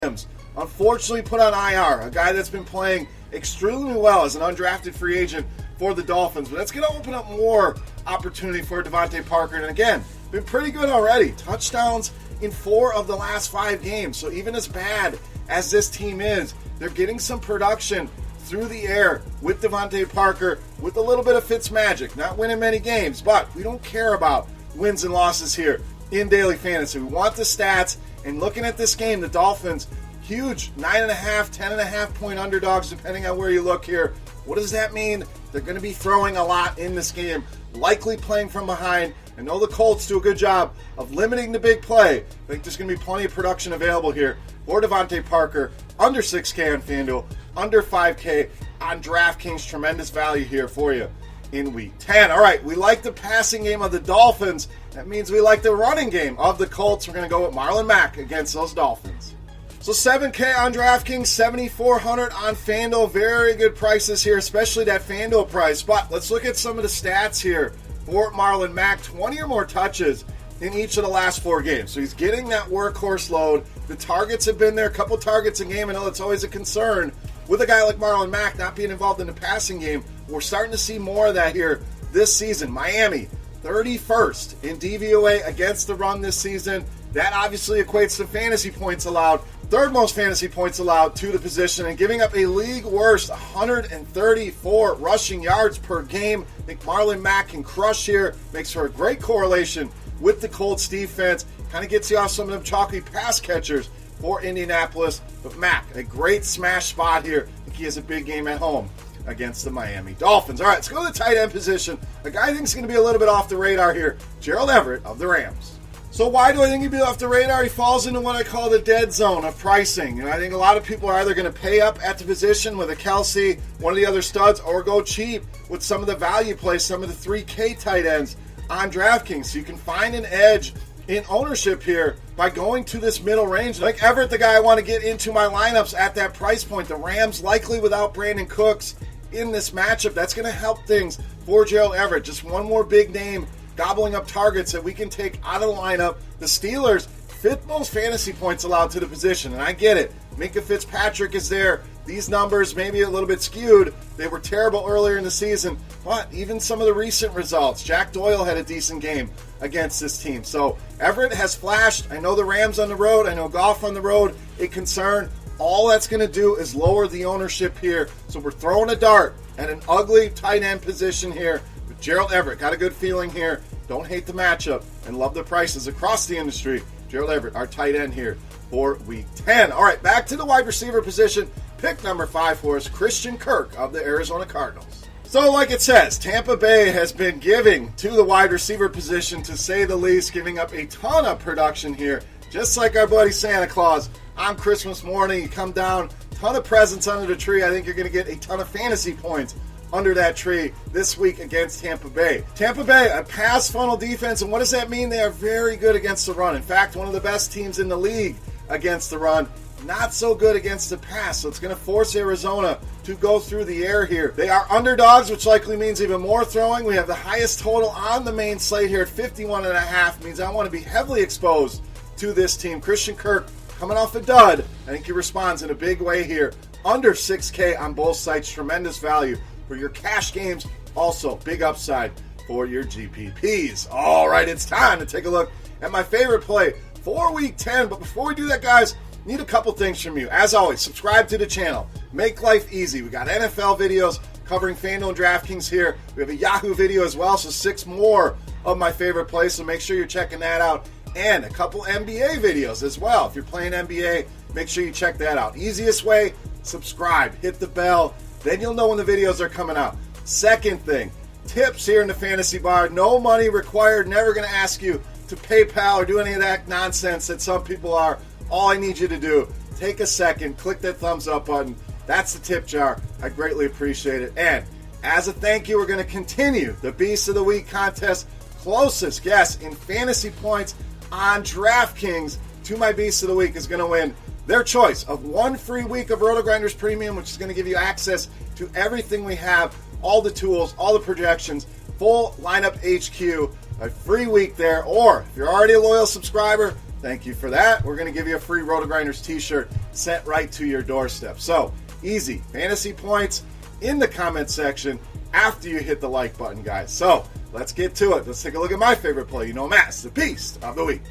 unfortunately put on IR, a guy that's been playing extremely well as an undrafted free agent for the Dolphins. But that's going to open up more opportunity for Devontae Parker. And again, been pretty good already. Touchdowns in 4 of the last 5 games. So even as bad as this team is, they're getting some production through the air with Devontae Parker with a little bit of Fitz magic. Not winning many games, but we don't care about wins and losses here in daily fantasy. We want the stats. And looking at this game, the Dolphins, huge 9.5, 10.5 point underdogs, depending on where you look here. What does that mean? They're going to be throwing a lot in this game, likely playing from behind. I know the Colts do a good job of limiting the big play. I think there's going to be plenty of production available here for Devontae Parker. Under 6K on FanDuel, under 5K on DraftKings. Tremendous value here for you in Week 10. All right, we like the passing game of the Dolphins. That means we like the running game of the Colts. We're going to go with Marlon Mack against those Dolphins. So 7K on DraftKings, 7,400 on FanDuel. Very good prices here, especially that FanDuel price. But let's look at some of the stats here for Marlon Mack. 20 or more touches in each of the last 4 games. So he's getting that workhorse load. The targets have been there, a couple targets a game. I know it's always a concern with a guy like Marlon Mack not being involved in the passing game. We're starting to see more of that here this season. Miami, 31st in DVOA against the run this season. That obviously equates to fantasy points allowed. 3rd most fantasy points allowed to the position, and giving up a league worst 134 rushing yards per game. I think Marlon Mack can crush here. Makes for a great correlation with the Colts defense. Kind of gets you off some of them chalky pass catchers for Indianapolis. But Mack, a great smash spot here. I think he has a big game at home against the Miami Dolphins. All right, let's go to the tight end position. A guy I think is going to be a little bit off the radar here, Gerald Everett of the Rams. So why do I think he'd be off the radar? He falls into what I call the dead zone of pricing. And I think a lot of people are either going to pay up at the position with a Kelsey, one of the other studs, or go cheap with some of the value plays, some of the 3K tight ends on DraftKings. So you can find an edge in ownership here by going to this middle range. Like Everett, the guy I want to get into my lineups at that price point. The Rams likely without Brandon Cooks in this matchup. That's going to help things for Gerald Everett. Just one more big name gobbling up targets that we can take out of the lineup. The Steelers, 5th most fantasy points allowed to the position, and I get it. Minka Fitzpatrick is there. These numbers may be a little bit skewed. They were terrible earlier in the season, but even some of the recent results, Jack Doyle had a decent game against this team. So Everett has flashed. I know the Rams on the road. I know Goff on the road, a concern. All that's going to do is lower the ownership here. So we're throwing a dart at an ugly tight end position here. But Gerald Everett, got a good feeling here. Don't hate the matchup and love the prices across the industry. Gerald Everett, our tight end here for Week 10. All right, back to the wide receiver position. Pick number 5 for us, Christian Kirk of the Arizona Cardinals. So like it says, Tampa Bay has been giving to the wide receiver position, to say the least, giving up a ton of production here. Just like our buddy Santa Claus on Christmas morning, you come down, ton of presents under the tree. I think you're going to get a ton of fantasy points under that tree this week against Tampa Bay. Tampa Bay, a pass funnel defense, and what does that mean? They are very good against the run. In fact, one of the best teams in the league against the run. Not so good against the pass, so it's going to force Arizona to go through the air here. They are underdogs, which likely means even more throwing. We have the highest total on the main slate here at 51.5. Means I want to be heavily exposed to this team. Christian Kirk coming off a dud. I think he responds in a big way here. Under 6K on both sites. Tremendous value for your cash games. Also, big upside for your GPPs. All right, it's time to take a look at my favorite play for Week 10. But before we do that, guys, need a couple things from you. As always, subscribe to the channel. Make life easy. We got NFL videos covering FanDuel and DraftKings here. We have a Yahoo video as well, so 6 more of my favorite plays, so make sure you're checking that out. And a couple NBA videos as well. If you're playing NBA, make sure you check that out. Easiest way, subscribe, hit the bell, then you'll know when the videos are coming out. Second thing, tips here in the Fantasy Bar. No money required. Never going to ask you to PayPal or do any of that nonsense that some people are. All I need you to do, take a second, click that thumbs up button. That's the tip jar. I greatly appreciate it. And as a thank you, we're going to continue the Beast of the Week contest. Closest guess in fantasy points on DraftKings to my Beast of the Week is going to win their choice of 1 free week of RotoGrinders Premium, which is going to give you access to everything we have, all the tools, all the projections, full lineup HQ, a free week there. Or if you're already a loyal subscriber, Thank you for that. We're going to give you a free RotoGrinders t-shirt sent right to your doorstep. So, easy. Fantasy points in the comment section after you hit the like button, guys. So, let's get to it. Let's take a look at my favorite play. You know him as the Beast of the Week.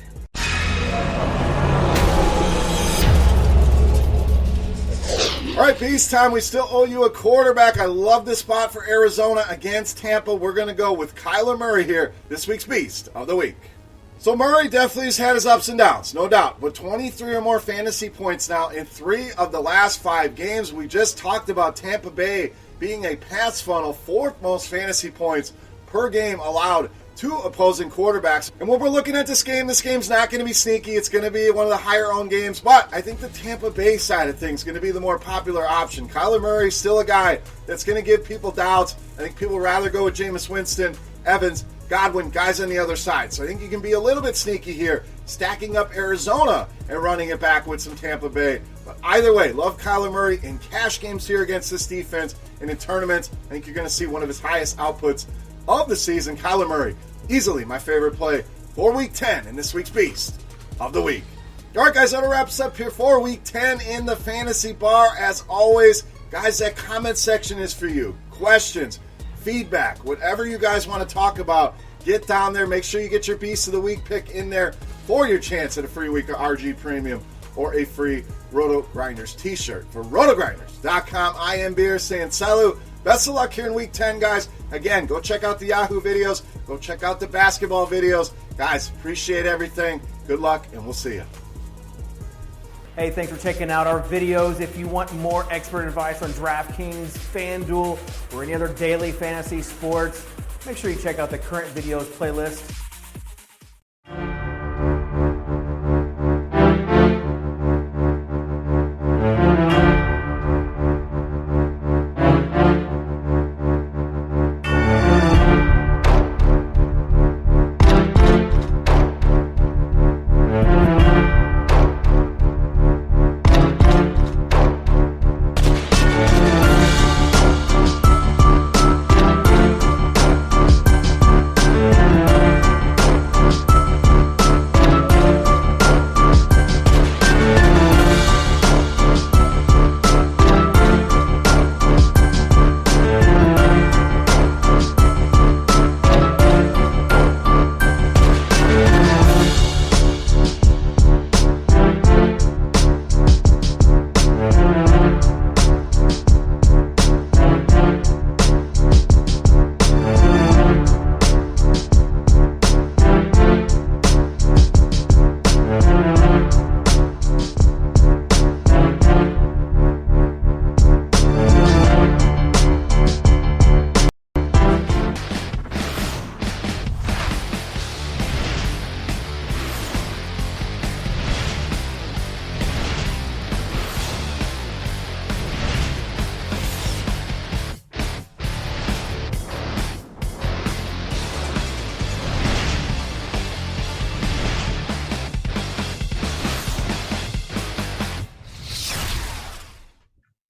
All right, Beast time. We still owe you a quarterback. I love this spot for Arizona against Tampa. We're going to go with Kyler Murray here, this week's Beast of the Week. So Murray definitely has had his ups and downs, no doubt. But 23 or more fantasy points now in 3 of the last 5 games. We just talked about Tampa Bay being a pass funnel, 4th most fantasy points per game allowed to opposing quarterbacks. And when we're looking at this game's not going to be sneaky. It's going to be one of the higher-owned games. But I think the Tampa Bay side of things is going to be the more popular option. Kyler Murray still a guy that's going to give people doubts. I think people would rather go with Jameis Winston, Evans, Godwin, guys on the other side. So I think you can be a little bit sneaky here, stacking up Arizona and running it back with some Tampa Bay. But either way, love Kyler Murray in cash games here against this defense. And in tournaments, I think you're going to see one of his highest outputs of the season. Kyler Murray, easily my favorite play for Week 10 in this week's Beast of the Week. All right, guys, that wraps up here for Week 10 in the Fantasy Bar. As always, guys, that comment section is for you. Questions, feedback, whatever you guys want to talk about, get down there. Make sure you get your Beast of the Week pick in there for your chance at a free week of RG Premium or a free RotoGrinders t-shirt. For RotoGrinders.com, I am Beer saying salut. Best of luck here in Week 10, guys. Again, go check out the Yahoo videos. Go check out the basketball videos. Guys, appreciate everything. Good luck, and we'll see you. Hey, thanks for checking out our videos. If you want more expert advice on DraftKings, FanDuel, or any other daily fantasy sports, make sure you check out the current videos playlist.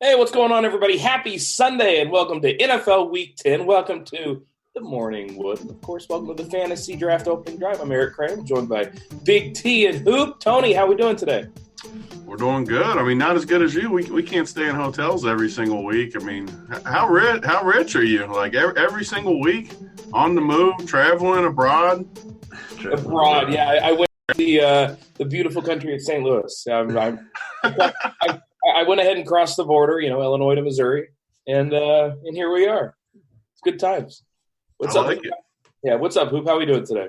Hey, what's going on, everybody? Happy Sunday, and welcome to NFL Week 10. Welcome to the Morning Wood. Of course, welcome to the Fantasy Draft Open Drive. I'm Eric Cram, joined by Big T and Hoop. Tony, how we doing today? We're doing good. I mean, not as good as you. We can't stay in hotels every single week. I mean, how rich are you? Like every single week, on the move, traveling abroad? Abroad, yeah. I went to the beautiful country of St. Louis. I went ahead and crossed the border, Illinois to Missouri, and here we are. It's good times. What's up? Like it. Yeah, what's up, Hoop? How are we doing today?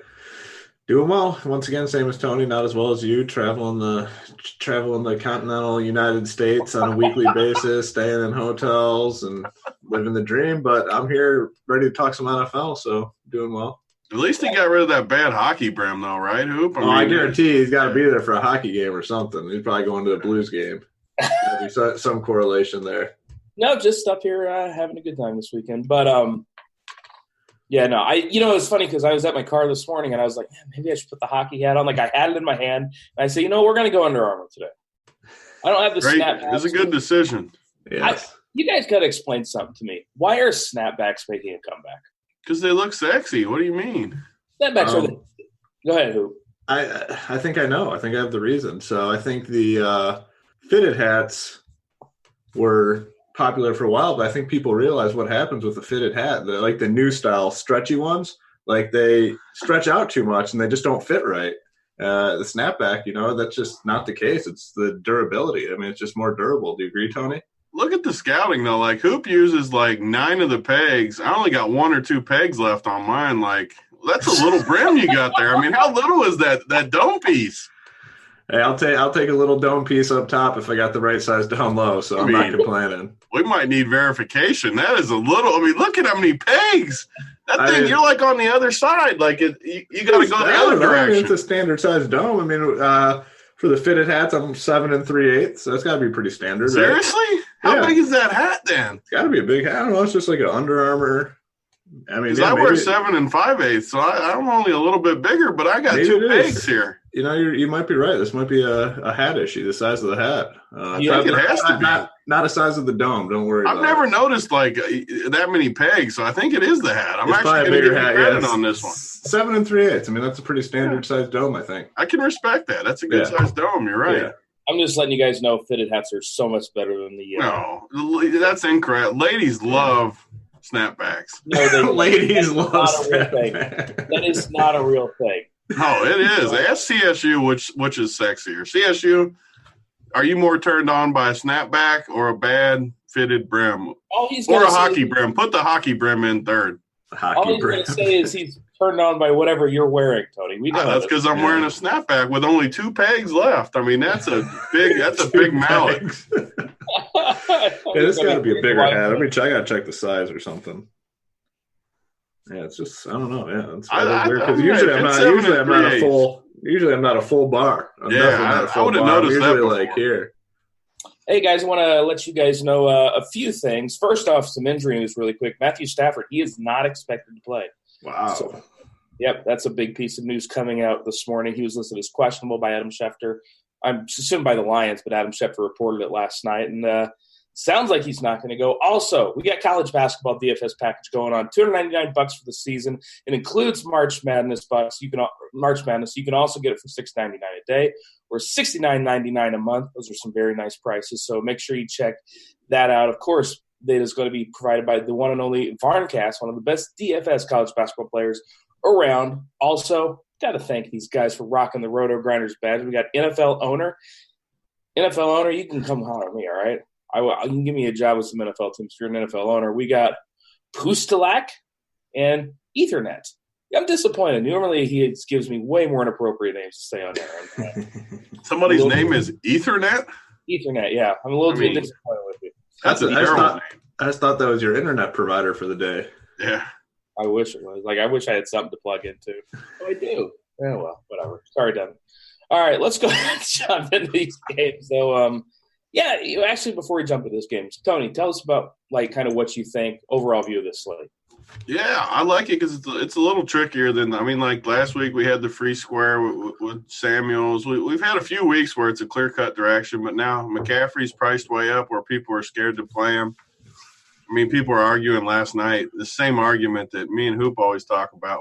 Doing well. Once again, same as Tony, not as well as you. Traveling the continental United States on a weekly basis, staying in hotels and living the dream. But I'm here ready to talk some NFL, so doing well. At least he got rid of that bad hockey brim, though, right, Hoop? I guarantee he's got to be there for a hockey game or something. He's probably going to the Blues game. There's some correlation there. No, just up here having a good time this weekend. But it was funny because I was at my car this morning and I was like, man, maybe I should put the hockey hat on. Like I had it in my hand, and I said, we're going to go Under Armour today. I don't have the snapbacks. It's a good decision. Yes. You guys got to explain something to me. Why are snapbacks making a comeback? Because they look sexy. What do you mean? Snapbacks are Go ahead, Hoop. I think I know. I think I have the reason. So I think the fitted hats were popular for a while, but I think people realize what happens with the fitted hat. They're like the new style stretchy ones. Like they stretch out too much and they just don't fit right. The snapback, that's just not the case. It's the durability. I mean, it's just more durable. Do you agree, Tony? Look at the scouting, though. Like, Hoop uses, 9 of the pegs. I only got 1 or 2 pegs left on mine. Like, that's a little brim you got there. I mean, how little is that dome piece? Hey, I'll take a little dome piece up top if I got the right size down low, so I'm not complaining. We might need verification. That is a little – I mean, look at how many pegs. That thing, you're like on the other side. Like, you got to go the other direction. I mean, it's a standard size dome. I mean, for the fitted hats, I'm 7 3/8, so that's got to be pretty standard. Seriously? Right? How big is that hat then? It's got to be a big hat. I don't know. It's just like an Under Armour. I mean, I wear 7 5/8, so I'm only a little bit bigger, but I got 2 pegs here. You might be right. This might be a hat issue, the size of the hat. I think it has to be. Not a size of the dome. Don't worry about it. I've never noticed that many pegs, so I think it is the hat. I'm actually going to give you credit on this one. 7 3/8. I mean, that's a pretty standard size dome, I think. I can respect that. That's a good size dome. You're right. Yeah. I'm just letting you guys know fitted hats are so much better than the No, that's incorrect. Ladies love snapbacks. No, ladies love snapbacks. That is not a real thing. No, it is. Ask CSU which is sexier. CSU, are you more turned on by a snapback or a bad fitted brim? Or a hockey brim? Put the hockey brim in third. All he's going to say is he's turned on by whatever you're wearing, Tony. We know that's because I'm wearing a snapback with only 2 pegs left. I mean, that's a big mallet. It's got to be a bigger hat. I got to check the size or something. Yeah, it's just I don't know. Yeah, it's weird because usually I'm not a full bar. I'm definitely not a full I would have bar. noticed I'm usually that like here. Hey guys, I want to let you guys know a few things. First off, some injury news really quick. Matthew Stafford, he is not expected to play. Wow. So, yep, that's a big piece of news coming out this morning. He was listed as questionable by Adam Schefter. I'm assumed by the Lions, but Adam Schefter reported it last night, and sounds like he's not going to go. Also, we got college basketball DFS package going on, $299 for the season. It includes March Madness bucks. You can also get it for $6.99 a day or $69.99 a month. Those are some very nice prices, so make sure you check that out. Of course, data is going to be provided by the one and only Varncast, one of the best DFS college basketball players around. Also, got to thank these guys for rocking the RotoGrinders badge. We got NFL owner. You can come holler at me, all right? You can give me a job with some NFL teams if you're an NFL owner. We got Pustelak and Ethernet. I'm disappointed. Normally he gives me way more inappropriate names to say on there. Somebody's name is Ethernet? Ethernet, yeah. I'm a little bit disappointed with you. That's a terrible name. I just thought that was your internet provider for the day. Yeah. I wish it was. I wish I had something to plug into. Oh, I do. Yeah, well, whatever. Sorry, Devin. All right, let's go ahead and jump into these games. So, actually, before we jump into this game, Tony, tell us about kind of what you think, overall view of this slate. Yeah, I like it because it's a little trickier than last week we had the free square with Samuels. We've had a few weeks where it's a clear-cut direction, but now McCaffrey's priced way up where people are scared to play him. I mean, people were arguing last night the same argument that me and Hoop always talk about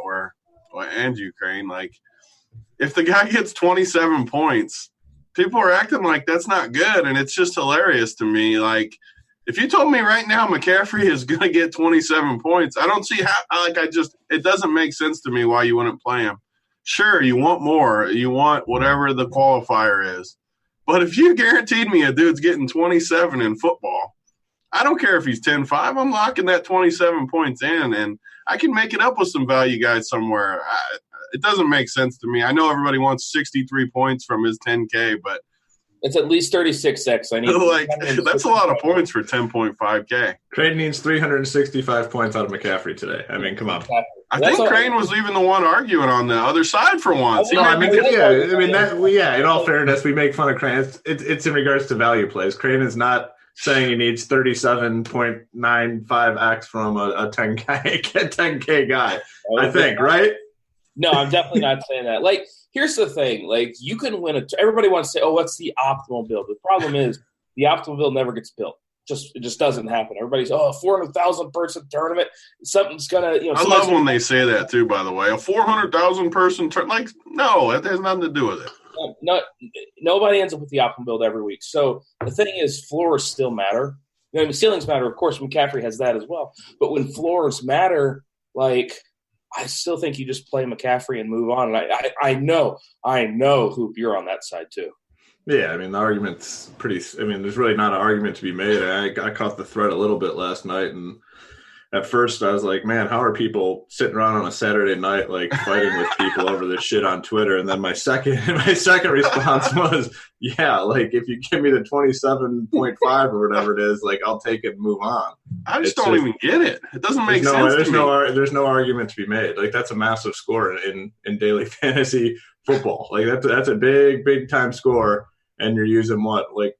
and Ukraine, if the guy gets 27 points, people are acting like that's not good, and it's just hilarious to me. If you told me right now McCaffrey is going to get 27 points, I don't see how. It doesn't make sense to me why you wouldn't play him. Sure, you want more, you want whatever the qualifier is, but if you guaranteed me a dude's getting 27 in football, I don't care if he's 10-5. I'm locking that 27 points in, and I can make it up with some value guys somewhere. It doesn't make sense to me. I know everybody wants 63 points from his 10K, but it's at least 36X. I need that's a lot of points for 10.5K. Crane needs 365 points out of McCaffrey today. I mean, come on. I think Crane was even the one arguing on the other side for once. In all fairness, we make fun of Crane. It's in regards to value plays. Crane is not saying he needs 37.95x from a 10K guy. I think, right? No, I'm definitely not saying that. Here's the thing. You can win everybody wants to say, oh, what's the optimal build? The problem is the optimal build never gets built. It just doesn't happen. Everybody's 400,000 person tournament. Something's gonna I love when they say that too. By the way, a 400,000 person no, it has nothing to do with it. No, nobody ends up with the optimum build every week. So the thing is, floors still matter. Ceilings matter, of course. McCaffrey has that as well. But when floors matter, like I still think you just play McCaffrey and move on. And I know, Hoop, you're on that side too. Yeah, I mean, the argument's there's really not an argument to be made. I caught the thread a little bit last night, and at first I was like, man, how are people sitting around on a Saturday night, like, fighting with people over this shit on Twitter? And then my second response was, yeah, like, if you give me the 27.5 or whatever it is, like, I'll take it and move on. I just don't even get it. It doesn't make sense to me. There's no argument to be made. Like, that's a massive score in daily fantasy football. Like, that's a big time score, and you're using what, like,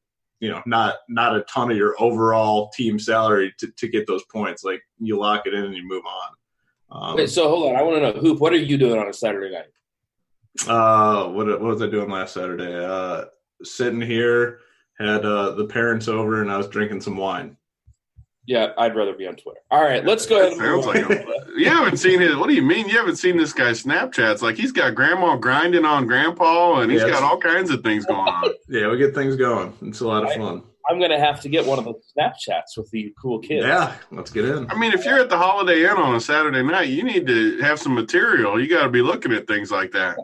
not a ton of your overall team salary to get those points. Like, you lock it in and you move on. Wait, so hold on. I want to know, Hoop, what are you doing on a Saturday night? What was I doing last Saturday? Sitting here, had the parents over, and I was drinking some wine. Yeah, I'd rather be on Twitter. All right, let's go ahead and move on. You haven't seen his – what do you mean? You haven't seen this guy's Snapchats. Like, he's got grandma grinding on grandpa, and he's got all kinds of things going on. Yeah, we get things going. It's a lot of fun. I'm going to have to get one of the Snapchats with the cool kids. Yeah, let's get in. I mean, if you're at the Holiday Inn on a Saturday night, you need to have some material. You got to be looking at things like that.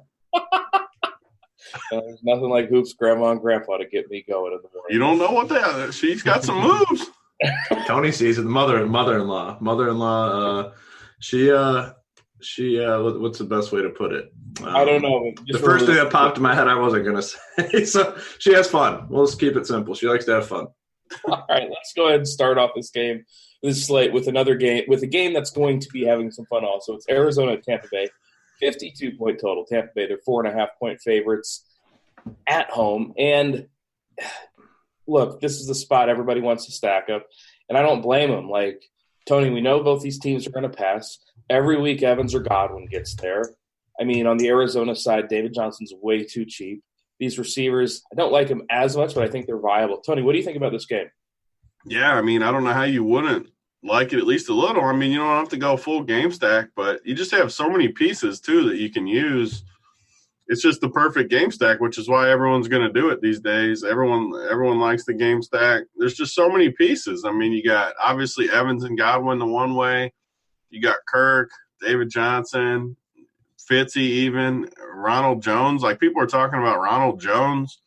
There's nothing like Hoop's grandma and grandpa to get me going in the morning. You don't know what that – she's got some moves. Tony sees it. The mother-in-law. She what's the best way to put it? I don't know. The first thing that popped in my head, I wasn't going to say. So she has fun. We'll just keep it simple. She likes to have fun. All right, let's go ahead and start off this slate with a game that's going to be having some fun also. It's Arizona Tampa Bay, 52-point total. Tampa Bay, they're 4.5-point favorites at home. And look, this is the spot everybody wants to stack up, and I don't blame them. Like, Tony, we know both these teams are going to pass. Every week, Evans or Godwin gets there. I mean, on the Arizona side, David Johnson's way too cheap. These receivers, I don't like them as much, but I think they're viable. Tony, what do you think about this game? Yeah, I mean, I don't know how you wouldn't like it at least a little. I mean, you don't have to go full game stack, but you just have so many pieces, too, that you can use. It's just the perfect game stack, which is why everyone's going to do it these days. Everyone likes the game stack. There's just so many pieces. I mean, you got obviously Evans and Godwin the one way. You got Kirk, David Johnson, Fitzy even, Ronald Jones. Like, people are talking about Ronald Jones,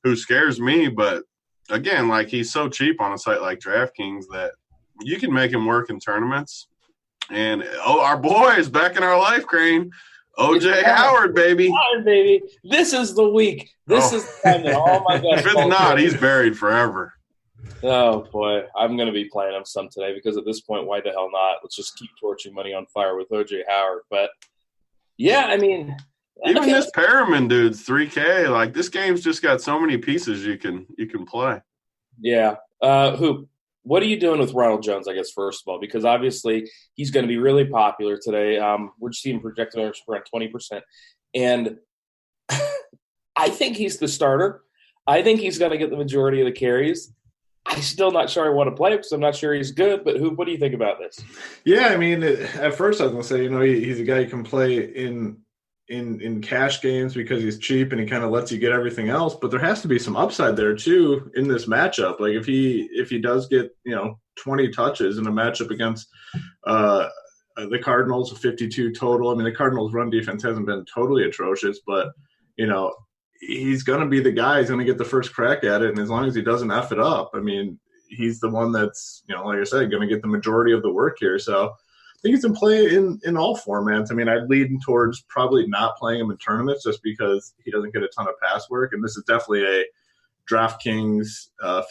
who scares me. But, again, like, he's so cheap on a site like DraftKings that you can make him work in tournaments. And, our boy is back in our life, Crane. OJ Howard, baby. Howard, baby. This is the week. This is the time that all my best. If it's not, he's buried forever. Oh, boy. I'm going to be playing him some today because at this point, why the hell not? Let's just keep torching money on fire with OJ Howard. But, yeah, I mean. Even this Perriman dude's 3K. Like, this game's just got so many pieces you can play. Yeah. Hoop. What are you doing with Ronald Jones, I guess, first of all? Because obviously he's going to be really popular today. We're seeing projected ownership around 20%. And I think he's the starter. I think he's going to get the majority of the carries. I'm still not sure I want to play him because I'm not sure he's good. But what do you think about this? Yeah, I mean, at first I was going to say, he's a guy you can play in cash games because he's cheap and he kind of lets you get everything else. But there has to be some upside there too in this matchup. Like if he does get 20 touches in a matchup against the Cardinals, a 52 total. I mean, the Cardinals' run defense hasn't been totally atrocious, but he's going to be the guy. He's going to get the first crack at it, and as long as he doesn't F it up, I mean, he's the one that's like I said, going to get the majority of the work here. So I think he's in play in all formats. I mean, I'd lean towards probably not playing him in tournaments just because he doesn't get a ton of pass work. And this is definitely a DraftKings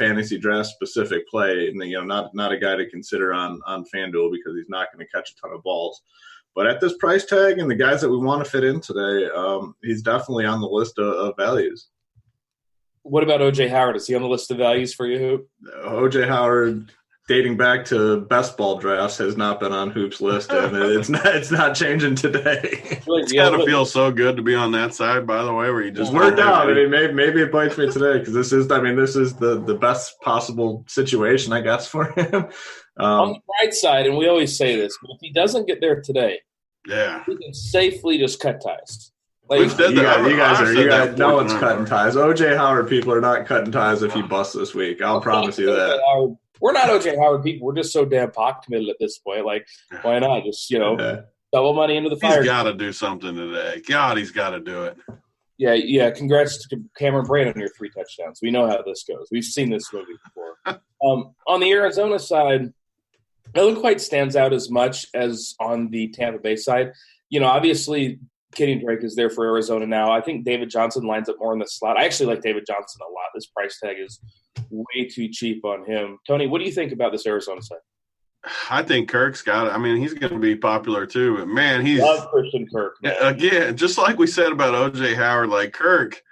fantasy draft specific play. And, not a guy to consider on FanDuel because he's not going to catch a ton of balls. But at this price tag and the guys that we want to fit in today, he's definitely on the list of values. What about OJ Howard? Is he on the list of values for you, Hoop? OJ Howard, dating back to best ball drafts has not been on Hoop's list, and it's not changing today. It's got to feel so good to be on that side, by the way, where you just worked out. I mean, maybe it bites me today because this is the best possible situation, I guess, for him. On the bright side, and we always say this, but if he doesn't get there today, yeah, he can safely just cut ties. Like, you guys no one's cutting ties. OJ Howard people are not cutting ties if he busts this week. I'll promise you that. We're not OJ Howard people. We're just so damn pot committed at this point. Like, why not just, double money into the fire? He's got to do something today. God, he's got to do it. Yeah. Congrats to Cameron Brand on your 3 touchdowns. We know how this goes. We've seen this movie before. On the Arizona side, it doesn't quite stands out as much as on the Tampa Bay side. Obviously, Kenny Drake is there for Arizona now. I think David Johnson lines up more in the slot. I actually like David Johnson a lot. This price tag is way too cheap on him. Tony, what do you think about this Arizona side? I think Kirk's got it. I mean, he's going to be popular too. But man, love Christian Kirk. Man. Again, just like we said about OJ Howard, like Kirk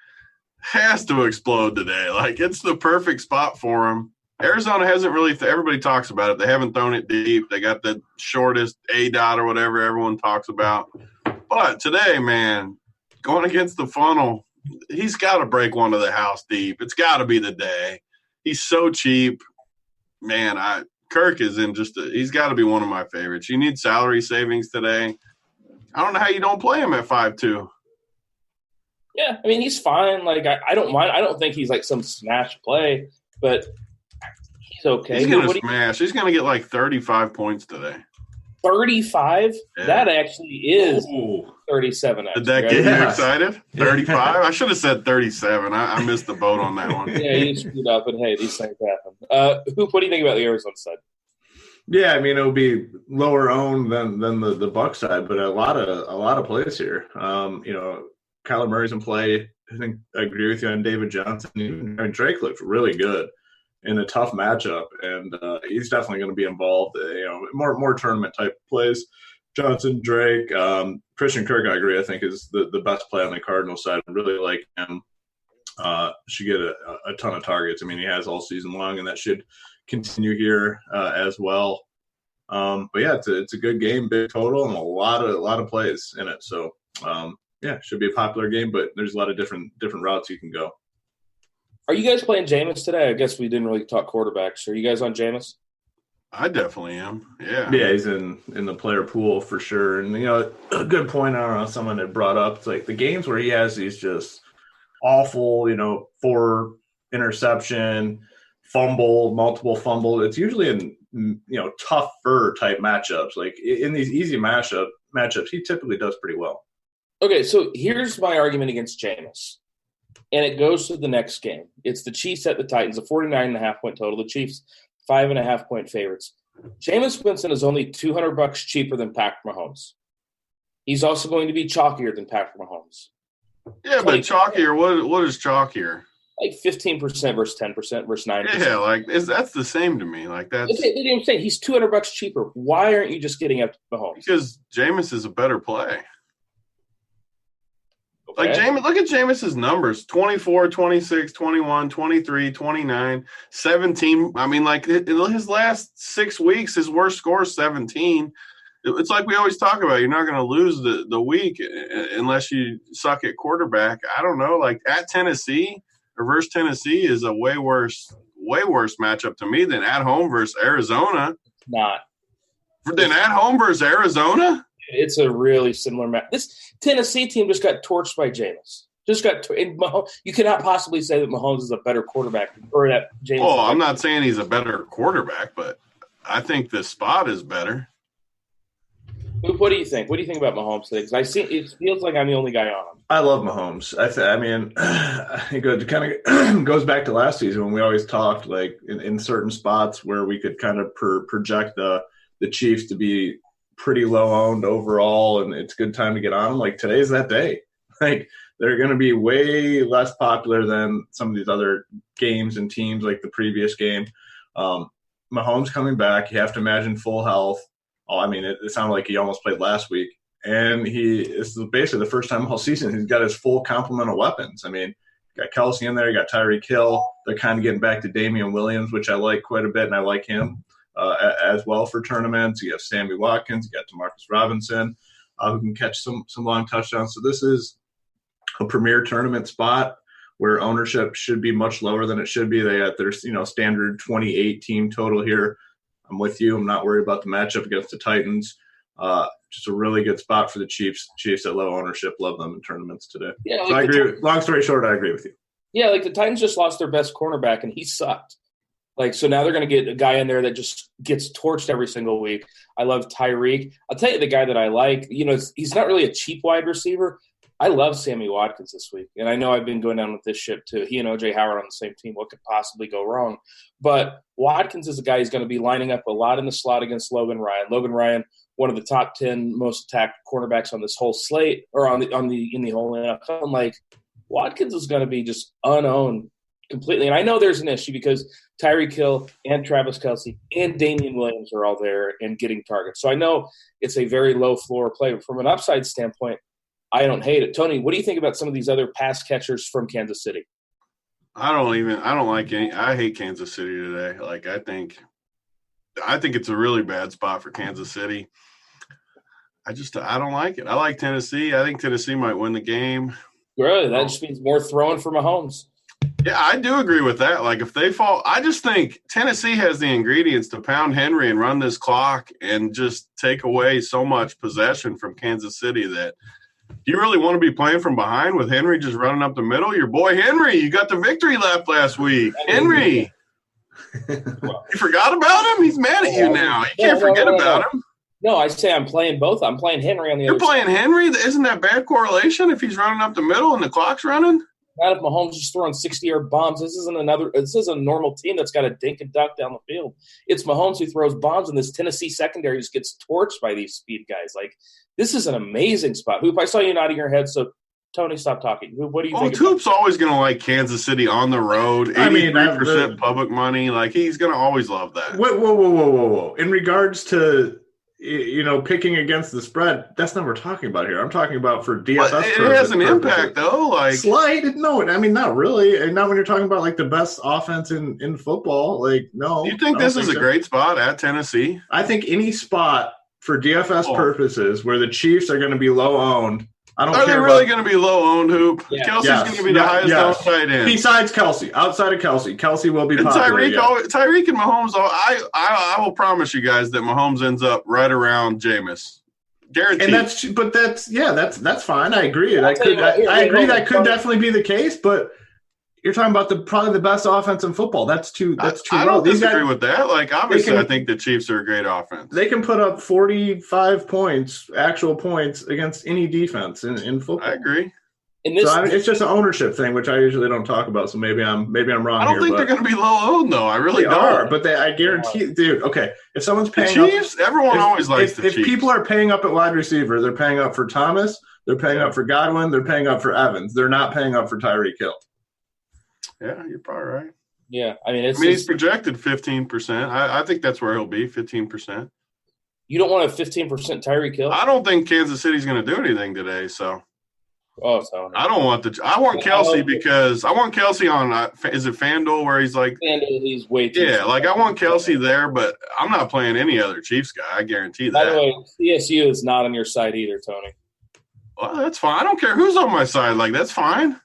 has to explode today. Like it's the perfect spot for him. Arizona hasn't really. Everybody talks about it. They haven't thrown it deep. They got the shortest A-dot or whatever everyone talks about. But today, man, going against the funnel, he's got to break one to the house deep. It's got to be the day. He's so cheap. Man, Kirk is in he's got to be one of my favorites. You need salary savings today. I don't know how you don't play him at 5-2. Yeah, I mean, he's fine. Like, I don't mind. I don't think he's like some smash play, but he's okay. He's going to smash. He's going to get like 35 points today. 35? Yeah. That actually is 37. Did that get you excited? 35? I should have said 37. I missed the boat on that one. Yeah, you screwed up, but hey, these things happen. Hoop, what do you think about the Arizona side? Yeah, I mean, it'll be lower owned than the Buck side, but a lot of plays here. Kyler Murray's in play. I think I agree with you on David Johnson. I mean, Drake looked really good in a tough matchup, and he's definitely going to be involved. More tournament type plays. Johnson, Drake, Christian Kirk, I agree. I think is the best play on the Cardinals side. I really like him. Should get a ton of targets. I mean, he has all season long, and that should continue here as well. But yeah, it's a good game, big total, and a lot of plays in it. So should be a popular game. But there's a lot of different routes you can go. Are you guys playing Jameis today? I guess we didn't really talk quarterbacks. Are you guys on Jameis? I definitely am. Yeah. Yeah, he's in the player pool for sure. And, a good point, I don't know, someone had brought up, it's like the games where he has these just awful, 4 interception, multiple fumble. It's usually in, tougher type matchups. Like in these easy matchups, he typically does pretty well. Okay, so here's my argument against Jameis. And it goes to the next game. It's the Chiefs at the Titans, a 49.5-point total. The Chiefs, 5.5-point favorites. Jameis Winston is only $200 cheaper than Patrick Mahomes. He's also going to be chalkier than Patrick Mahomes. Yeah, but chalkier, what is chalkier? Like 15% versus 10% versus 9%. Yeah, that's the same to me. Like that's. I'm saying he's $200 cheaper. Why aren't you just getting up to Mahomes? Because Jameis is a better play. Okay. Like Jameis, look at Jameis's numbers: 24, 26, 21, 23, 29, 17. I mean, like his last 6 weeks, his worst score is 17. It's like we always talk about. You're not going to lose the week unless you suck at quarterback. I don't know. Like at Tennessee or versus Tennessee is a way worse matchup to me than at home versus Arizona. It's not. Then at home versus Arizona? It's a really similar match. This Tennessee team just got torched by Jameis. You cannot possibly say that Mahomes is a better quarterback or that Jameis. Oh, I'm not saying he's a better quarterback, but I think the spot is better. What do you think? What do you think about Mahomes today? Because it feels like I'm the only guy on him. I love Mahomes. I think it kind of goes back to last season when we always talked like in certain spots where we could kind of project the Chiefs to be pretty low owned overall, and it's a good time to get on them. Like today's that day. Like they're going to be way less popular than some of these other games and teams like the previous game. Mahomes coming back, you have to imagine full health. Oh, I mean, it sounded like he almost played last week, and this is basically the first time all season he's got his full complement of weapons. I mean, you got Kelsey in there, you got Tyreek Hill. They're kind of getting back to Damian Williams, which I like quite a bit, and I like him. as well for tournaments. You have Sammy Watkins, you got Demarcus Robinson, who can catch some long touchdowns. So this is a premier tournament spot where ownership should be much lower than it should be. They got their standard 28 team total here. I'm with you. I'm not worried about the matchup against the Titans. Just a really good spot for the Chiefs. Chiefs at low ownership, love them in tournaments today. Yeah, like so I agree. Long story short, I agree with you. Yeah, like the Titans just lost their best cornerback, and he sucked. Like, so now they're going to get a guy in there that just gets torched every single week. I love Tyreek. I'll tell you the guy that I like. He's not really a cheap wide receiver. I love Sammy Watkins this week, and I know I've been going down with this ship too. He and O.J. Howard on the same team. What could possibly go wrong? But Watkins is a guy who's going to be lining up a lot in the slot against Logan Ryan. Logan Ryan, one of the top 10 most attacked cornerbacks on this whole slate, or in the whole NFL. I'm like, Watkins is going to be just unowned completely. And I know there's an issue because Tyreek Hill and Travis Kelce and Damian Williams are all there and getting targets. So I know it's a very low floor play. But from an upside standpoint, I don't hate it. Tony, what do you think about some of these other pass catchers from Kansas City? I don't like any. I hate Kansas City today. Like, I think it's a really bad spot for Kansas City. I don't like it. I like Tennessee. I think Tennessee might win the game. Really? That just means more throwing for Mahomes. Yeah, I do agree with that. Like, if they fall, I just think Tennessee has the ingredients to pound Henry and run this clock and just take away so much possession from Kansas City that do you really want to be playing from behind with Henry just running up the middle? Your boy Henry, you got the victory lap last week. Henry. You forgot about him? He's mad at you now. You can't forget about him. No, I say I'm playing both. I'm playing Henry on the other side. You're playing Henry? Isn't that bad correlation if he's running up the middle and the clock's running? Not if Mahomes is throwing 60-yard bombs. This is a normal team that's got a dink and duck down the field. It's Mahomes who throws bombs, and this Tennessee secondary just gets torched by these speed guys. Like, this is an amazing spot. Hoop, I saw you nodding your head, so Tony, stop talking. Hoop, what do you think? Hoop's always going to like Kansas City on the road. 83% public money. Like, he's going to always love that. Whoa. In regards to picking against the spread, that's not what we're talking about here. I'm talking about for DFS. But it has an impact, though. Like, slight? No, I mean, not really. And not when you're talking about like the best offense in football. Like, no. You think this is a great spot at Tennessee? I think any spot for DFS purposes where the Chiefs are going to be low owned. I don't care. Are they really going to be low owned, Hoop? Yeah. Kelsey's going to be the highest owned tight end. Besides Kelce, outside of Kelce will be popular. Tyreek and Mahomes. I will promise you guys that Mahomes ends up right around Jameis. Guaranteed. And that's fine. I agree. I agree that could definitely be the case, but you're talking about probably the best offense in football. That's too low. I don't disagree with that. Like, obviously, I think the Chiefs are a great offense. They can put up 45 points, actual points, against any defense in football. I agree. It's just an ownership thing, which I usually don't talk about. So maybe I'm wrong. I don't think they're going to be low owned, though. I really don't. Are, but I guarantee, dude. Okay, if someone's paying the Chiefs, everyone always likes the Chiefs. If people are paying up at wide receiver, they're paying up for Thomas. They're paying up for Godwin. They're paying up for Evans. They're not paying up for Tyreek Hill. Yeah, you're probably right. Yeah, I mean, he's projected 15%. I think that's where he'll be, 15%. You don't want a 15% Tyreek Hill? I don't think Kansas City's going to do anything today, so. I don't want I want Kelce because I want Kelce on, is it FanDuel where he's like. FanDuel, he's way too. Yeah, like I want Kelce there, but I'm not playing any other Chiefs guy. I guarantee that. By the way, CSU is not on your side either, Tony. Well, that's fine. I don't care who's on my side. Like, that's fine.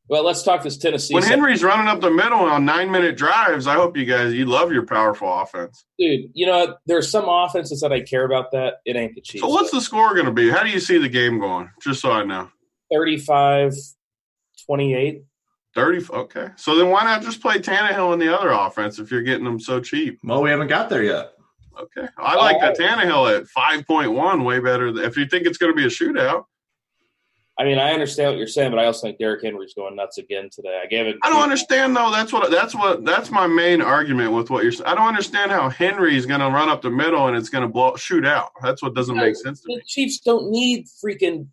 Well, let's talk this Tennessee. When Henry's running up the middle on 9-minute drives, I hope you love your powerful offense. Dude, there's some offenses that I care about that. It ain't the Chiefs. So what's the score going to be? How do you see the game going? Just so I know. 35-28. 30. Okay. So then why not just play Tannehill in the other offense if you're getting them so cheap? Well, we haven't got there yet. Okay. I like that Tannehill at 5.1 way better. If you think it's going to be a shootout. I mean, I understand what you're saying, but I also think Derrick Henry's going nuts again today. I don't understand though. That's my main argument with what you're saying. I don't understand how Henry's going to run up the middle and it's going to shoot out. That's what doesn't make sense to me. The Chiefs don't need freaking.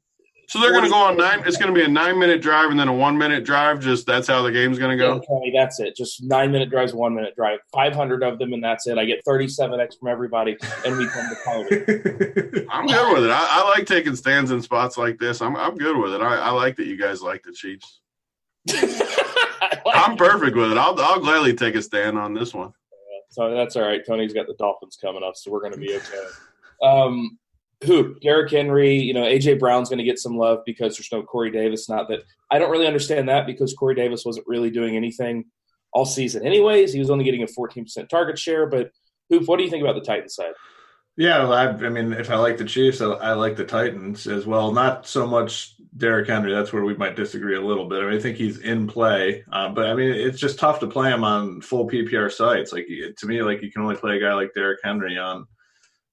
So they're going to go on 9. It's going to be a 9-minute drive and then a 1-minute drive. Just that's how the game's going to go. Yeah, that's it. Just 9-minute drives, 1-minute drive. 500 of them, and that's it. I get 37x from everybody, and we come to party. I'm good with it. I like taking stands in spots like this. I'm good with it. I like that you guys like the Chiefs. I'm perfect with it. I'll gladly take a stand on this one. So that's all right. Tony's got the Dolphins coming up, so we're going to be okay. Derrick Henry, A.J. Brown's going to get some love because there's no Corey Davis. Not that I don't really understand that because Corey Davis wasn't really doing anything all season anyways. He was only getting a 14% target share. But, Hoop, what do you think about the Titans side? Yeah, well, I mean, if I like the Chiefs, I like the Titans as well. Not so much Derrick Henry. That's where we might disagree a little bit. I mean, I think he's in play, but I mean, it's just tough to play him on full PPR sites. Like to me, like you can only play a guy like Derrick Henry on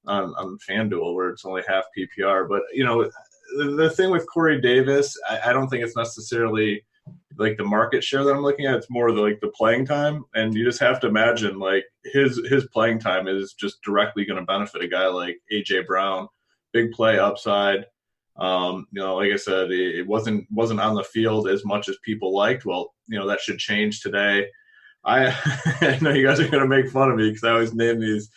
FanDuel where it's only half PPR. But the thing with Corey Davis, I don't think it's necessarily like the market share that I'm looking at. It's more the playing time, and you just have to imagine like his playing time is just directly going to benefit a guy like A.J. Brown, big play upside. Like I said, it wasn't on the field as much as people liked. Well, that should change today. I know you guys are going to make fun of me because I always name these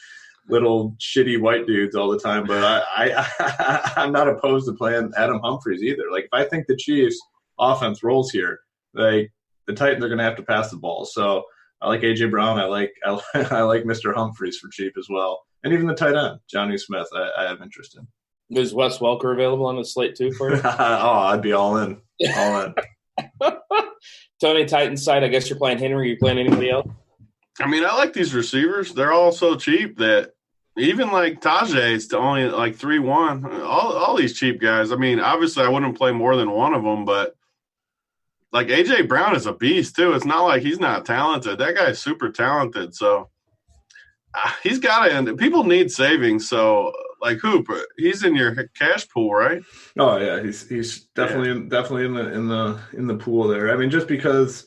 little shitty white dudes all the time, but I'm not opposed to playing Adam Humphries either. Like if I think the Chiefs offense rolls here, like the Titans are going to have to pass the ball. So I like A.J. Brown. I like Mr. Humphries for cheap as well. And even the tight end, Johnny Smith, I have interest in. Is Wes Welker available on the slate too for you? I'd be all in. All in. Tony, Titans side, I guess you're playing Henry. Are you playing anybody else? I mean, I like these receivers. They're all so cheap that even like Tajay, it's only like 3-1. All these cheap guys. I mean, obviously I wouldn't play more than one of them, but like A.J. Brown is a beast too. It's not like he's not talented. That guy's super talented. So he's got to end. People need savings. So like Hoop, he's in your cash pool, right? Oh yeah, he's definitely in the pool there. I mean, just because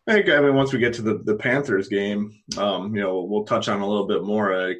once we get to the Panthers game, we'll touch on a little bit more.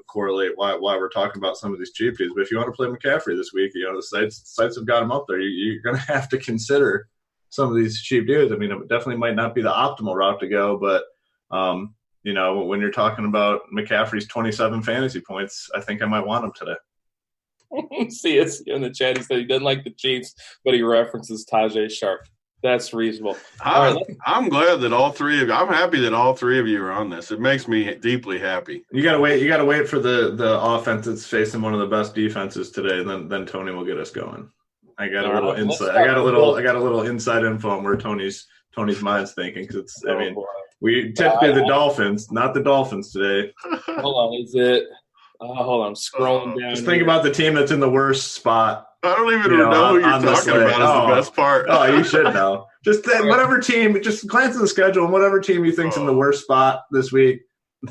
Correlate why we're talking about some of these cheap dudes. But if you want to play McCaffrey this week, the sites have got him up there. You're going to have to consider some of these cheap dudes. I mean, it definitely might not be the optimal route to go, but when you're talking about McCaffrey's 27 fantasy points, I think I might want him today. See, it's in the chat. He said he doesn't like the Chiefs, but he references Tajay Sharp. That's reasonable. I'm glad that all three of you. I'm happy that all three of you are on this. It makes me deeply happy. You gotta wait. You gotta wait for the offense that's facing one of the best defenses today. Then Tony will get us going. I got a little insight. I got a little inside info on where Tony's mind's thinking because we typically the Dolphins, not the Dolphins today. Hold on, is it? Hold on, I'm scrolling down. Just think about the team that's in the worst spot. I don't even know who you're talking about is the best part. Oh, you should know. Just whatever team, just glance at the schedule and whatever team you think's in the worst spot this week,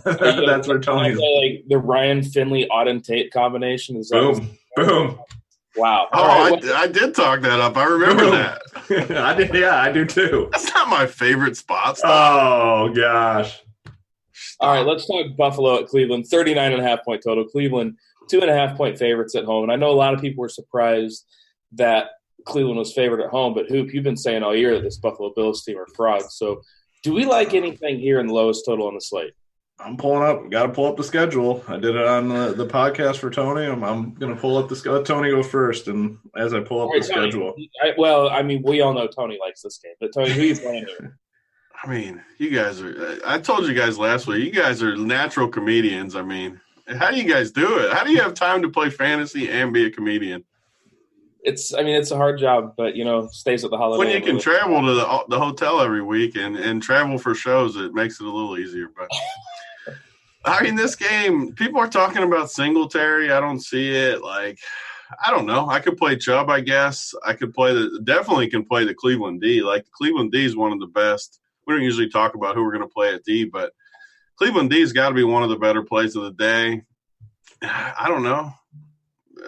that's where Tony's. Like the Ryan Finley Auden Tate combination is boom. Wow. I did talk that up. I remember that. I did. Yeah, I do too. That's not my favorite spot. Oh gosh. All right, let's talk Buffalo at Cleveland. 39.5 point total. Cleveland 2.5 point favorites at home. And I know a lot of people were surprised that Cleveland was favored at home, but Hoop, you've been saying all year that this Buffalo Bills team are frauds. So do we like anything here in the lowest total on the slate? I'm pulling up. Got to pull up the schedule. I did it on the podcast for Tony. I'm going to pull up the schedule. Let Tony go first, and as I pull up the schedule. We all know Tony likes this game, but Tony, who are you playing here? I mean, you guys are – I told you guys last week, you guys are natural comedians. I mean, how do you guys do it? How do you have time to play fantasy and be a comedian? It's a hard job, but, stays at the holiday. When you can travel to the hotel every week and travel for shows, it makes it a little easier. But, I mean, this game, people are talking about Singletary. I don't see it. Like, I don't know. I could play Chubb, I guess. I could definitely can play the Cleveland D. Like, the Cleveland D is one of the best. We don't usually talk about who we're going to play at D, but Cleveland D has got to be one of the better plays of the day. I don't know.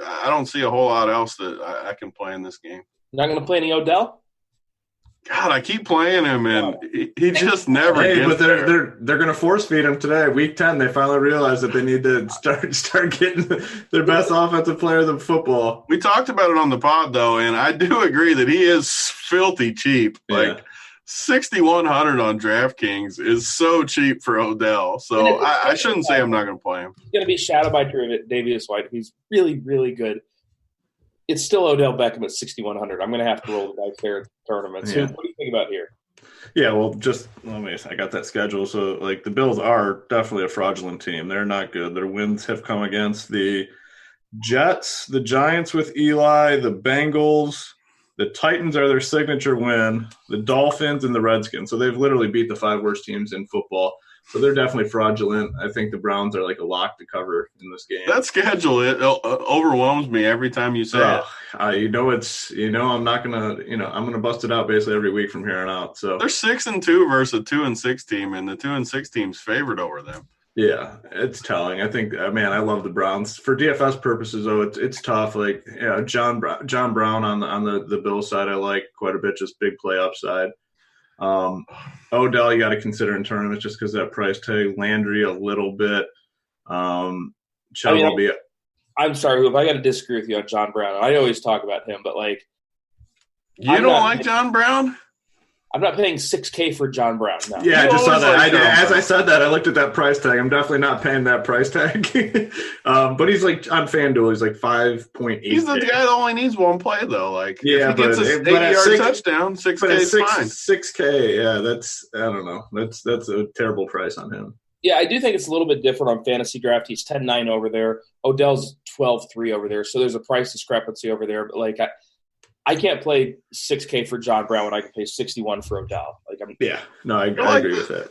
I don't see a whole lot else that I can play in this game. Not going to play any Odell? God, I keep playing him, and he just never gets but they're going to force feed him today. Week 10, they finally realized that they need to start getting their best offensive player in football. We talked about it on the pod, though, and I do agree that he is filthy cheap. Like, 6,100 on DraftKings is so cheap for Odell. So I shouldn't say I'm not going to play him. He's going to be shadowed by Davius White. He's really, really good. It's still Odell Beckham at 6,100. I'm going to have to roll the dice there at the tournament. So what do you think about here? Yeah, well, I got that schedule. So, like, the Bills are definitely a fraudulent team. They're not good. Their wins have come against the Jets, the Giants with Eli, the Bengals. The Titans are their signature win, the Dolphins, and the Redskins. So they've literally beat the 5 worst teams in football. So they're definitely fraudulent. I think the Browns are like a lock to cover in this game. That schedule, it overwhelms me every time you say it. I'm not gonna, I'm gonna bust it out basically every week from here on out. So they're 6-2 versus a 2-6 team, and the 2-6 team's favored over them. Yeah, it's telling. I think, man, I love the Browns for DFS purposes. Though it's tough. Like, John Brown on the Bills side, I like quite a bit. Just big play upside. Odell, you got to consider in tournaments just because that price tag. Landry a little bit. I'm sorry, if I got to disagree with you on John Brown. I always talk about him, but like, you don't like John Brown? I'm not paying $6K for John Brown. No. Yeah, I just saw that. As I said that, I looked at that price tag. I'm definitely not paying that price tag. But he's like on FanDuel, he's like 5.8. He's the guy that only needs one play though. Like, yeah, if he gets a 80-yard touchdown, $6K is fine. $6K, yeah, I don't know. That's a terrible price on him. Yeah, I do think it's a little bit different on FantasyDraft. He's 10-9 over there. Odell's 12-3 over there. So there's a price discrepancy over there. But like, I can't play $6K for John Brown when I can pay $61 for Odell. Like, I agree with that.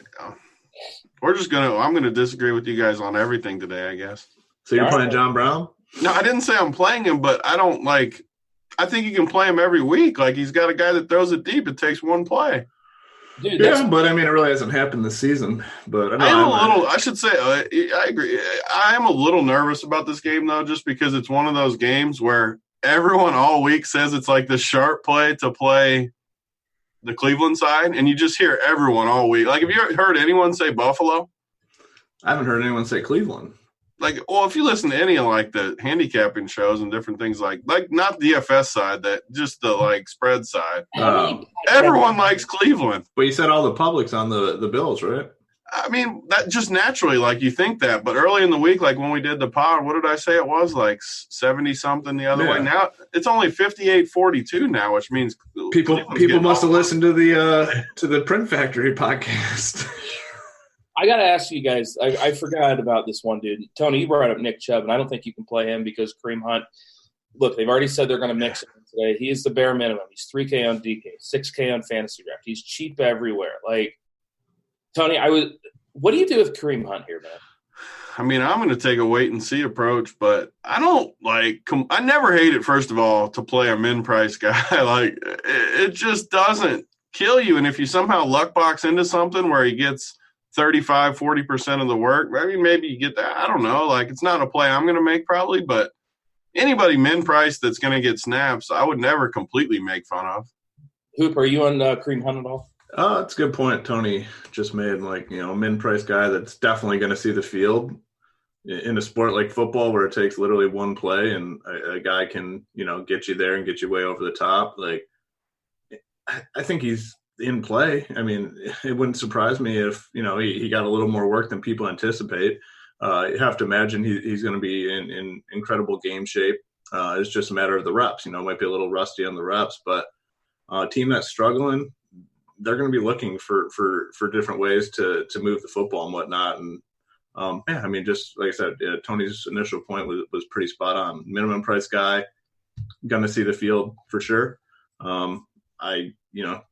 I'm gonna disagree with you guys on everything today, I guess. So you're playing John Brown? No, I didn't say I'm playing him, but I don't like. I think you can play him every week. Like, he's got a guy that throws it deep. It takes one play. Dude, but I mean, it really hasn't happened this season. But I should say, I agree. I am a little nervous about this game though, just because it's one of those games where everyone all week says it's like the sharp play to play the Cleveland side, and you just hear everyone all week. Like, have you ever heard anyone say Buffalo? I haven't heard anyone say Cleveland. Like, well, if you listen to any of like the handicapping shows and different things, like not the DFS side, that just the like spread side, everyone likes Cleveland. But you said all the public's on the Bills, right? I mean, that just naturally, like, you think that. But early in the week, like when we did the pod, what did I say it was? Like 70-something the other way. Now it's only 58-42 now, which means people must have listened to the Print Factory podcast. I got to ask you guys, I forgot about this one dude. Tony, you brought up Nick Chubb, and I don't think you can play him because Kareem Hunt, look, they've already said they're going to mix him today. He is the bare minimum. He's $3K on DK, $6K on FantasyDraft. He's cheap everywhere. Like, Tony, what do you do with Kareem Hunt here, man? I mean, I'm going to take a wait-and-see approach, but I don't I never hate it, first of all, to play a min-price guy. Like, it just doesn't kill you. And if you somehow luck box into something where he gets 35, 40% of the work, I mean, maybe you get that. I don't know. Like, it's not a play I'm going to make probably, but anybody min-price that's going to get snaps, I would never completely make fun of. Hoop, are you on Kareem Hunt at all? That's a good point Tony just made. Like, min-price guy that's definitely going to see the field in a sport like football where it takes literally one play and a guy can, get you there and get you way over the top. Like, I think he's in play. I mean, it wouldn't surprise me if, he got a little more work than people anticipate. You have to imagine he's going to be in incredible game shape. It's just a matter of the reps. Might be a little rusty on the reps, but a team that's struggling, they're going to be looking for different ways to move the football and whatnot. And I mean, just like I said, Tony's initial point was pretty spot on. Minimum price guy, going to see the field for sure. I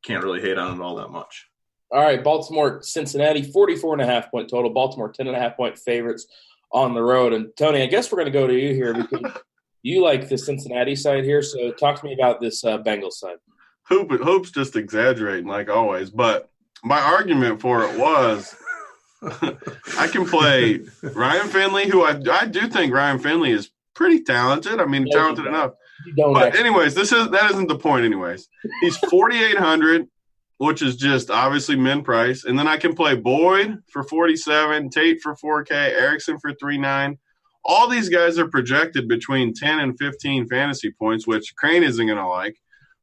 can't really hate on it all that much. All right, Baltimore, Cincinnati, 44.5 point total. Baltimore, 10.5 point favorites on the road. And Tony, I guess we're going to go to you here because you like the Cincinnati side here. So talk to me about this Bengals side. Hoop's just exaggerating like always, but my argument for it was I can play Ryan Finley, who I do think Ryan Finley is pretty talented. I mean, talented enough. But anyways, that isn't the point anyways. He's 4,800, which is just obviously min price. And then I can play Boyd for 47, Tate for 4K, Erickson for 3.9. All these guys are projected between 10 and 15 fantasy points, which Crane isn't going to like.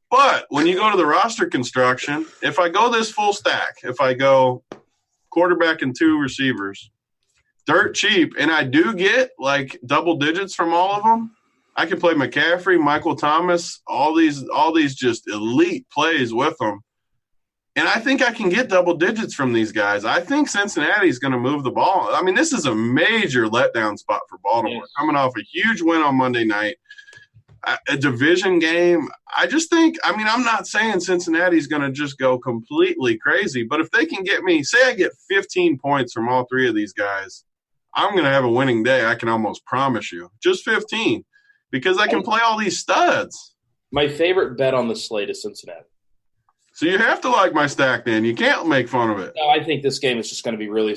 But when you go to the roster construction, if I go this full stack, if I go quarterback and 2 receivers, dirt cheap, and I do get like double digits from all of them, I can play McCaffrey, Michael Thomas, all these just elite plays with them. And I think I can get double digits from these guys. I think Cincinnati's going to move the ball. I mean, this is a major letdown spot for Baltimore, coming off a huge win on Monday night, a division game. I just think – I mean, I'm not saying Cincinnati's going to just go completely crazy, but if they can get me – say I get 15 points from all three of these guys, I'm going to have a winning day, I can almost promise you. Just 15 because I can play all these studs. My favorite bet on the slate is Cincinnati. So you have to like my stack, then. You can't make fun of it. No, I think this game is just going to be really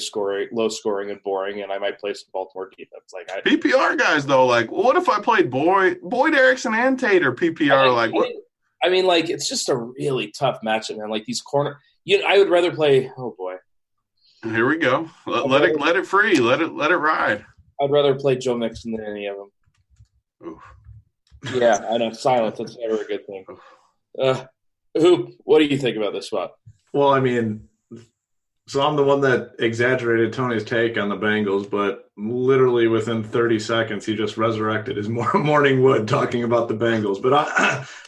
low scoring and boring, and I might play some Baltimore defense. PPR guys, though, what if I played Boyd Erickson and Tate or PPR? I mean, it's just a really tough matchup, man. These corner, I would rather play. Oh boy, here we go. Let it free. Let it ride. I'd rather play Joe Mixon than any of them. Oof. Yeah, I know. Silence. That's never a good thing. Hoop, what do you think about this spot? Well, I mean, so I'm the one that exaggerated Tony's take on the Bengals, but literally within 30 seconds, he just resurrected his morning wood talking about the Bengals. But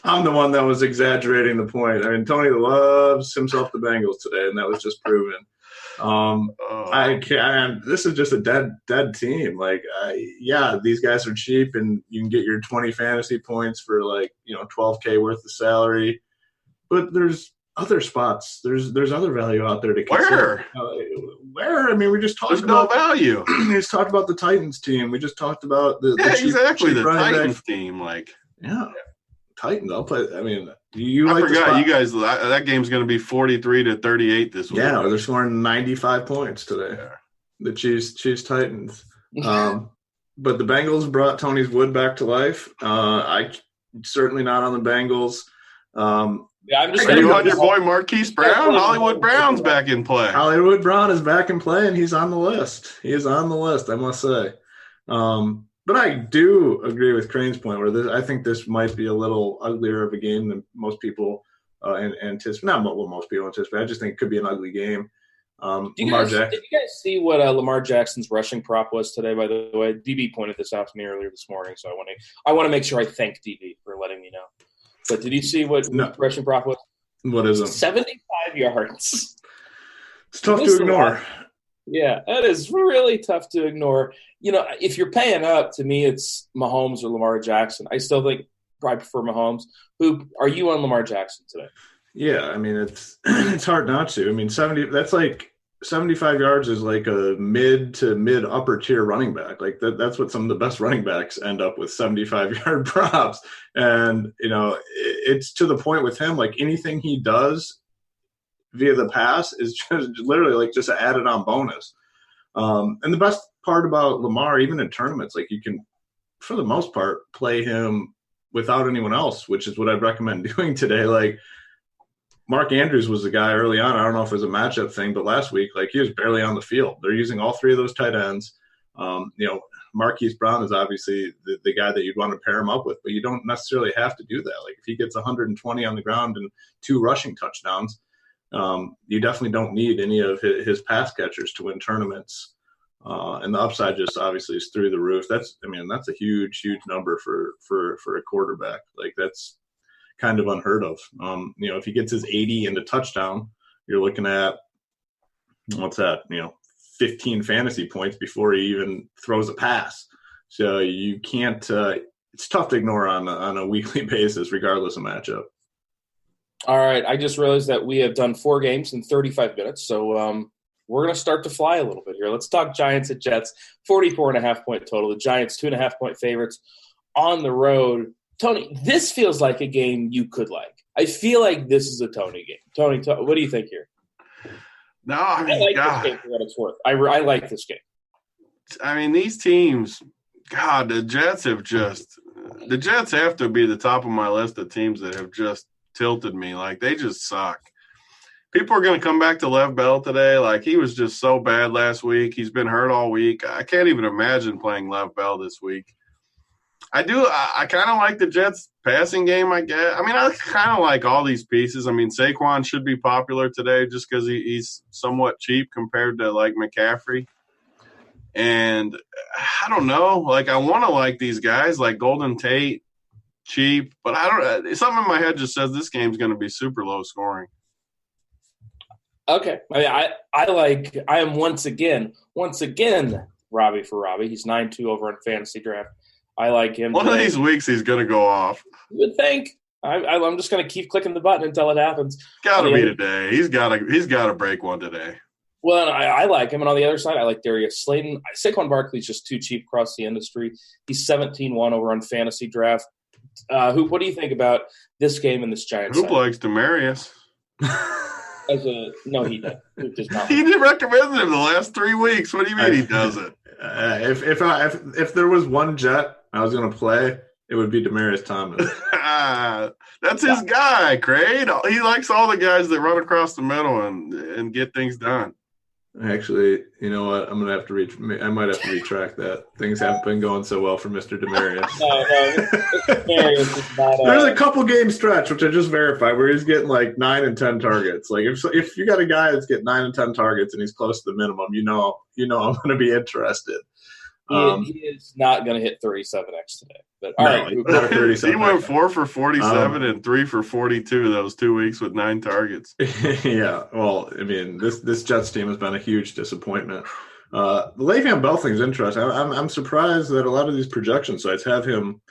I'm the one that was exaggerating the point. I mean, Tony loves himself the Bengals today, and that was just proven. I can't. This is just a dead team. These guys are cheap, and you can get your 20 fantasy points for $12K worth of salary. But there's other spots. There's other value out there to consider. Where? I mean, we just talked There's about no value. We just talked about the Titans team. We just talked about the cheap Titans team. Titans. I'll play. I mean, I forgot you guys. That game's going to be 43-38 this week. Yeah, they're scoring 95 points today. Yeah. The Chiefs Titans. But the Bengals brought Tony's wood back to life. I certainly not on the Bengals. I'm just Are you on your boy Marquise Brown? Hollywood Brown's back in play. Hollywood Brown is back in play, and he's on the list. He is on the list, I must say. But I do agree with Crane's point where I think this might be a little uglier of a game than most people anticipate. Not what most people anticipate. I just think it could be an ugly game. Did you guys see what Lamar Jackson's rushing prop was today, by the way? DB pointed this out to me earlier this morning, so I want to make sure I thank DB for letting me know. But did you see what rushing prop was? What is it? 75 yards. It's tough to ignore. Yeah, that is really tough to ignore. If you're paying up, to me, it's Mahomes or Lamar Jackson. I still think I prefer Mahomes. Are you on Lamar Jackson today? Yeah, I mean, it's hard not to. I mean, 75 yards is like a mid to mid upper tier running back. That's what some of the best running backs end up with, 75-yard props. And, it's to the point with him, anything he does via the pass is just literally just an added on bonus. And the best part about Lamar, even in tournaments, you can, for the most part, play him without anyone else, which is what I'd recommend doing today. Mark Andrews was the guy early on. I don't know if it was a matchup thing, but last week, he was barely on the field. They're using all three of those tight ends. Marquise Brown is obviously the guy that you'd want to pair him up with, but you don't necessarily have to do that. If he gets 120 on the ground and 2 rushing touchdowns, you definitely don't need any of his pass catchers to win tournaments. And the upside just obviously is through the roof. That's a huge, huge number for a quarterback. That's kind of unheard of. If he gets his 80 and a touchdown, you're looking at, what's that, 15 fantasy points before he even throws a pass. So you can't, it's tough to ignore on a weekly basis, regardless of matchup. All right. I just realized that we have done 4 games in 35 minutes. So we're going to start to fly a little bit here. Let's talk Giants at Jets, 44.5 point total. The Giants 2.5 point favorites on the road. Tony, this feels like a game you could like. I feel like this is a Tony game. Tony, what do you think here? No, I mean, like God. this game for what it's worth. I like this game. I mean, these teams, God, the Jets have to be the top of my list of teams that have just tilted me. They just suck. People are going to come back to Lev Bell today. He was just so bad last week. He's been hurt all week. I can't even imagine playing Lev Bell this week. I kind of like the Jets passing game, I guess. I mean, I kind of like all these pieces. I mean, Saquon should be popular today just because he's somewhat cheap compared to, McCaffrey. And I don't know. I want to like these guys like Golden Tate, cheap. But I don't – something in my head just says this game's going to be super low scoring. Okay. I am once again, Robbie for Robbie. He's 9-2 over on FantasyDraft. I like him. One of these weeks he's going to go off. You would think. I'm just going to keep clicking the button until it happens. Got to be today. He's got to break one today. Well, I like him. And on the other side, I like Darius Slayton. Saquon Barkley's just too cheap across the industry. He's 17-1 over on FantasyDraft. Hoop, what do you think about this game and this Giants? Hoop likes Demarius. No, he doesn't. Hoop does not. He did recommend him the last 3 weeks. What do you mean he doesn't? If there was one Jet I was going to play, it would be Demaryius Thomas. That's his guy, Craig. He likes all the guys that run across the middle and get things done. Actually, you know what? I'm gonna have to I might have to retract that. Things haven't been going so well for Mr. Demarius. Demarius is not. There's a couple game stretch which I just verified where he's getting like 9 and 10 targets. Like if you got a guy that's getting 9 and 10 targets and he's close to the minimum, you know I'm gonna be interested. He is not going to hit 37x today. But all right, he went 4 for 47 and 3 for 42 those 2 weeks with 9 targets. Yeah, well, I mean, this Jets team has been a huge disappointment. The Le'Veon Bell thing is interesting. I'm surprised that a lot of these projection sites have him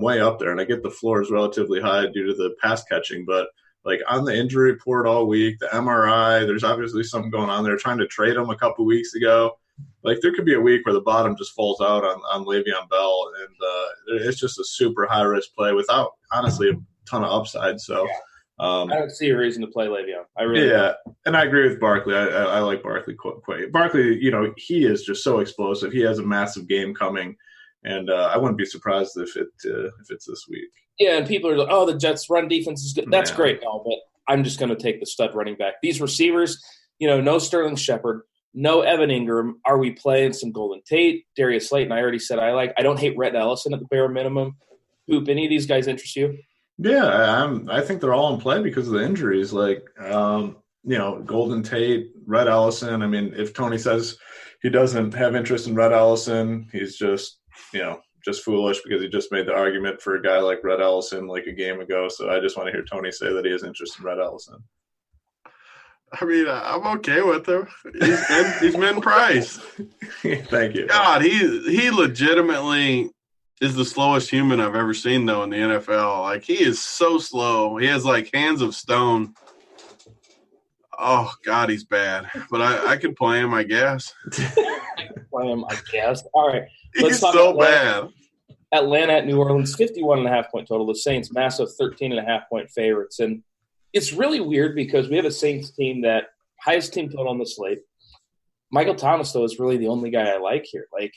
way up there, and I get the floor is relatively high due to the pass catching, but like on the injury report all week, the MRI, there's obviously something going on there. Trying to trade him a couple weeks ago. Like there could be a week where the bottom just falls out on Le'Veon Bell, and it's just a super high risk play without honestly a ton of upside. So I don't see a reason to play Le'Veon. I really don't. And I agree with Barkley. I like Barkley quite. Barkley, he is just so explosive. He has a massive game coming, and I wouldn't be surprised if it's this week. Yeah, and people are like, "Oh, the Jets' run defense is good." That's great, but I'm just going to take the stud running back. These receivers, no Sterling Shepard. No Evan Ingram. Are we playing some Golden Tate? Darius Slayton, I already said I like. I don't hate Rhett Ellison at the bare minimum. Hoop, any of these guys interest you? Yeah, I think they're all in play because of the injuries. Like, Golden Tate, Rhett Ellison. I mean, if Tony says he doesn't have interest in Rhett Ellison, he's just foolish because he just made the argument for a guy like Rhett Ellison like a game ago. So I just want to hear Tony say that he has interest in Rhett Ellison. I mean, I'm okay with him. He's min price. Thank you. God, he legitimately is the slowest human I've ever seen, though, in the NFL. Like, he is so slow. He has, like, hands of stone. Oh, God, he's bad. But I could play him, I guess. All right. He's so bad. Atlanta at New Orleans, 51.5-point total. The Saints, massive 13.5-point favorites. And it's really weird because we have a Saints team that highest team total on the slate. Michael Thomas, though, is really the only guy I like here. Like,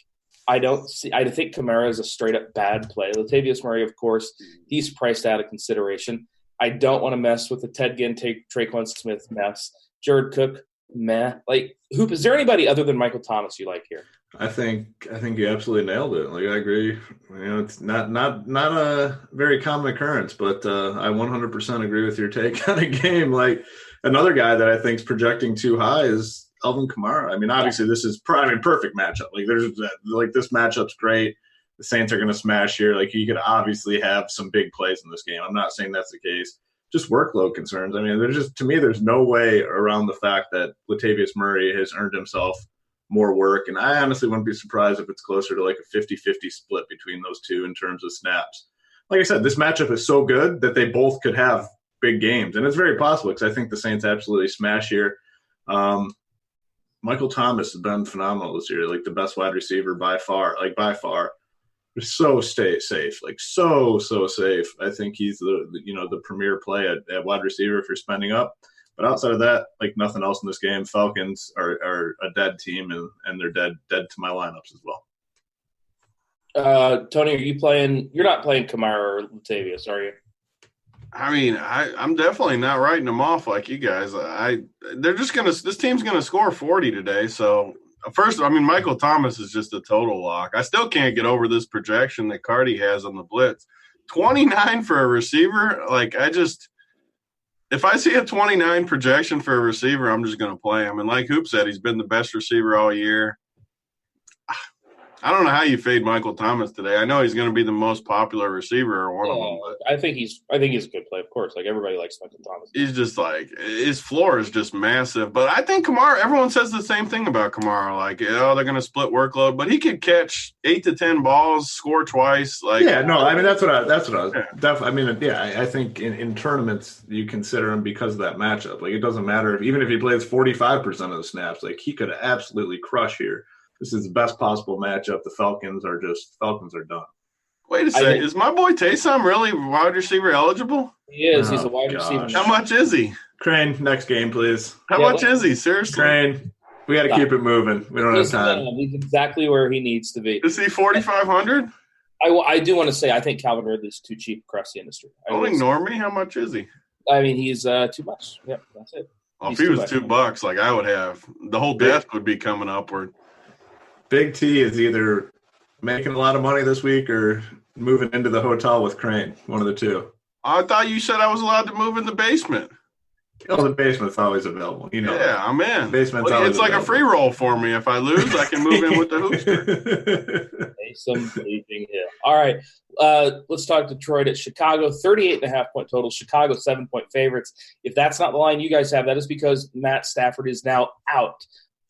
I think Kamara is a straight-up bad play. Latavius Murray, of course, he's priced out of consideration. I don't want to mess with the Ted Ginn, Traquan Smith mess. Jared Cook, meh. Like, Hoop, is there anybody other than Michael Thomas you like here? I think you absolutely nailed it. Like, I agree. It's not a very common occurrence, but I 100% agree with your take on a game. Like, another guy that I think is projecting too high is Alvin Kamara. I mean, obviously this is perfect matchup. Like, this matchup's great. The Saints are going to smash here. Like, you could obviously have some big plays in this game. I'm not saying that's the case. Just workload concerns. I mean, there's no way around the fact that Latavius Murray has earned himself more work, and I honestly wouldn't be surprised if it's closer to like a 50-50 split between those two in terms of snaps. Like I said, this matchup is so good that they both could have big games, and it's very possible because I think the Saints absolutely smash here. Michael Thomas has been phenomenal this year, like the best wide receiver by far. So safe, like so safe. I think he's the premier play at wide receiver if you're spending up. But outside of that, like nothing else in this game. Falcons are a dead team, and they're dead to my lineups as well. Tony, are you playing? You're not playing Kamara or Latavius, are you? I mean, I'm definitely not writing them off like you guys. This team's gonna score 40 today. So first, I mean, Michael Thomas is just a total lock. I still can't get over this projection that Cardi has on the blitz. 29 for a receiver, like if I see a 29 projection for a receiver, I'm just going to play him. And like Hoop said, he's been the best receiver all year. I don't know how you fade Michael Thomas today. I know he's going to be the most popular receiver or one of them. But I think he's a good play, of course. Like, everybody likes Michael Thomas. He's just like, his floor is just massive. But I think Kamara, everyone says the same thing about Kamara. Like, they're going to split workload. But he could catch 8 to 10 balls, score twice. Like, yeah, no, I mean, that's what I was I mean, yeah, I think in tournaments you consider him because of that matchup. Like, it doesn't matter even if he plays 45% of the snaps, like, he could absolutely crush here. This is the best possible matchup. The Falcons are done. Wait a second. Is my boy Taysom really wide receiver eligible? He is. He's a wide receiver. How much is he? Crane, next game, please. How much is he? Seriously? Crane, we got to keep it moving. We don't have time. He's exactly where he needs to be. Is he 4,500? I do want to say I think Calvin Ridley's too cheap across the industry. Don't ignore me. How much is he? I mean, he's too much. Yep, that's it. Well, if he was $2, like I would have, the whole desk would be coming upward. Big T is either making a lot of money this week or moving into the hotel with Crane. One of the two. I thought you said I was allowed to move in the basement. Oh, the basement's always available. You know. Yeah, I'm in. Basement's always it's like available. a free roll for me. If I lose, I can move in with the hoops. Some bleeping hill. All right, let's talk Detroit at Chicago. 38.5-point total. Chicago 7-point favorites. If that's not the line you guys have, that is because Matt Stafford is now out.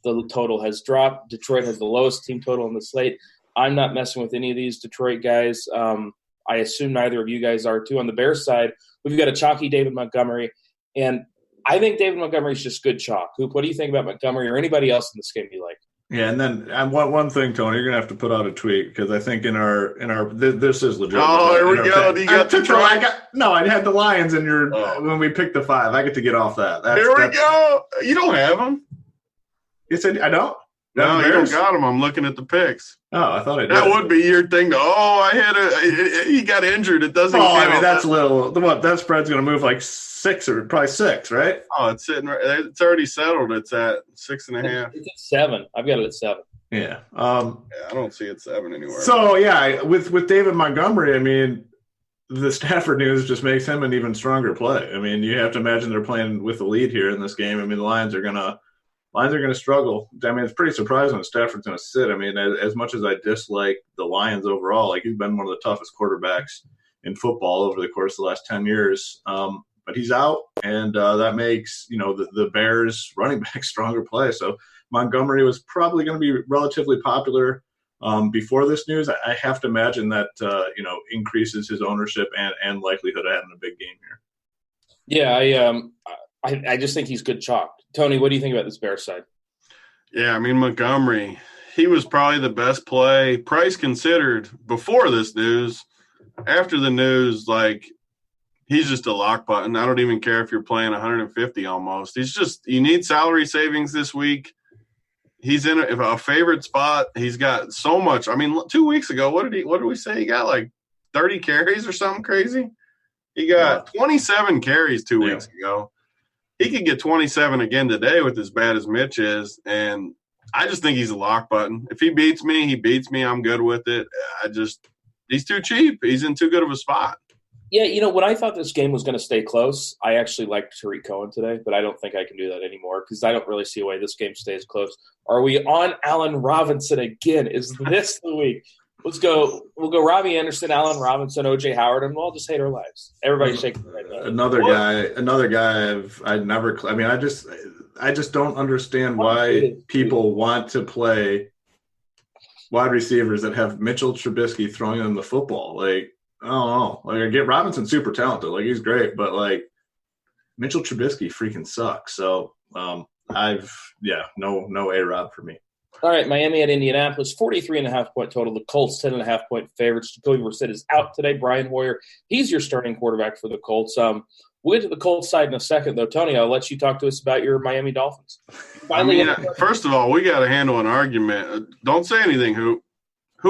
The total has dropped. Detroit has the lowest team total on the slate. I'm not messing with any of these Detroit guys. I assume neither of you guys are too. On the Bears side, we've got a chalky David Montgomery, and I think David Montgomery is just good chalk. Hoop, what do you think about Montgomery or anybody else in this game you like? Yeah, and then one thing, Tony, you're gonna have to put out a tweet because I think in our this is legit. Oh, here we go. You got Detroit. I had the Lions in your when we picked the 5. I get to get off that. Here we go. You don't have them. You said I don't. No, you don't got them. I'm looking at the picks. Oh, I thought I did. That would be your thing. He got injured. It doesn't. I mean, that's little. That spread's going to move like 6 or probably 6, right? Oh, it's sitting. It's already settled. It's at 6.5. It's at 7. I've got it at 7. Yeah. I don't see it 7 anywhere. So yeah, with David Montgomery, I mean, the Stafford news just makes him an even stronger play. I mean, you have to imagine they're playing with the lead here in this game. I mean, the Lions are going to struggle. I mean, it's pretty surprising that Stafford's going to sit. I mean, as much as I dislike the Lions overall, like he's been one of the toughest quarterbacks in football over the course of the last 10 years. But he's out, and that makes, the Bears running back stronger play. So Montgomery was probably going to be relatively popular before this news. I have to imagine that, increases his ownership and likelihood of having a big game here. Yeah, I just think he's good chalk. Tony, what do you think about this Bears side? Yeah, I mean, Montgomery, he was probably the best play, price considered, before this news. After the news, like, he's just a lock button. I don't even care if you're playing 150 almost. You need salary savings this week. He's in a favorite spot. He's got so much. I mean, 2 weeks ago, what did we say? He got like 30 carries or something crazy. He got 27 carries 2 weeks ago. He could get 27 again today with as bad as Mitch is, and I just think he's a lock button. If he beats me, he beats me. I'm good with it. He's too cheap. He's in too good of a spot. Yeah, when I thought this game was going to stay close, I actually liked Tariq Cohen today, but I don't think I can do that anymore because I don't really see a way this game stays close. Are we on Allen Robinson again? Is this the week? Let's go. We'll go Robbie Anderson, Allen Robinson, O.J. Howard, and we'll all just hate our lives. Everybody's shaking their head. Another guy. I just don't understand why people want to play wide receivers that have Mitchell Trubisky throwing them the football. Like, I don't know. Like, I get Robinson's super talented. Like, he's great, but like Mitchell Trubisky freaking sucks. So, no A-Rob for me. All right, Miami at Indianapolis, 43.5-point total. The Colts, 10.5-point favorites. Jacoby Brissett is out today. Brian Hoyer, he's your starting quarterback for the Colts. We'll get to the Colts side in a second, though. Tony, I'll let you talk to us about your Miami Dolphins. First of all, we got to handle an argument. Don't say anything, Who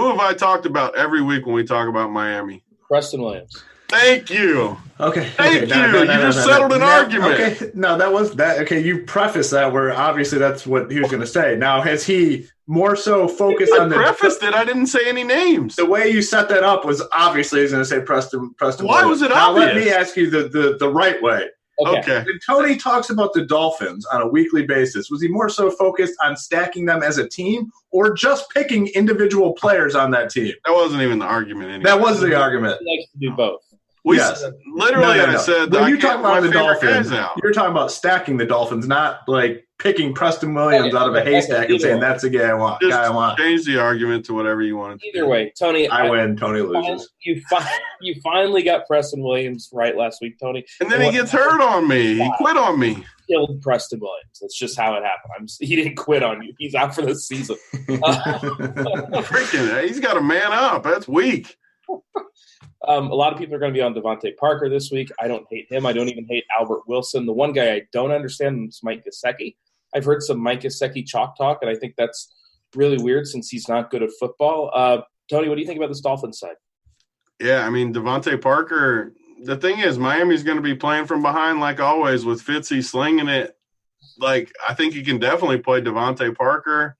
have I talked about every week when we talk about Miami? Preston Williams. Thank you. Okay. Thank you. You just settled an argument. Okay. No, that was that. Okay, you prefaced that where obviously that's what he was going to say. Now, has he more so focused on the – I prefaced it. I didn't say any names. The way you set that up was obviously he's going to say Preston Why was it now, obvious? Let me ask you the right way. Okay. When Tony talks about the Dolphins on a weekly basis, was he more so focused on stacking them as a team or just picking individual players on that team? That wasn't even the argument anyway. That was the argument. He likes to do both. Yes. Literally, No. I said when I you can't talk about my the favorite Dolphins, guys out. you're talking about stacking the Dolphins, not like picking Preston Williams out of a haystack and saying that's the guy I want. Just change the argument to whatever you want. Either way, Tony, I win. Tony loses. You finally got Preston Williams right last week, Tony. And then he gets hurt on me. He quit on me. Killed Preston Williams. That's just how it happened. He didn't quit on you. He's out for the season. Freaking, he's got to man up. That's weak. A lot of people are going to be on Devontae Parker this week. I don't hate him. I don't even hate Albert Wilson. The one guy I don't understand is Mike Gesicki. I've heard some Mike Gesicki chalk talk, and I think that's really weird since he's not good at football. Tony, what do you think about this Dolphins side? Yeah, I mean, Devontae Parker, the thing is, Miami's going to be playing from behind like always with Fitzy slinging it. Like, I think you can definitely play Devontae Parker.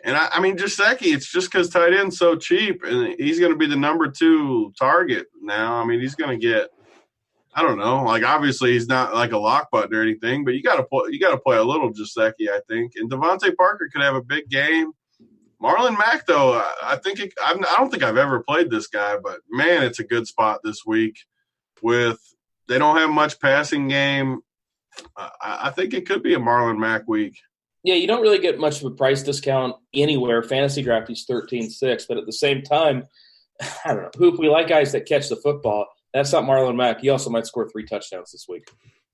And, I mean, Gesicki, it's just because tight end's so cheap, and he's going to be the number 2 target now. I mean, he's going to get, I don't know, like obviously he's not like a lock button or anything, but you got to play a little Gesicki, I think. And Devontae Parker could have a big game. Marlon Mack, though, I don't think I've ever played this guy, but man, it's a good spot this week. They don't have much passing game. I think it could be a Marlon Mack week. Yeah, you don't really get much of a price discount anywhere. FantasyDraft, he's 13.6, but at the same time, I don't know. Hoop, we like guys that catch the football. That's not Marlon Mack. He also might score 3 touchdowns this week.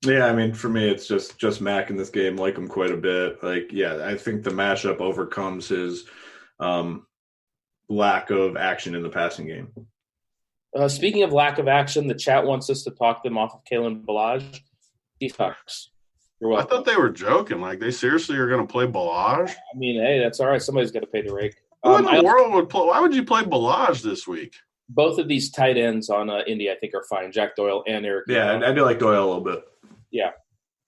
Yeah, I mean, for me, it's just Mack in this game. Like him quite a bit. Like, yeah, I think the matchup overcomes his lack of action in the passing game. Speaking of lack of action, the chat wants us to talk them off of Kalen Ballage. He sucks. I thought they were joking. Like, they seriously are going to play Ballage? I mean, hey, that's all right. Somebody's got to pay the rake. Who in the world would play? Why would you play Ballage this week? Both of these tight ends on Indy, I think, are fine. Jack Doyle and Eric. Yeah, I do like Doyle a little bit. Yeah.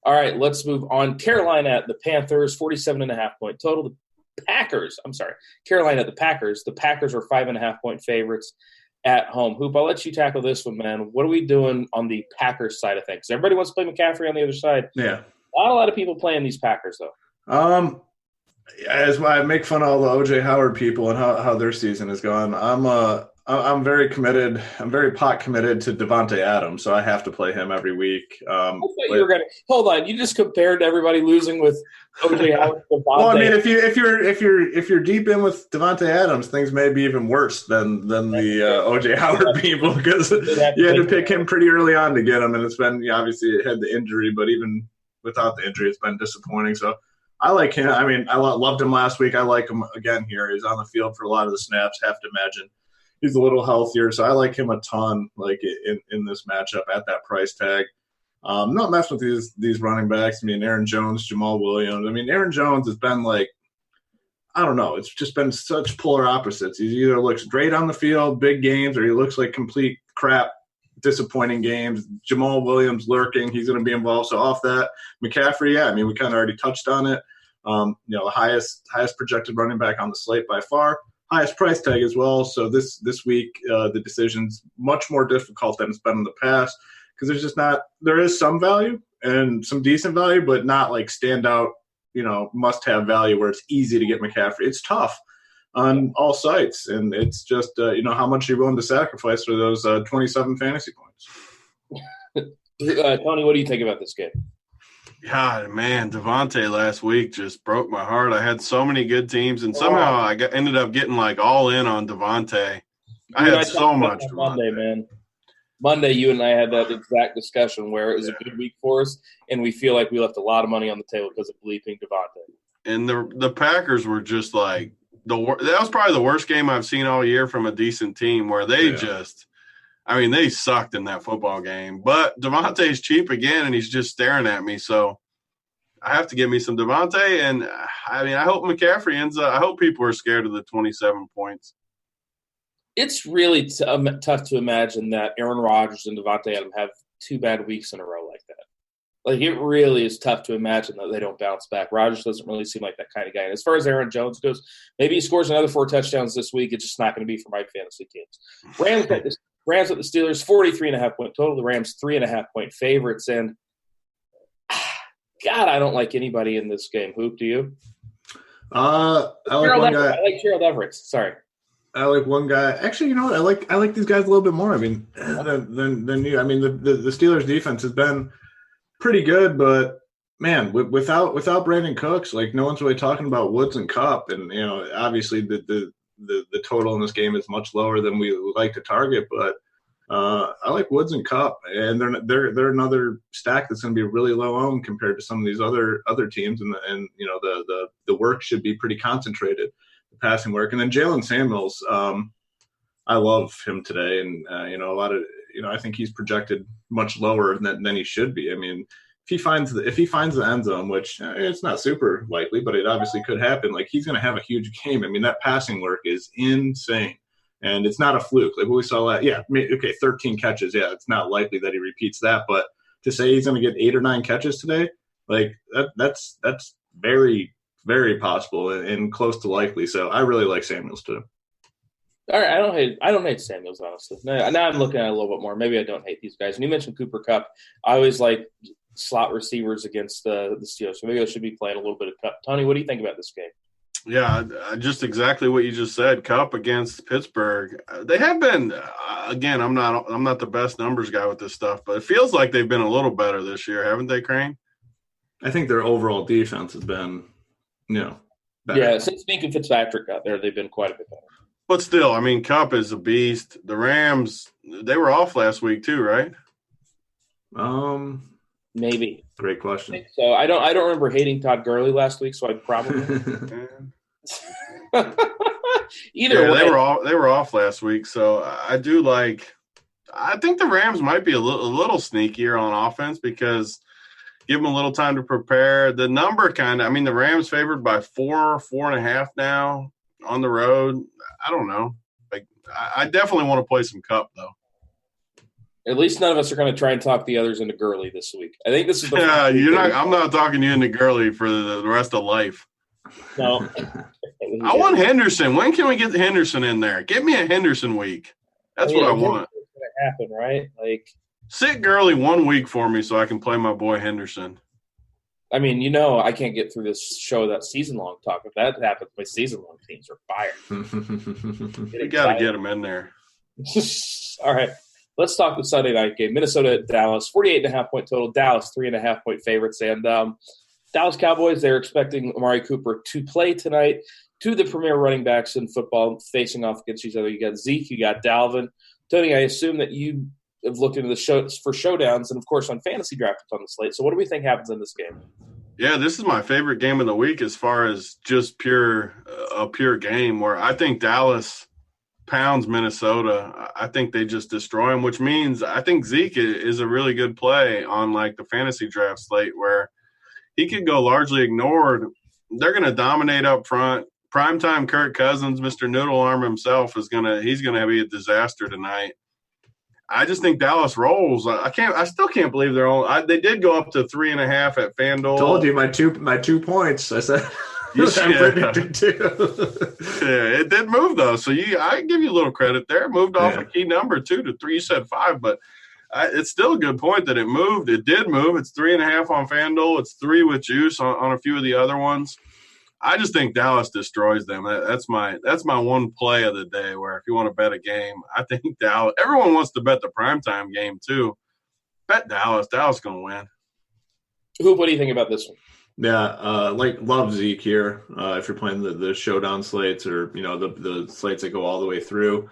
All right, let's move on. Carolina at the Panthers, 47.5-point total. Carolina at the Packers. The Packers are 5.5-point favorites at home. Hoop, I'll let you tackle this one, man. What are we doing on the Packers side of things? Everybody wants to play McCaffrey on the other side. Yeah. Not a lot of people playing these Packers, though. As I make fun of all the O.J. Howard people and how their season has gone, I'm very committed. I'm very pot committed to Devontae Adams, so I have to play him every week. I thought you were gonna hold on. You just compared everybody losing with O.J. Howard. Well, I mean, if you're deep in with Devontae Adams, things may be even worse than the O.J. Howard people because you had to pick him pretty early on to get him, and it's been obviously it had the injury, but even without the injury, it's been disappointing. So I like him. I mean, I loved him last week. I like him again here. He's on the field for a lot of the snaps. Have to imagine he's a little healthier, so I like him a ton. Like in this matchup at that price tag. Not messing with these running backs. I mean, Aaron Jones, Jamal Williams. I mean, Aaron Jones has been like, I don't know. It's just been such polar opposites. He either looks great on the field, big games, or he looks like complete crap, disappointing games. Jamal Williams lurking. He's going to be involved. So off that, McCaffrey, yeah, I mean, we kind of already touched on it. The highest projected running back on the slate by far. Highest price tag as well. So this week, the decision's much more difficult than it's been in the past because there is some value and some decent value, but not like standout, must-have value where it's easy to get McCaffrey. It's tough on all sites, and it's just, how much you're willing to sacrifice for those 27 fantasy points. Tony, what do you think about this game? God, man, Devontae last week just broke my heart. I had so many good teams, and somehow I ended up getting like all in on Devontae. I had so much Devontae. Monday, man. Monday, you and I had that exact discussion where it was a good week for us, and we feel like we left a lot of money on the table because of bleeping Devontae. And the Packers were just like that was probably the worst game I've seen all year from a decent team where they they sucked in that football game. But Devontae's cheap again, and he's just staring at me. So I have to get me some Devontae. And, I hope McCaffrey ends up – I hope people are scared of the 27 points. It's really tough to imagine that Aaron Rodgers and Devontae Adams have 2 bad weeks in a row like that. Like, it really is tough to imagine that they don't bounce back. Rodgers doesn't really seem like that kind of guy. And as far as Aaron Jones goes, maybe he scores another 4 touchdowns this week. It's just not going to be for my fantasy teams. Rams at the Steelers, 43.5-point total. The Rams 3.5-point favorites. And God, I don't like anybody in this game. Hoop, do you? I like one guy. I like Gerald Everett. Sorry. I like one guy. Actually, you know what? I like these guys a little bit more. I mean, than you. I mean, the Steelers' defense has been pretty good, but man, without Brandon Cooks, like no one's really talking about Woods and Kupp, and you know, obviously the total in this game is much lower than we would like to target, but I like Woods and Kupp, and they're another stack that's going to be really low owned compared to some of these other teams, and you know the work should be pretty concentrated. Passing work, and then Jalen Samuels, I love him today, and you know I think he's projected much lower than he should be. I mean, if he finds the end zone, which it's not super likely, but it obviously could happen, like he's going to have a huge game. I mean, that passing work is insane, and it's not a fluke. Like what we saw 13 catches, yeah, it's not likely that he repeats that, but to say he's going to get 8 or 9 catches today, like that's very, very possible and close to likely. So I really like Samuels too. All right, I don't hate Samuels, honestly. Now I'm looking at it a little bit more. Maybe I don't hate these guys. And you mentioned Cooper Kupp. I always like slot receivers against the Steelers. So maybe I should be playing a little bit of Kupp. Tony, what do you think about this game? Yeah, just exactly what you just said. Kupp against Pittsburgh. They have been. Again, I'm not the best numbers guy with this stuff, but it feels like they've been a little better this year, haven't they, Crane? I think their overall defense has been. Better. Yeah, since Minka Fitzpatrick got there, they've been quite a bit better. But still, I mean, Kupp is a beast. The Rams, they were off last week too, right? Maybe. Great question. So I don't remember hating Todd Gurley last week, so I'd probably either way. They were off last week, so I do like. I think the Rams might be a little sneakier on offense because. Give them a little time to prepare. The number the Rams favored by 4.5 now on the road. I don't know. Like, I definitely want to play some Kupp though. At least none of us are going to try and talk the others into Gurley this week. I think this is. I'm not talking you into Gurley for the rest of life. No. I want Henderson. When can we get Henderson in there? Give me a Henderson week. That's what I want. It's going to happen, right? Like. Sit Gurley 1 week for me so I can play my boy Henderson. I mean, I can't get through this show without season-long talk. If that happens, my season-long teams are fired. You got to get him in there. All right. Let's talk the Sunday night game. Minnesota at Dallas, 48.5-point total. Dallas, 3.5-point favorites. And Dallas Cowboys, they're expecting Amari Cooper to play tonight. Two of the premier running backs in football facing off against each other. You got Zeke, you got Dalvin. Tony, I assume that you – have looked into the shows for showdowns, and of course on FantasyDraft it's on the slate. So what do we think happens in this game? Yeah, this is my favorite game of the week as far as just a pure game where I think Dallas pounds Minnesota. I think they just destroy them, which means I think Zeke is a really good play on like the FantasyDraft slate where he could go largely ignored. They're going to dominate up front. Primetime Kirk Cousins, Mr. Noodle Arm himself he's going to be a disaster tonight. I just think Dallas rolls. I still can't believe they're all. They did go up to 3.5 at FanDuel. Told you my 2 points. I said. predicted too. Yeah, it did move though. So I give you a little credit there. It moved off a key number too to 3. You said 5, but it's still a good point that it moved. It did move. It's 3.5 on FanDuel. It's 3 with juice on a few of the other ones. I just think Dallas destroys them. That's my one play of the day where if you want to bet a game, I think Dallas – everyone wants to bet the primetime game too. Bet Dallas. Dallas going to win. Hoop, what do you think about this one? Yeah, love Zeke here if you're playing the showdown slates or, the slates that go all the way through.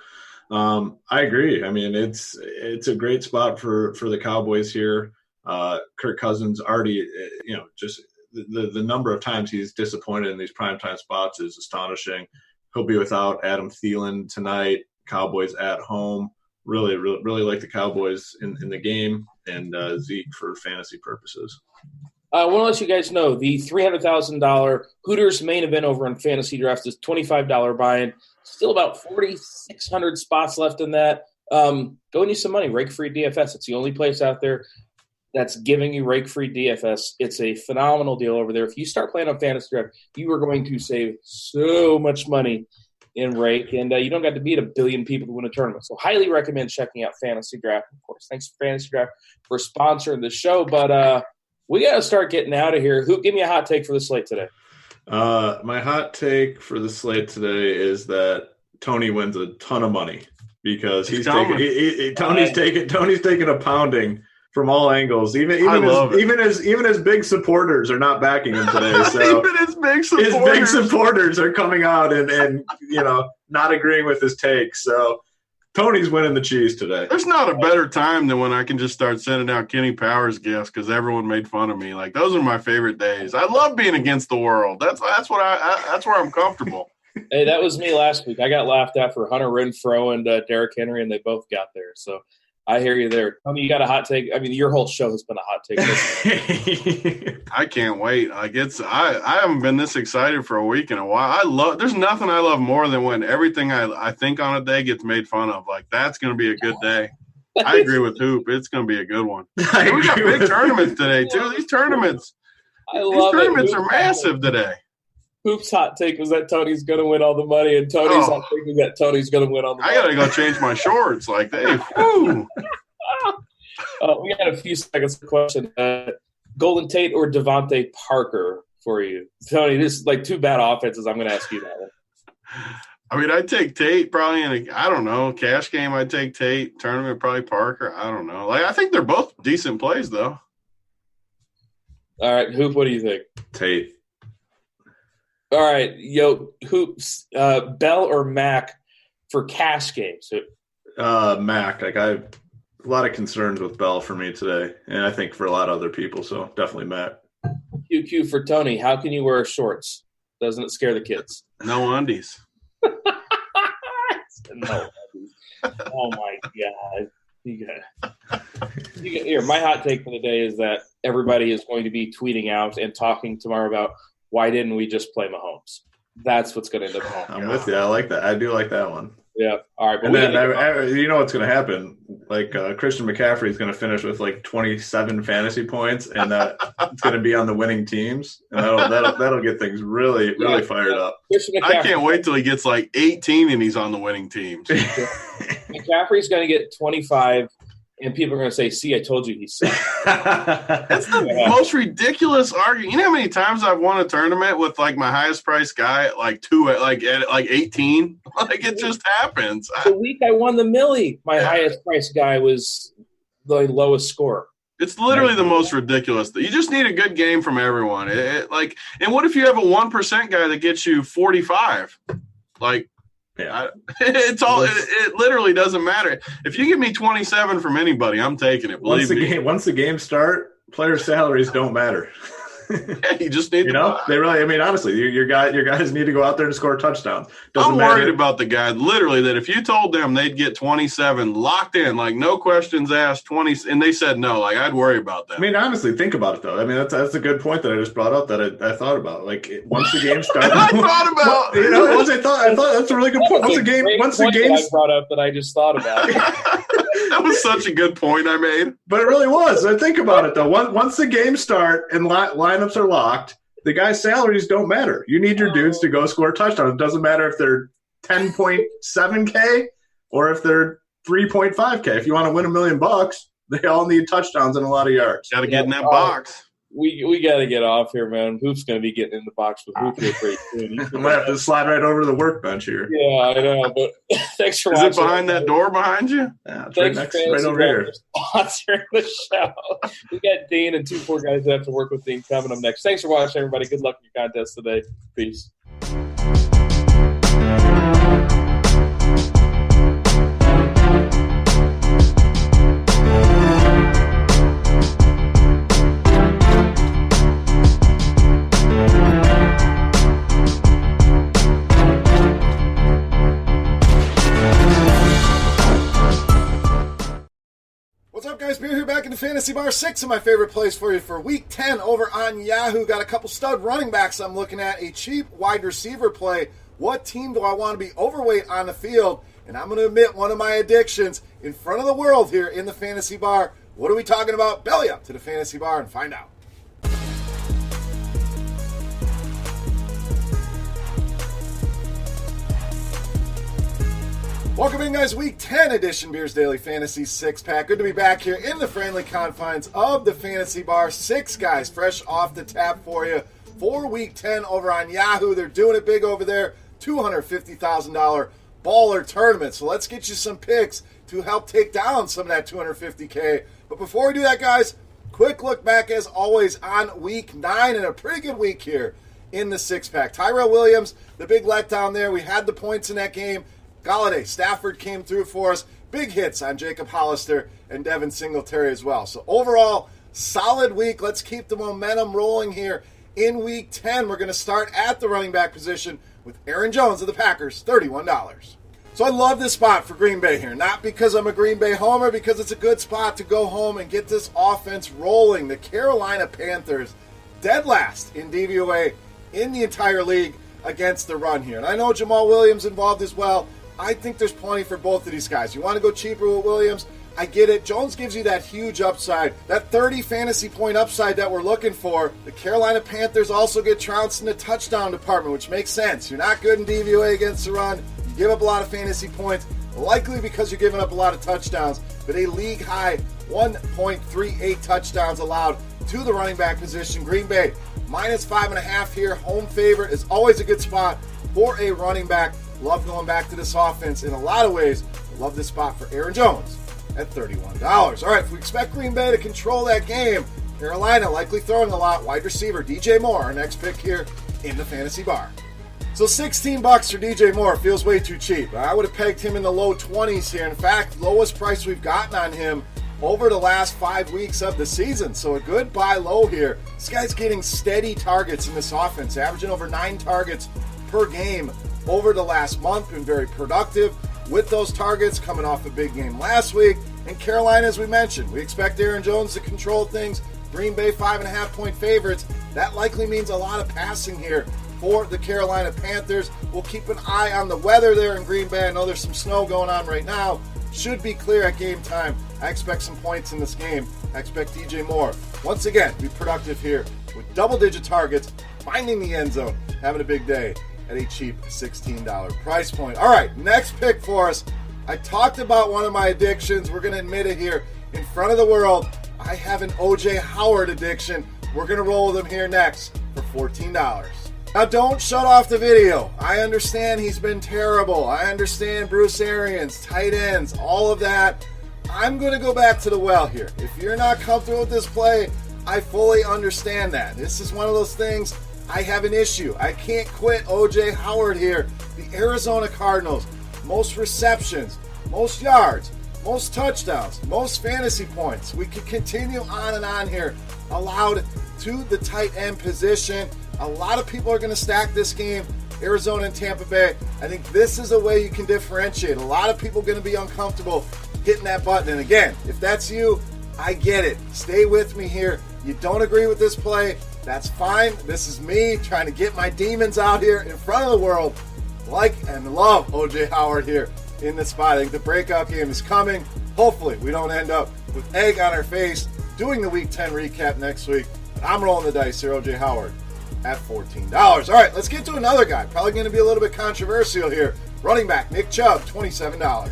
I agree. I mean, it's a great spot for the Cowboys here. Kirk Cousins already, just – the number of times he's disappointed in these primetime spots is astonishing. He'll be without Adam Thielen tonight. Cowboys at home. Really, really, really like the Cowboys in the game and Zeke for fantasy purposes. I want to let you guys know the $300,000 Hooters main event over on FantasyDraft is $25 buy-in. Still about 4,600 spots left in that. Go and use some money. Rake-free DFS. It's the only place out there that's giving you rake-free DFS. It's a phenomenal deal over there. If you start playing on FantasyDraft, you are going to save so much money in rake, and you don't got to beat a billion people to win a tournament. So highly recommend checking out FantasyDraft, of course. Thanks to FantasyDraft for sponsoring the show. But We got to start getting out of here. Give me a hot take for the slate today. My hot take for the slate today is that Tony wins a ton of money because Tony's taking a pounding from all angles. Even his big supporters are not backing him today. So even his big supporters are coming out and not agreeing with his take. So Tony's winning the cheese today. There's not a better time than when I can just start sending out Kenny Powers gifts because everyone made fun of me. Like, those are my favorite days. I love being against the world. That's where I'm comfortable. Hey, that was me last week. I got laughed at for Hunter Renfrow and Derrick Henry, and they both got there. So I hear you there. Tony, you got a hot take? I mean, your whole show has been a hot take. I can't wait. Like, I haven't been this excited for a week in a while. There's nothing I love more than when everything I think on a day gets made fun of. Like, that's going to be a good day. I agree with Hoop. It's going to be a good one. We got big tournaments today, too. These tournaments are massive today. Hoop's hot take was that Tony's going to win all the money, and Tony's hot take was that Tony's going to win all the money. I got to go change my shorts. Like, hey, whoo. We got a few seconds of question. Golden Tate or Devontae Parker for you? Tony, this is like two bad offenses. I'm going to ask you that one. I mean, I'd take Tate probably in I don't know, cash game I'd take Tate. Tournament probably Parker. I don't know. Like, I think they're both decent plays, though. All right, Hoop, what do you think? Tate. All right, Hoops, Bell or Mac for cash games? Mac. Like, I have a lot of concerns with Bell for me today, and I think for a lot of other people, so definitely Mac. QQ for Tony. How can you wear shorts? Doesn't it scare the kids? No undies. No undies. Oh, my God. Here, my hot take for the day is that everybody is going to be tweeting out and talking tomorrow about why didn't we just play Mahomes? That's what's going to end up happening. I'm with you. I like that. I do like that one. Yeah. All right. But and then you know what's going to happen? Like Christian McCaffrey is going to finish with like 27 fantasy points, and that it's going to be on the winning teams, and that'll get things really fired up. I can't wait till he gets like 18 and he's on the winning teams. McCaffrey's going to get 25. And people are going to say, see, I told you he sucked. That's the most ridiculous argument. You know how many times I've won a tournament with, like, my highest price guy at, like, 18? Like, it just happens. The week I won the Millie, my highest price guy was the lowest score. It's literally the most ridiculous. You just need a good game from everyone. And what if you have a 1% guy that gets you 45? Like, yeah, it literally doesn't matter. If you give me 27 from anybody, I'm taking it. Once the game start, player salaries don't matter. Yeah, you just need they really. I mean, honestly, your guys need to go out there and score touchdowns. I'm worried about the guy literally that if you told them they'd get 27 locked in, like no questions asked, 20, and they said no, like I'd worry about that. I mean, honestly, think about it though. I mean, that's a good point that I just brought up that I thought about. Like once the game started, I thought about. I thought that's a really good point. Once the game I brought up that I just thought about. That was such a good point I made. But it really was. I think about it, though. Once the games start and lineups are locked, the guys' salaries don't matter. You need your dudes to go score touchdowns. It doesn't matter if they're 10.7K or if they're 3.5K. If you want to win $1 million, they all need touchdowns and a lot of yards. Got to get in that box. We got to get off here, man. Hoop's going to be getting in the box with Hoop here pretty soon. I'm going to have to slide right over to the workbench here. Yeah, I know. But thanks for watching. Is it behind that door behind you? Yeah, it's right over here. Sponsoring the show. We got Dean and 2 more guys that have to work with Dean coming up next. Thanks for watching, everybody. Good luck in your contest today. Peace. What's up, guys? Beer here back in the Fantasy Bar. 6 of my favorite plays for you for Week 10 over on Yahoo. Got a couple stud running backs I'm looking at. A cheap wide receiver play. What team do I want to be overweight on the field? And I'm going to admit one of my addictions in front of the world here in the Fantasy Bar. What are we talking about? Belly up to the Fantasy Bar and find out. Welcome in, guys. Week 10 edition Beers Daily Fantasy 6-pack. Good to be back here in the friendly confines of the Fantasy Bar. 6 guys fresh off the tap for you for Week 10 over on Yahoo. They're doing it big over there. $250,000 baller tournament. So let's get you some picks to help take down some of that $250K. But before we do that, guys, quick look back as always on Week 9 and a pretty good week here in the 6-pack. Tyrell Williams, the big letdown there. We had the points in that game. Galladay, Stafford came through for us. Big hits on Jacob Hollister and Devin Singletary as well. So overall, solid week. Let's keep the momentum rolling here in Week 10. We're going to start at the running back position with Aaron Jones of the Packers, $31. So I love this spot for Green Bay here. Not because I'm a Green Bay homer, because it's a good spot to go home and get this offense rolling. The Carolina Panthers, dead last in DVOA in the entire league against the run here. And I know Jamal Williams involved as well. I think there's plenty for both of these guys. You want to go cheaper with Williams? I get it. Jones gives you that huge upside, that 30 fantasy point upside that we're looking for. The Carolina Panthers also get trounced in the touchdown department, which makes sense. You're not good in DVOA against the run. You give up a lot of fantasy points, likely because you're giving up a lot of touchdowns, but a league-high 1.38 touchdowns allowed to the running back position. Green Bay, minus 5.5 here. Home favorite is always a good spot for a running back. Love going back to this offense in a lot of ways. Love this spot for Aaron Jones at $31. All right, if we expect Green Bay to control that game, Carolina likely throwing a lot. Wide receiver DJ Moore, our next pick here in the Fantasy Bar. So $16 for DJ Moore feels way too cheap. I would have pegged him in the low 20s here. In fact, lowest price we've gotten on him over the last 5 weeks of the season. So a good buy low here. This guy's getting steady targets in this offense, averaging over 9 targets per game over the last month. Been very productive with those targets, coming off a big game last week. And Carolina, as we mentioned, we expect Aaron Jones to control things. Green Bay 5.5-point favorites. That likely means a lot of passing here for the Carolina Panthers. We'll keep an eye on the weather there in Green Bay. I know there's some snow going on right now. Should be clear at game time. I expect some points in this game. I expect DJ Moore, once again, be productive here with double-digit targets, finding the end zone, having a big day at a cheap $16 price point. All right, next pick for us. I talked about one of my addictions. We're going to admit it here in front of the world. I have an OJ Howard addiction. We're going to roll with him here next for $14. Now, don't shut off the video. I understand he's been terrible. I understand Bruce Arians, tight ends, all of that. I'm going to go back to the well here. If you're not comfortable with this play, I fully understand that. This is one of those things. I have an issue. I can't quit OJ Howard here. The Arizona Cardinals, most receptions, most yards, most touchdowns, most fantasy points. We could continue on and on here. Allowed to the tight end position. A lot of people are going to stack this game, Arizona and Tampa Bay. I think this is a way you can differentiate. A lot of people are going to be uncomfortable hitting that button. And again, if that's you, I get it. Stay with me here. You don't agree with this play, that's fine. This is me trying to get my demons out here in front of the world. Like and love OJ Howard here in this spot. I think the breakout game is coming. Hopefully we don't end up with egg on our face doing the Week 10 recap next week. But I'm rolling the dice here, OJ Howard at $14. All right, let's get to another guy. Probably going to be a little bit controversial here. Running back Nick Chubb, $27.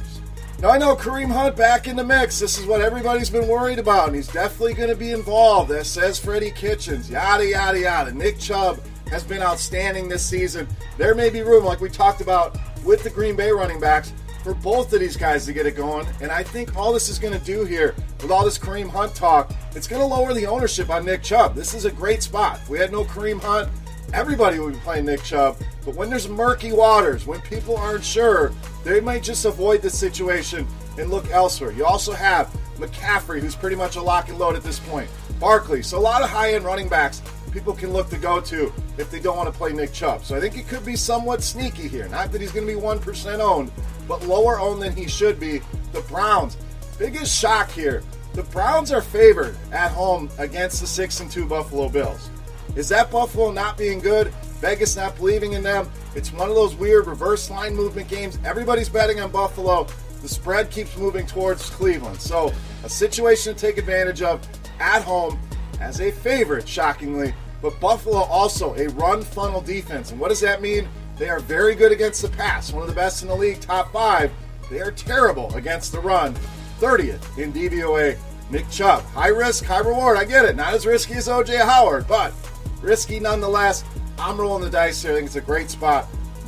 Now, I know Kareem Hunt back in the mix. This is what everybody's been worried about, and he's definitely going to be involved. That says Freddie Kitchens, yada, yada, yada. Nick Chubb has been outstanding this season. There may be room, like we talked about with the Green Bay running backs, for both of these guys to get it going. And I think all this is going to do here, with all this Kareem Hunt talk, it's going to lower the ownership on Nick Chubb. This is a great spot. If we had no Kareem Hunt, everybody would be playing Nick Chubb. But when there's murky waters, when people aren't sure, they might just avoid the situation and look elsewhere. You also have McCaffrey, who's pretty much a lock and load at this point. Barkley. So a lot of high-end running backs people can look to go to if they don't want to play Nick Chubb. So I think it could be somewhat sneaky here. Not that he's going to be 1% owned, but lower owned than he should be. The Browns, biggest shock here. The Browns are favored at home against the 6-2 Buffalo Bills. Is that Buffalo not being good? Vegas not believing in them? It's one of those weird reverse line movement games. Everybody's betting on Buffalo. The spread keeps moving towards Cleveland. So a situation to take advantage of at home as a favorite, shockingly. But Buffalo also a run funnel defense. And what does that mean? They are very good against the pass. One of the best in the league, top 5. They are terrible against the run. 30th in DVOA. Nick Chubb. High risk, high reward. I get it. Not as risky as O.J. Howard, but risky nonetheless. I'm rolling the dice here. I think it's a great spot.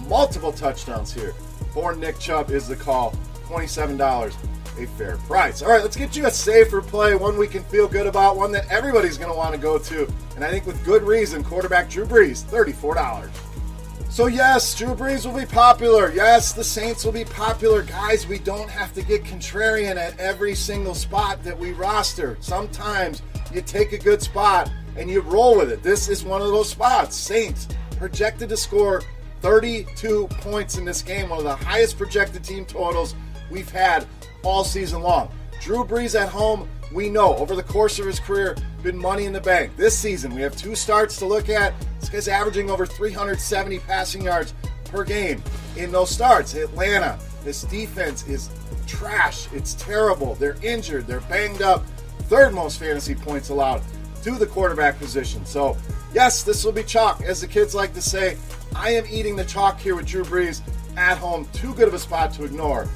Multiple touchdowns here for Nick Chubb is the call. $27, a fair price. All right, let's get you a safer play, one we can feel good about, one that everybody's going to want to go to, and I think with good reason. Quarterback Drew Brees, $34. So yes, Drew Brees will be popular. Yes, the Saints will be popular. Guys, we don't have to get contrarian at every single spot that we roster. Sometimes you take a good spot and you roll with it. This is one of those spots. Saints projected to score 32 points in this game, one of the highest projected team totals we've had all season long. Drew Brees at home, we know, over the course of his career, been money in the bank. This season, we have 2 starts to look at. This guy's averaging over 370 passing yards per game in those starts. Atlanta, this defense is trash. It's terrible. They're injured. They're banged up. 3rd most fantasy points allowed to the quarterback position. So, yes, this will be chalk. As the kids like to say, I am eating the chalk here with Drew Brees at home. Too good of a spot to ignore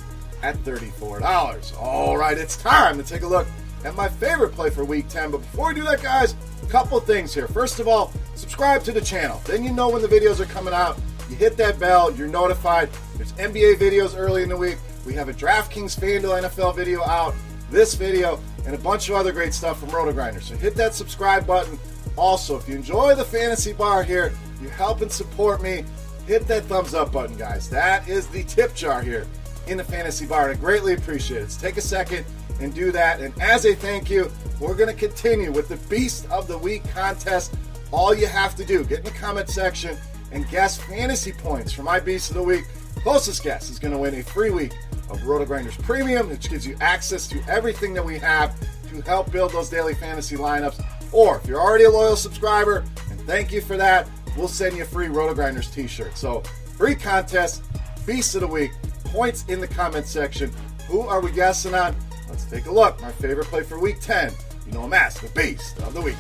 at $34. All right, it's time to take a look at my favorite play for Week 10. But before we do that, guys, a couple things here. First of all, subscribe to the channel. Then you know when the videos are coming out. You hit that bell. You're notified. There's NBA videos early in the week. We have a DraftKings FanDuel NFL video out, this video, and a bunch of other great stuff from RotoGrinders. So hit that subscribe button. Also, if you enjoy the fantasy bar here, you help and support me, hit that thumbs up button, guys. That is the tip jar here in the fantasy bar, and I greatly appreciate it. So take a second and do that. And as a thank you, we're going to continue with the Beast of the Week contest. All you have to do, get in the comment section and guess fantasy points for my Beast of the Week. Closest guess is going to win a free week of RotoGrinders Premium, which gives you access to everything that we have to help build those daily fantasy lineups. Or if you're already a loyal subscriber, and thank you for that, we'll send you a free RotoGrinders t-shirt. So, free contest, Beast of the Week, points in the comment section. Who are we guessing on? Let's take a look. My favorite play for Week 10. You know I'm asked the Beast of the Week.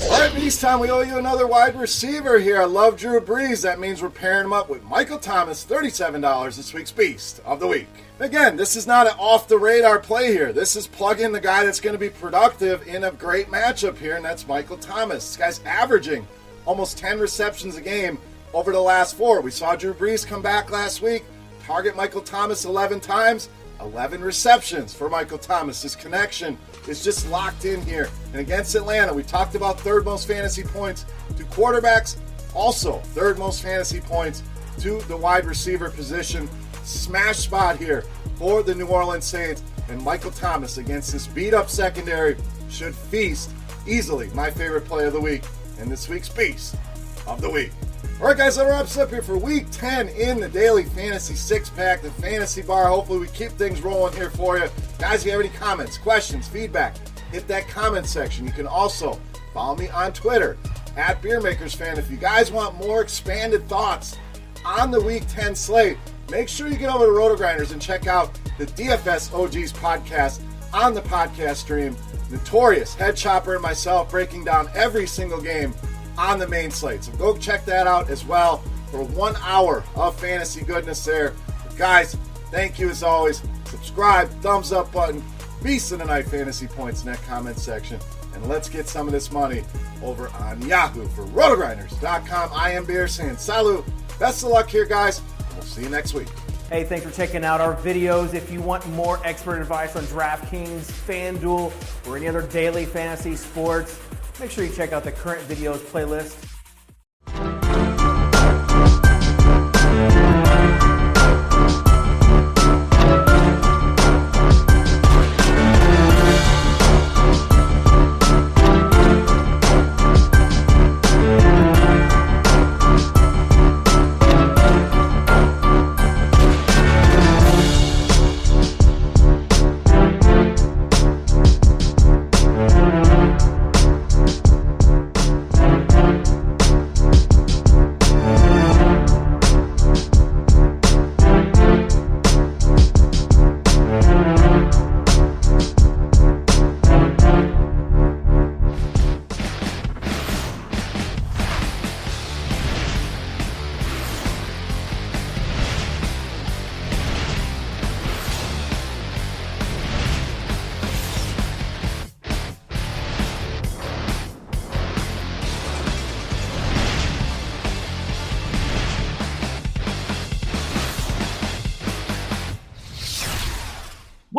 All right, Beast time. We owe you another wide receiver here. I love Drew Brees. That means we're pairing him up with Michael Thomas, $37, this week's Beast of the Week. Again, this is not an off-the-radar play here. This is plug in the guy that's going to be productive in a great matchup here, and that's Michael Thomas. This guy's averaging almost 10 receptions a game over the last 4. We saw Drew Brees come back last week, target Michael Thomas 11 times, 11 receptions for Michael Thomas. His connection is just locked in here. And against Atlanta, we talked about 3rd most fantasy points to quarterbacks, also 3rd most fantasy points to the wide receiver position. Smash spot here for the New Orleans Saints, and Michael Thomas against this beat-up secondary should feast easily. My favorite play of the week and this week's Beast of the Week. All right, guys, that wraps up here for Week 10 in the Daily Fantasy 6-Pack, the Fantasy Bar. Hopefully we keep things rolling here for you. Guys, if you have any comments, questions, feedback, hit that comment section. You can also follow me on Twitter, @BeerMakersFan. If you guys want more expanded thoughts on the Week 10 slate, make sure you get over to RotoGrinders and check out the DFS OGs podcast on the podcast stream. Notorious Head Chopper and myself breaking down every single game on the main slate. So go check that out as well for 1 hour of fantasy goodness there. But guys, thank you as always. Subscribe, thumbs up button, Beast of the Night fantasy points in that comment section. And let's get some of this money over on Yahoo for RotoGrinders.com. I am Beer saying salut. Best of luck here, guys. We'll see you next week. Hey, thanks for checking out our videos. If you want more expert advice on DraftKings, FanDuel, or any other daily fantasy sports, make sure you check out the current videos playlist.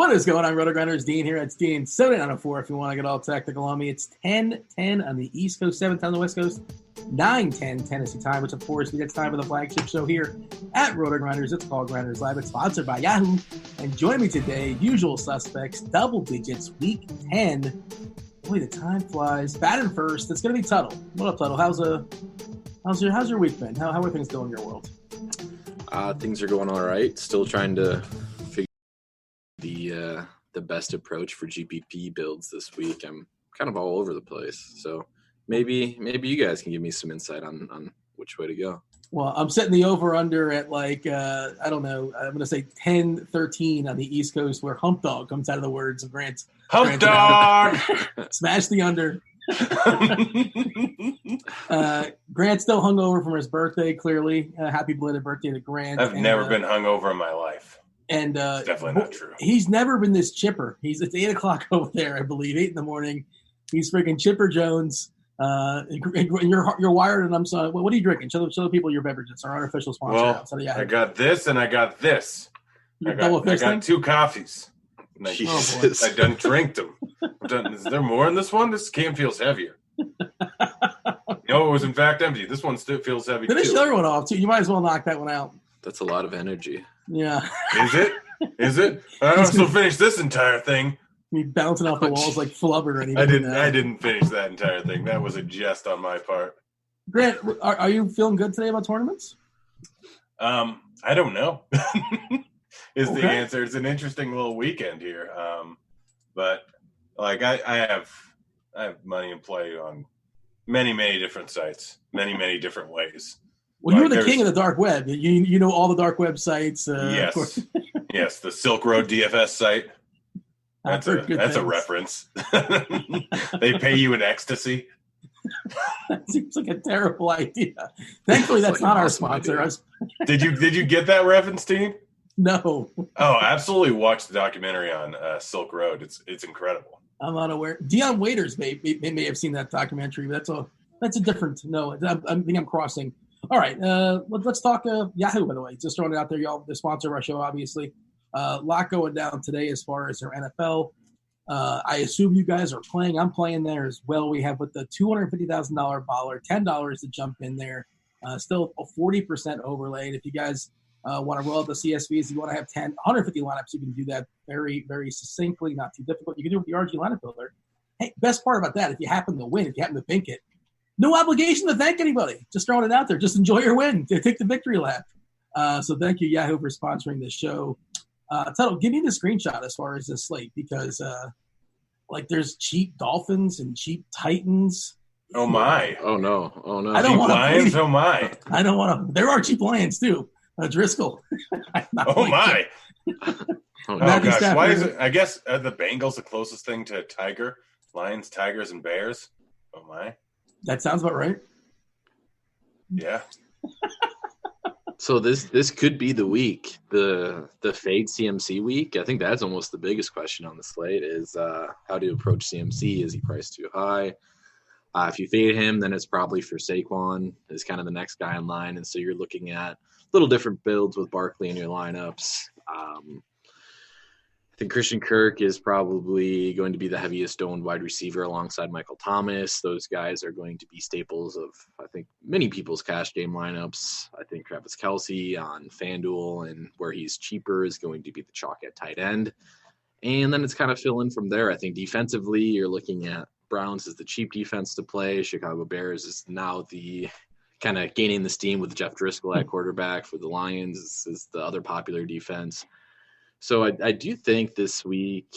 What is going on, RotoGrinders? Dean here. It's Dean 7904 if you want to get all technical on me. It's 10:10 on the East Coast, 7:10 on the West Coast, 9:10 Tennessee time, which of course means it's time for the flagship show here at RotoGrinders. It's called GrindersLive. It's sponsored by Yahoo. And join me today, usual suspects, double digits, week 10. Boy, the time flies. Batting first. It's going to be Tuttle. What up, Tuttle? How's your week been? How are things going in your world? Things are going all right. Still trying to figure the best approach for GPP builds this week. I'm kind of all over the place. So maybe you guys can give me some insight on which way to go. Well, I'm setting the over-under at I don't know, I'm going to say 10-13 on the East Coast where Hump Dog comes out of the words of Grant. Hump Dog! Smash the under. Grant's still hungover from his birthday, clearly. Happy belated birthday to Grant. I've never been hungover in my life. And it's definitely not true. He's never been this chipper. It's 8 o'clock over there, I believe, 8 in the morning. He's freaking Chipper Jones. And you're wired, and I'm sorry. What are you drinking? Show the people your beverages. Our unofficial sponsor. Well, I got this and I got this. I got 2 coffees. I done drinked them. Is there more in this one? This can feels heavier. No, it was in fact empty. This one still feels heavy. Finish the other one off too. You might as well knock that one out. That's a lot of energy. Yeah. Is it? I also finished this entire thing. Me bouncing off the walls like flubber or anything. I didn't finish that entire thing. That was a jest on my part. Grant, are you feeling good today about tournaments? I don't know. Is the answer. It's an interesting little weekend here. But like I have money in play on many different sites, many different ways. Well, you're the king of the dark web. You know all the dark web sites. Yes. Yes, the Silk Road DFS site. That's a reference. They pay you in ecstasy. That seems like a terrible idea. Thankfully, that's not our sponsor. Did you get that reference, team? No. Oh, absolutely! Watch the documentary on Silk Road. It's incredible. I'm not aware. Dion Waiters may have seen that documentary, but that's a different. No, I think I'm crossing. All right, let's talk Yahoo. By the way, just throwing it out there, y'all. The sponsor of our show, obviously. A lot going down today as far as our NFL. I assume you guys are playing. I'm playing there as well. We have with the $250,000 baller, $10 to jump in there. Still a 40% overlaid. If you guys want to roll out the CSVs, if you want to have 150 lineups, you can do that very, very succinctly, not too difficult. You can do it with the RG lineup builder. Hey, best part about that, if you happen to win, if you happen to bink it, no obligation to thank anybody. Just throwing it out there. Just enjoy your win. Take the victory lap. So thank you, Yahoo, for sponsoring this show. Tuttle, give me the screenshot as far as this slate because, there's cheap Dolphins and cheap Titans. Oh my! Oh no! I don't want Lions. Oh my! I don't want to. There are cheap Lions too. Driscoll. Oh my! Oh gosh! Why is it? I guess are the Bengals the closest thing to Tiger? Lions, Tigers, and Bears. Oh my! That sounds about right. Yeah. So this could be the week, the fade CMC week. I think that's almost the biggest question on the slate is how to approach CMC. Is he priced too high? If you fade him, then it's probably for Saquon is kind of the next guy in line. And so you're looking at little different builds with Barkley in your lineups. I think Christian Kirk is probably going to be the heaviest owned wide receiver alongside Michael Thomas. Those guys are going to be staples of, I think, many people's cash game lineups. I think Travis Kelce on FanDuel and where he's cheaper is going to be the chalk at tight end. And then it's kind of fill in from there. I think defensively, you're looking at Browns as the cheap defense to play. Chicago Bears is now the kind of gaining the steam with Jeff Driscoll at quarterback for the Lions. This is the other popular defense. So I do think this week,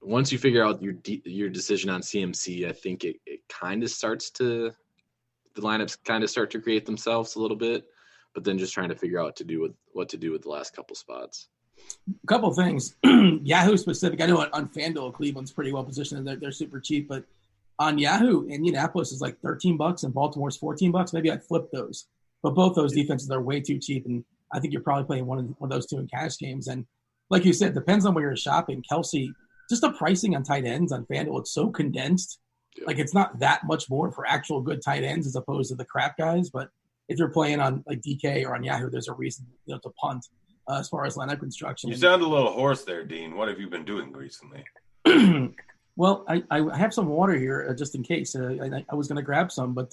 once you figure out your decision on CMC, I think it kind of starts to – the lineups kind of start to create themselves a little bit, but then just trying to figure out what to do with the last couple spots. A couple of things. Yahoo specific. I know on FanDuel, Cleveland's pretty well positioned. They're super cheap, but on Yahoo, Indianapolis is like $13 and Baltimore's $14. Maybe I'd flip those. But both those defenses are way too cheap, and I think you're probably playing one of those two in cash games. And like you said, depends on where you're shopping. Kelce, just the pricing on tight ends on FanDuel, it's so condensed. Yeah. Like it's not that much more for actual good tight ends as opposed to the crap guys. But if you're playing on like DK or on Yahoo, there's a reason to punt. as far as lineup construction. You sound a little hoarse there, Dean. What have you been doing recently? Well, I have some water here just in case. I was going to grab some, but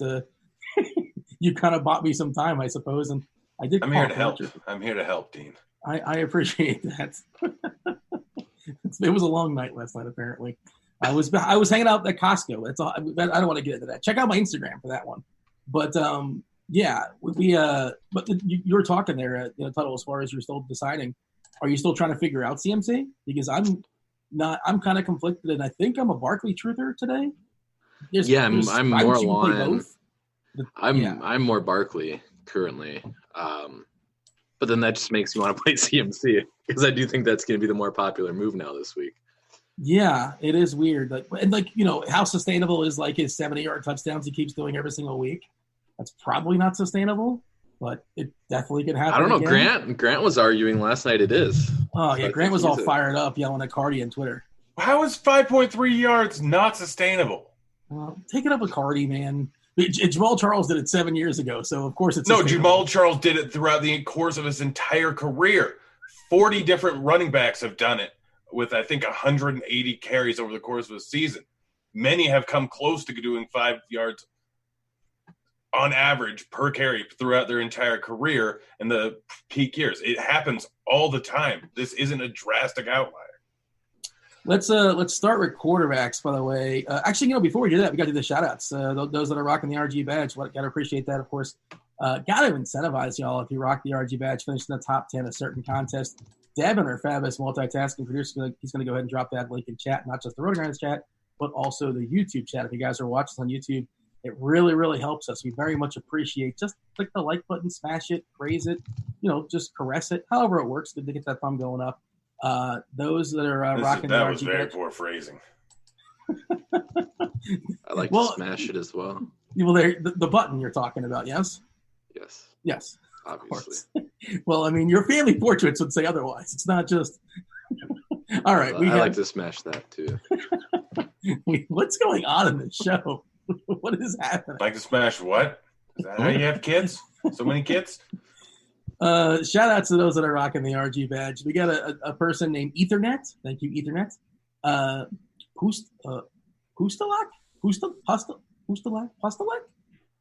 you kind of bought me some time, I suppose, and I did. I'm here to help. I'm here to help, Dean. I appreciate that. It was a long night last night, apparently. I was hanging out at Costco. That's all. I don't want to get into that. Check out my Instagram for that one. But yeah, but you were talking there, Tuttle, as far as you're still deciding. Are you still trying to figure out CMC? Because I'm not. I'm kind of conflicted, and I think I'm a Barkley truther today. I'm more along. I'm more Barkley currently, but then that just makes me want to play CMC because I do think that's going to be the more popular move now this week. Yeah, it is weird. How sustainable is like his 70-yard touchdowns he keeps doing every single week? That's probably not sustainable, but it definitely could happen. I don't know. Again. Grant was arguing last night it is. Oh, yeah, Grant was all fired up yelling at Cardi on Twitter. How is 5.3 yards not sustainable? Take it up with Cardi, man. Jamal Charles did it 7 years ago, so of course it's no. Jamal Charles did it throughout the course of his entire career. 40 different running backs have done it with, I think, 180 carries over the course of a season. Many have come close to doing 5 yards on average per carry throughout their entire career in the peak years. It happens all the time. This isn't a drastic outlier. Let's start with quarterbacks, by the way. Actually, before we do that, we got to do the shout-outs. Those that are rocking the RG badge, got to appreciate that, of course. Got to incentivize y'all if you rock the RG badge, finish in the top 10 of certain contest. Devin, our fabulous multitasking producer, he's going to go ahead and drop that link in chat, not just the RotoGrinders chat, but also the YouTube chat. If you guys are watching us on YouTube, it really, really helps us. We very much appreciate. Just click the like button, smash it, praise it, just caress it. However it works, good to get that thumb going up. Those that are rocking the RG badge. That was very poor phrasing. I like to smash it as well. Well, the button you're talking about, yes? Yes. Obviously. Well, your family portraits would say otherwise. It's not just. All right. I like to smash that too. What's going on in this show? What is happening? Like to smash what? Is that how you have kids? So many kids? Shout out to those that are rocking the RG badge. We got a person named Ethernet. Thank you, Ethernet. Pustelak?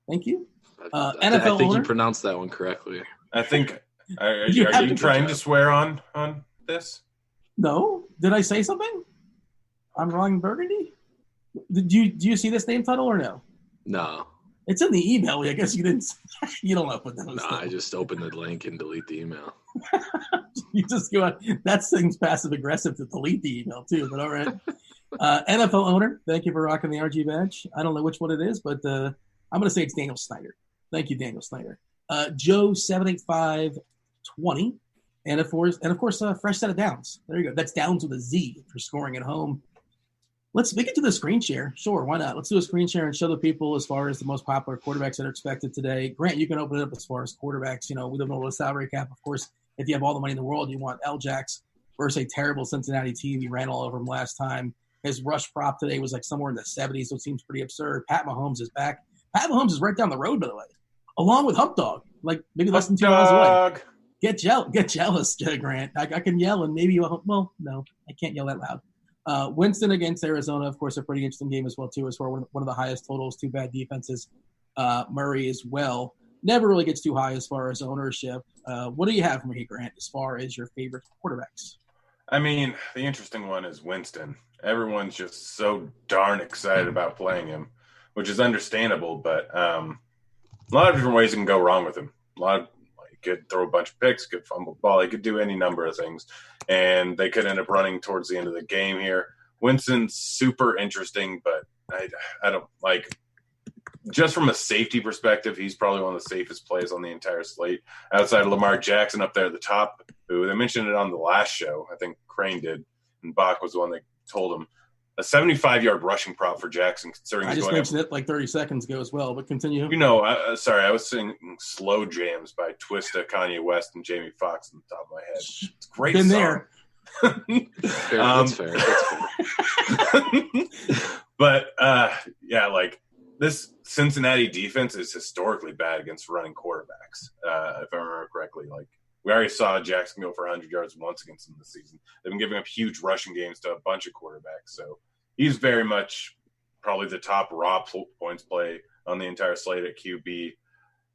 Thank you. NFL I think owner. you pronounced that one correctly. I think. Are you trying to swear on this? No. Did I say something? I'm Ron Burgundy? Do you see this name, Tuttle, or no? No. It's in the email. I guess you didn't. You don't open those. No, I just open the link and delete the email. You just go on. That seems passive aggressive to delete the email too. But all right. NFL owner, thank you for rocking the RG badge. I don't know which one it is, but I'm going to say it's Daniel Snyder. Thank you, Daniel Snyder. Joe 78520, and of course, fresh set of downs. There you go. That's downs with a Z if you're scoring at home. Let's make it to the screen share. Sure, why not? Let's do a screen share and show the people as far as the most popular quarterbacks that are expected today. Grant, you can open it up as far as quarterbacks. We don't know the salary cap. Of course, if you have all the money in the world, you want L-Jax versus a terrible Cincinnati team. You ran all over him last time. His rush prop today was like somewhere in the 70s, so it seems pretty absurd. Pat Mahomes is back. Pat Mahomes is right down the road, by the way, along with Hump Dog, like maybe less than 2 miles away. Get jealous, Grant. I can yell and maybe well, no, I can't yell that loud. Winston against Arizona, of course, a pretty interesting game as well, too, as far as one of the highest totals, 2 bad defenses. Murray as well. Never really gets too high as far as ownership. What do you have for me, Grant, as far as your favorite quarterbacks? The interesting one is Winston. Everyone's just so darn excited about playing him, which is understandable, but a lot of different ways you can go wrong with him. He could throw a bunch of picks, could fumble the ball. He could do any number of things, and they could end up running towards the end of the game here. Winston's super interesting, but I don't like – just from a safety perspective, he's probably one of the safest plays on the entire slate outside of Lamar Jackson up there at the top, who they mentioned it on the last show. I think Crane did, and Bach was the one that told him. A 75-yard rushing prop for Jackson, considering I just mentioned it like 30 seconds ago as well, but continue. I was singing Slow Jams by Twista, Kanye West, and Jamie Foxx on the top of my head. It's a great Been song. There. That's fair. But, this Cincinnati defense is historically bad against running quarterbacks, if I remember correctly. We already saw Jackson go for 100 yards once against them this season. They've been giving up huge rushing games to a bunch of quarterbacks. So he's very much probably the top raw points play on the entire slate at QB.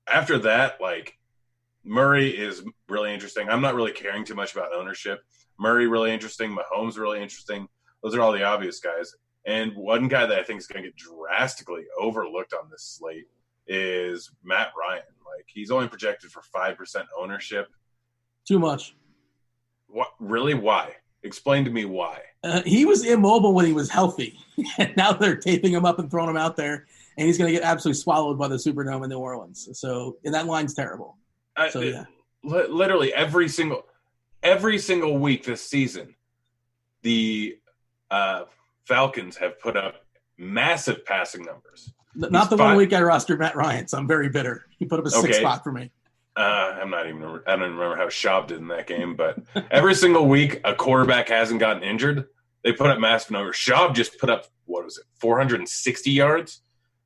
After that, like, Murray is really interesting. I'm not really caring too much about ownership. Murray really interesting. Mahomes really interesting. Those are all the obvious guys. And one guy that I think is going to get drastically overlooked on this slate is Matt Ryan. Like, he's only projected for 5% ownership. Too much. What? Really? Why? Explain to me why. He was immobile when he was healthy. And now they're taping him up and throwing him out there, and he's going to get absolutely swallowed by the Superdome in New Orleans. So, and that line's terrible. So, yeah. Literally every single week this season, the Falcons have put up massive passing numbers. Not the 1 week I rostered Matt Ryan, so I'm very bitter. He put up a 6 spot for me. I don't even remember how Schaub did in that game, but every single week a quarterback hasn't gotten injured. They put up massive numbers. Schaub just put up, 460 yards?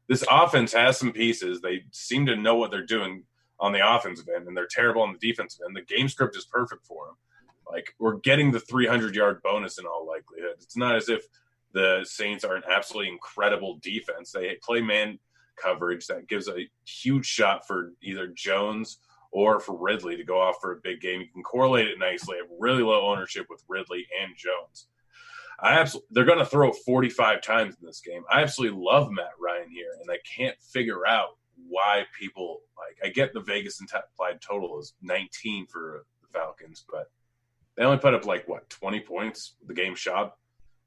This offense has some pieces. They seem to know what they're doing on the offensive end, and they're terrible on the defensive end. The game script is perfect for them. Like, we're getting the 300-yard bonus in all likelihood. It's not as if the Saints are an absolutely incredible defense. They play man coverage that gives a huge shot for either Jones or for Ridley to go off for a big game. You can correlate it nicely. I have really low ownership with Ridley and Jones. They're going to throw 45 times in this game. I absolutely love Matt Ryan here, and I can't figure out why people – I get the Vegas implied total is 19 for the Falcons, but they only put up 20 points the game Schaub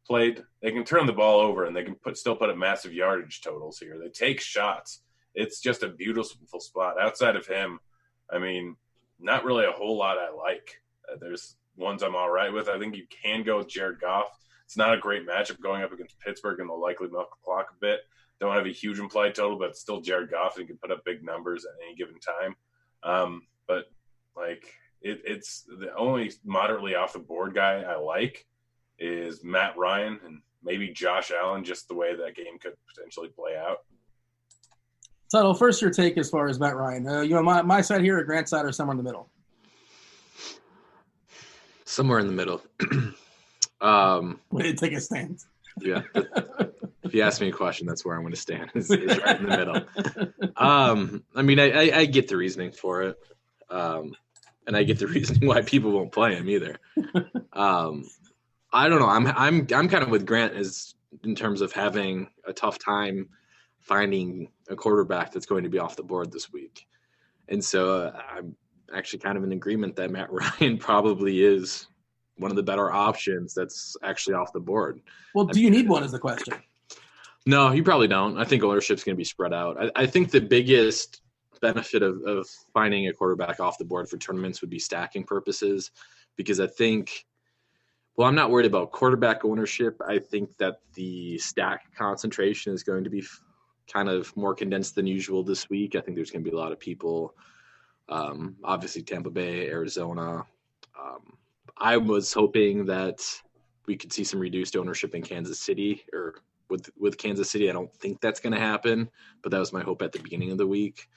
played. They can turn the ball over, and they can still put up massive yardage totals here. They take shots. It's just a beautiful spot. Outside of him, I mean, not really a whole lot I like. There's ones I'm all right with. I think you can go with Jared Goff. It's not a great matchup going up against Pittsburgh, and they'll likely milk the clock a bit. Don't have a huge implied total, but it's still Jared Goff, and he can put up big numbers at any given time. It's the only moderately off the board guy I like is Matt Ryan and maybe Josh Allen, just the way that game could potentially play out. Tuttle, first your take as far as Matt Ryan. You on my side here or Grant's side or somewhere in the middle? Somewhere in the middle. Way to take a stand. Yeah. If you ask me a question, that's where I'm going to stand. Is right in the middle. I mean, I get the reasoning for it. And I get the reasoning why people won't play him either. I don't know. I'm kind of with Grant as in terms of having a tough time finding a quarterback that's going to be off the board this week. And so I'm actually kind of in agreement that Matt Ryan probably is one of the better options that's actually off the board. Well, do you need one is the question. No, you probably don't. I think ownership's going to be spread out. I think the biggest benefit of finding a quarterback off the board for tournaments would be stacking purposes, because I think, well, I'm not worried about quarterback ownership. I think that the stack concentration is going to be kind of more condensed than usual this week. I think there's going to be a lot of people, obviously Tampa Bay, Arizona. I was hoping that we could see some reduced ownership in Kansas City or with Kansas City. I don't think that's going to happen, but that was my hope at the beginning of the week.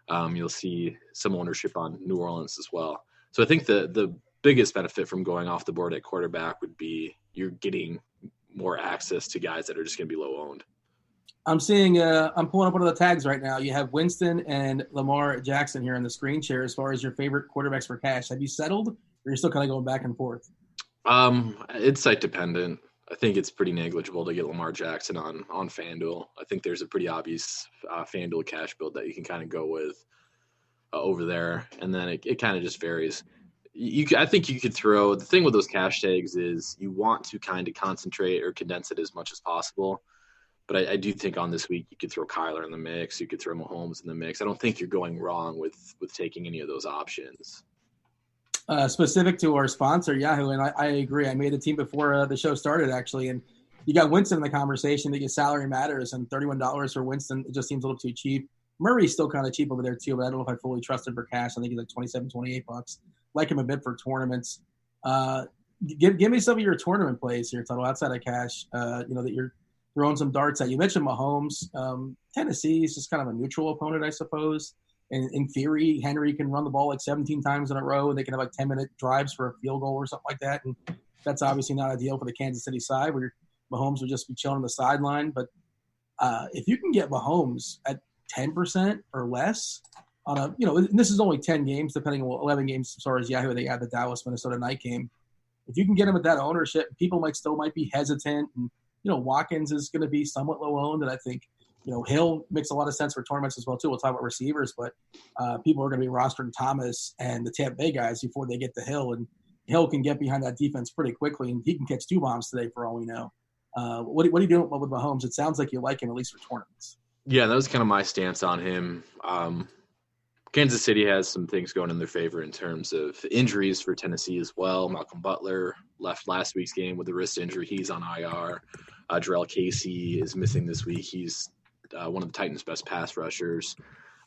You'll see some ownership on New Orleans as well. So I think the biggest benefit from going off the board at quarterback would be you're getting more access to guys that are just going to be low owned. I'm seeing I'm pulling up one of the tags right now. You have Winston and Lamar Jackson here on the screen share as far as your favorite quarterbacks for cash. Have you settled, or you're still kind of going back and forth? It's site dependent. I think it's pretty negligible to get Lamar Jackson on FanDuel. I think there's a pretty obvious FanDuel cash build that you can kind of go with over there, and then it kind of just varies. I think you could throw – the thing with those cash tags is you want to kind of concentrate or condense it as much as possible. But I do think on this week you could throw Kyler in the mix. You could throw Mahomes in the mix. I don't think you're going wrong with taking any of those options. Specific to our sponsor, Yahoo, and I agree. I made the team before the show started, actually, and you got Winston in the conversation that your salary matters, and $31 for Winston, it just seems a little too cheap. Murray's still kind of cheap over there, too, but I don't know if I fully trust him for cash. I think he's like $27, $28. Like him a bit for tournaments. Give me some of your tournament plays here, Tuttle, outside of cash, that you're throwing some darts at. You mentioned Mahomes. Tennessee is just kind of a neutral opponent, I suppose. And in theory, Henry can run the ball like 17 times in a row, and they can have like 10-minute drives for a field goal or something like that. And that's obviously not ideal for the Kansas City side, where Mahomes would just be chilling on the sideline. But if you can get Mahomes at 10% or less on a, and this is only 10 games, depending on 11 games as far as Yahoo, they had the Dallas Minnesota night game. If you can get him at that ownership, people might be hesitant, and Watkins is going to be somewhat low owned, and I think Hill makes a lot of sense for tournaments as well too. We'll talk about receivers, but people are going to be rostering Thomas and the Tampa Bay guys before they get to Hill, and Hill can get behind that defense pretty quickly, and he can catch 2 bombs today for all we know. What are you doing with Mahomes? It sounds like you like him at least for tournaments. Yeah, that was kind of my stance on him. Kansas City has some things going in their favor in terms of injuries for Tennessee as well. Malcolm Butler left last week's game with a wrist injury. He's on IR. Jarrell Casey is missing this week. He's one of the Titans' best pass rushers.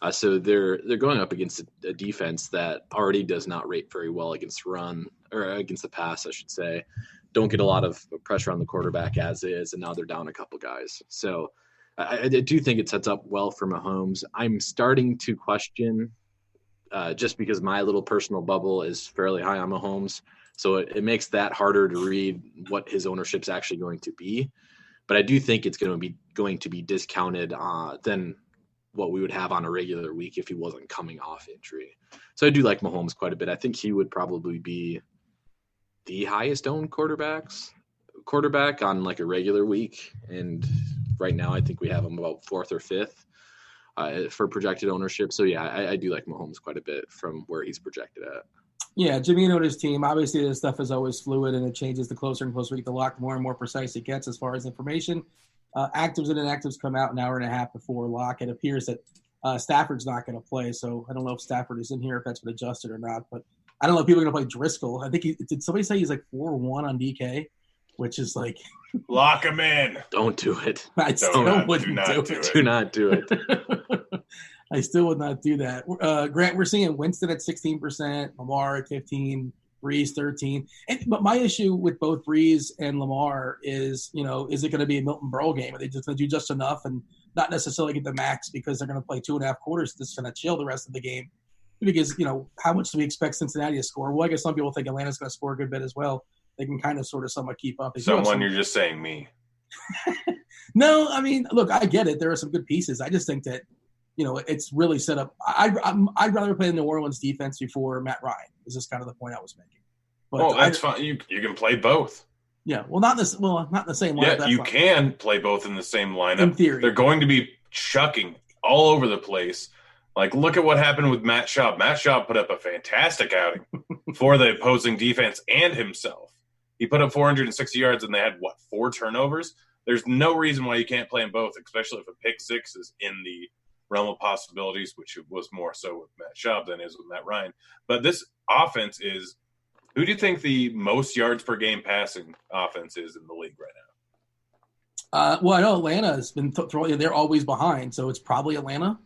So they're going up against a defense that already does not rate very well against run, or against the pass, I should say. Don't get a lot of pressure on the quarterback as is, and now they're down a couple guys. So I do think it sets up well for Mahomes. I'm starting to question, just because my little personal bubble is fairly high on Mahomes, so it makes that harder to read what his ownership's actually going to be. But I do think it's going to be discounted than what we would have on a regular week if he wasn't coming off injury. So I do like Mahomes quite a bit. I think he would probably be the highest owned quarterback on like a regular week. And right now I think we have him about 4th or 5th for projected ownership. So yeah, I do like Mahomes quite a bit from where he's projected at. Yeah, Jamino and his team, obviously this stuff is always fluid and it changes the closer and closer we get the lock, the more and more precise it gets as far as information. Actives and inactives come out an hour and a half before lock. It appears that Stafford's not going to play, so I don't know if Stafford is in here, if that's been adjusted or not. But I don't know if people are going to play Driscoll. I think did somebody say he's like 4-1 on DK, which is like lock him in. Don't do it. I still wouldn't do it. Do not do it. I still would not do that. Grant, we're seeing Winston at 16%, Lamar at 15%, Breeze 13%. But my issue with both Breeze and Lamar is, is it going to be a Milton Berle game? Are they just going to do just enough and not necessarily get the max because they're going to play 2.5 quarters just going to chill the rest of the game? Because, how much do we expect Cincinnati to score? Well, I guess some people think Atlanta's going to score a good bit as well. They can kind of sort of somewhat keep up. You're just saying me. No, I mean, look, I get it. There are some good pieces. I just think that, it's really set up. I'd rather play the New Orleans defense before Matt Ryan. Is just kind of the point I was making. But that's fine. You can play both. Yeah, not in the same lineup. Yeah, you can play both in the same lineup. In theory, they're going to be chucking all over the place. Like, look at what happened with Matt Schaub. Matt Schaub put up a fantastic outing for the opposing defense and himself. He put up 460 yards, and they had 4 turnovers. There's no reason why you can't play them both, especially if a pick 6 is in the realm of possibilities, which was more so with Matt Schaub than is with Matt Ryan. But this offense is – who do you think the most yards per game passing offense is in the league right now? Well, I know Atlanta has been throwing – they're always behind, so it's probably Atlanta.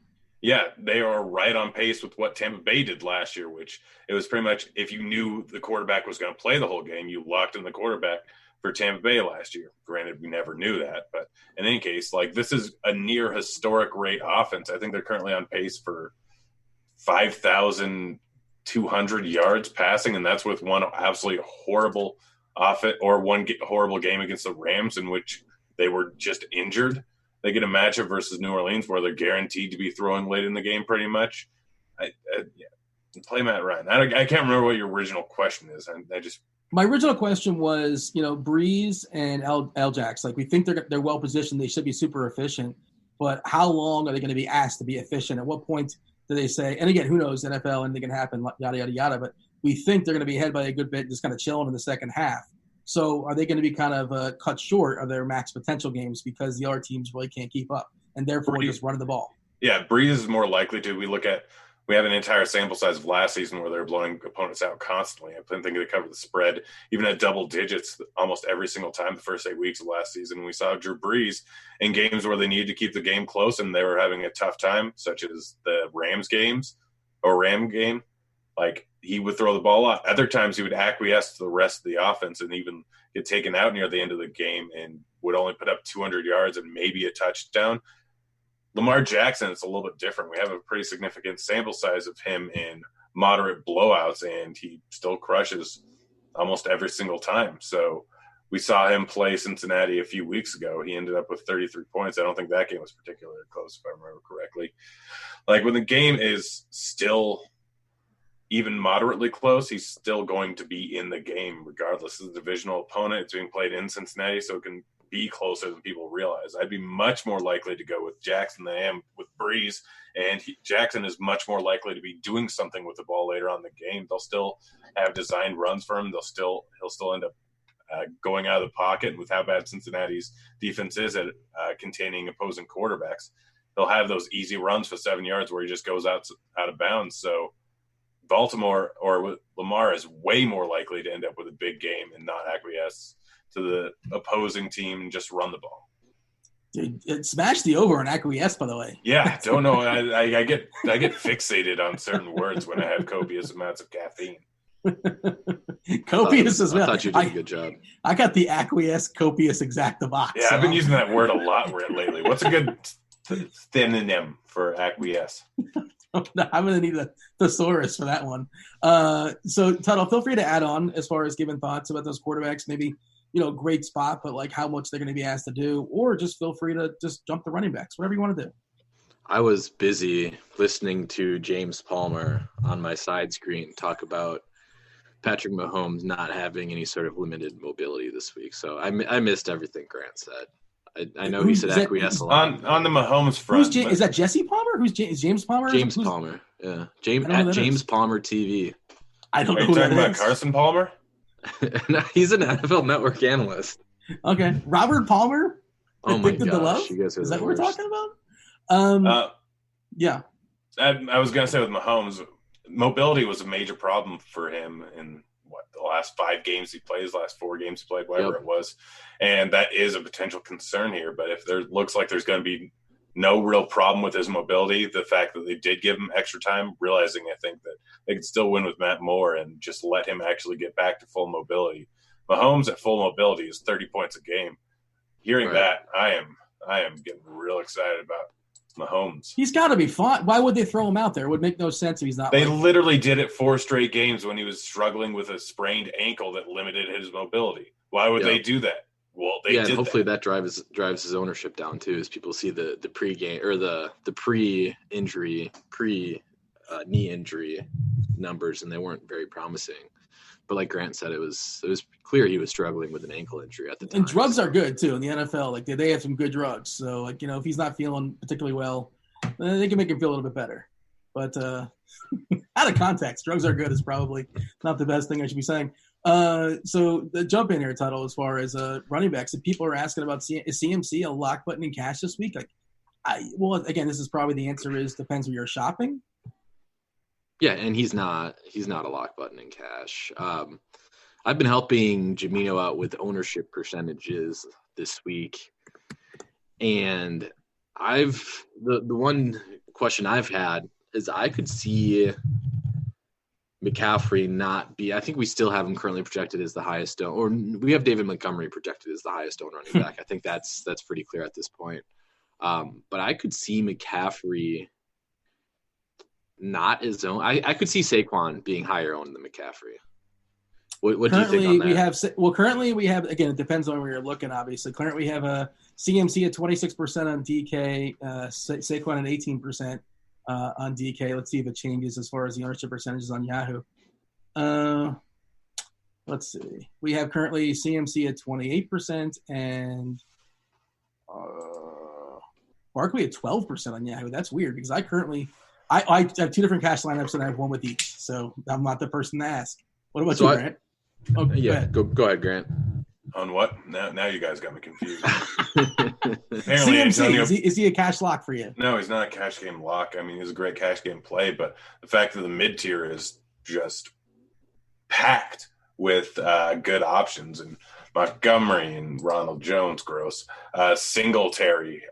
Yeah, they are right on pace with what Tampa Bay did last year, which it was pretty much if you knew the quarterback was going to play the whole game, you locked in the quarterback for Tampa Bay last year. Granted, we never knew that, but in any case, this is a near historic rate offense. I think they're currently on pace for 5,200 yards passing, and that's with one absolutely horrible horrible game against the Rams in which they were just injured. They get a matchup versus New Orleans where they're guaranteed to be throwing late in the game pretty much. Play Matt Ryan. I can't remember what your original question is. My original question was, Breeze and L-Jax, we think they're well positioned. They should be super efficient. But how long are they going to be asked to be efficient? At what point do they say, and again, who knows, NFL, anything can happen, yada, yada, yada. But we think they're going to be ahead by a good bit, just kind of chilling in the second half. So are they going to be kind of cut short of their max potential games because the other teams really can't keep up and therefore just running the ball? Yeah, Breeze is more likely to. We have an entire sample size of last season where they're blowing opponents out constantly. I think they covered the spread even at double digits almost every single time the first 8 weeks of last season. We saw Drew Brees in games where they needed to keep the game close and they were having a tough time, such as the Ram game. He would throw the ball out. Other times he would acquiesce to the rest of the offense and even get taken out near the end of the game and would only put up 200 yards and maybe a touchdown. Lamar Jackson, it's a little bit different. We have a pretty significant sample size of him in moderate blowouts, and he still crushes almost every single time. So we saw him play Cincinnati a few weeks ago. He ended up with 33 points. I don't think that game was particularly close, if I remember correctly. Like, when the game is still even moderately close, he's still going to be in the game regardless. It's a divisional opponent. It's being played in Cincinnati, so it can be closer than people realize. I'd be much more likely to go with Jackson than I am with Breeze, and Jackson is much more likely to be doing something with the ball later on in the game. They'll still have designed runs for him. He'll still end up going out of the pocket. With how bad Cincinnati's defense is at containing opposing quarterbacks, he'll have those easy runs for 7 yards where he just goes out of bounds. So Baltimore or Lamar is way more likely to end up with a big game and not acquiesce to the opposing team and just run the ball. Dude, smash the over and acquiesce, by the way. Yeah, don't know. I get fixated on certain words when I have copious amounts of caffeine. Copious as well. I thought you did a good job. I got the acquiesce, copious exact box. Yeah, I've been using that word a lot lately. What's a good synonym for acquiesce? I'm going to need a thesaurus for that one. So, Tuttle, feel free to add on as far as giving thoughts about those quarterbacks. Maybe, great spot, but like how much they're going to be asked to do, or just feel free to just jump the running backs, whatever you want to do. I was busy listening to James Palmer on my side screen talk about Patrick Mahomes not having any sort of limited mobility this week. So I missed everything Grant said. I know he said acquiesce a lot. On the Mahomes front. Is that Jesse Palmer? Is James Palmer? James Palmer, yeah. James Palmer TV. I don't know who that is. Are you talking about is. Carson Palmer? No, he's an NFL Network analyst. Okay. Robert Palmer? Oh my Addicted to gosh. Love? You guys are Is the that what we're worst. talking about? Yeah. I was going to say with Mahomes, mobility was a major problem for him in the last 5 games he played, his last 4 games he played, whatever it was. And that is a potential concern here. But if there looks like there's going to be no real problem with his mobility, the fact that they did give him extra time, realizing I think that they could still win with Matt Moore and just let him actually get back to full mobility. Mahomes at full mobility is 30 points a game. Hearing that, I am getting real excited about Mahomes. He's got to be fine. Why would they throw him out there? It would make no sense if he's not. They literally did it 4 straight games when he was struggling with a sprained ankle that limited his mobility. Why would they do that? Well, they did. And hopefully that drives his ownership down too, as people see the pre-game or the pre-injury, knee injury numbers, and they weren't very promising. But like Grant said, it was clear he was struggling with an ankle injury at the time. And drugs are good too in the NFL. Like they have some good drugs. So if he's not feeling particularly well, they can make him feel a little bit better. But out of context, drugs are good is probably not the best thing I should be saying. So the jump in here, Tuttle, as far as running backs, if people are asking about is CMC a lock button in cash this week? Again, this is probably the answer is depends where you're shopping. Yeah, and he's not a lock button in cash. I've been helping Jamino out with ownership percentages this week, and the one question I've had is I could see McCaffrey not be. I think we still have him currently projected as the highest owned, or we have David Montgomery projected as the highest owned running back. I think that's pretty clear at this point. But I could see McCaffrey not as owned. I could see Saquon being higher owned than McCaffrey. What do you think on that? Currently we have, again, it depends on where you're looking, obviously. Currently we have a CMC at 26% on DK, Saquon at 18% on DK. Let's see if it changes as far as the ownership percentages on Yahoo. Let's see. We have currently CMC at 28% and Barkley at 12% on Yahoo. That's weird because I have 2 different cash lineups and I have one with each. So I'm not the person to ask. What about you, Grant? Go ahead, Grant. On what? Now you guys got me confused. CMC, is he a cash lock for you? No, he's not a cash game lock. I mean, he's a great cash game play, but the fact that the mid-tier is just packed with good options, and Montgomery and Ronald Jones, gross. Singletary,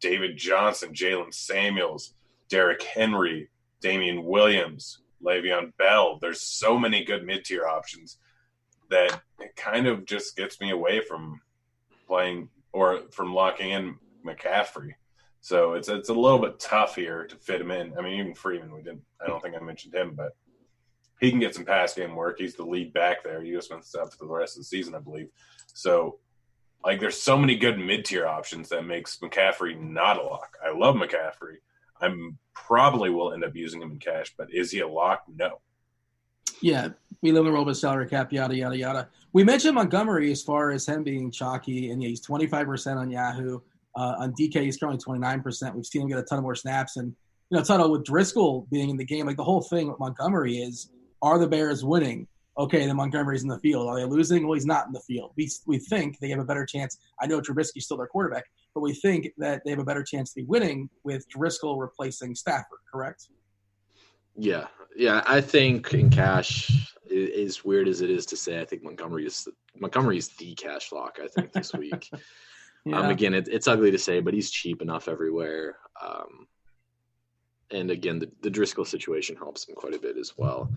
David Johnson, Jalen Samuels, Derrick Henry, Damian Williams, Le'Veon Bell. There's so many good mid-tier options that it kind of just gets me away from playing or from locking in McCaffrey. So it's a little bit tough here to fit him in. I mean, even Freeman, I don't think I mentioned him, but he can get some pass game work. He's the lead back there. He just went out for the rest of the season, I believe. So, like, there's so many good mid-tier options that makes McCaffrey not a lock. I love McCaffrey. I'm probably will end up using him in cash, but is he a lock? No. Yeah, we live in a world with salary cap, yada, yada, yada. We mentioned Montgomery as far as him being chalky, and he's 25% on Yahoo. On DK, he's currently 29%. We've seen him get a ton of more snaps. And, Tuttle, with Driscoll being in the game, like the whole thing with Montgomery is, are the Bears winning? Okay, then Montgomery's in the field. Are they losing? Well, he's not in the field. We think they have a better chance. I know Trubisky's still their quarterback, but we think that they have a better chance to be winning with Driscoll replacing Stafford, correct? Yeah. I think in cash, as weird as it is to say, I think Montgomery is the cash lock, I think, this week. Yeah. Again, it's ugly to say, but he's cheap enough everywhere. And again, the Driscoll situation helps him quite a bit as well.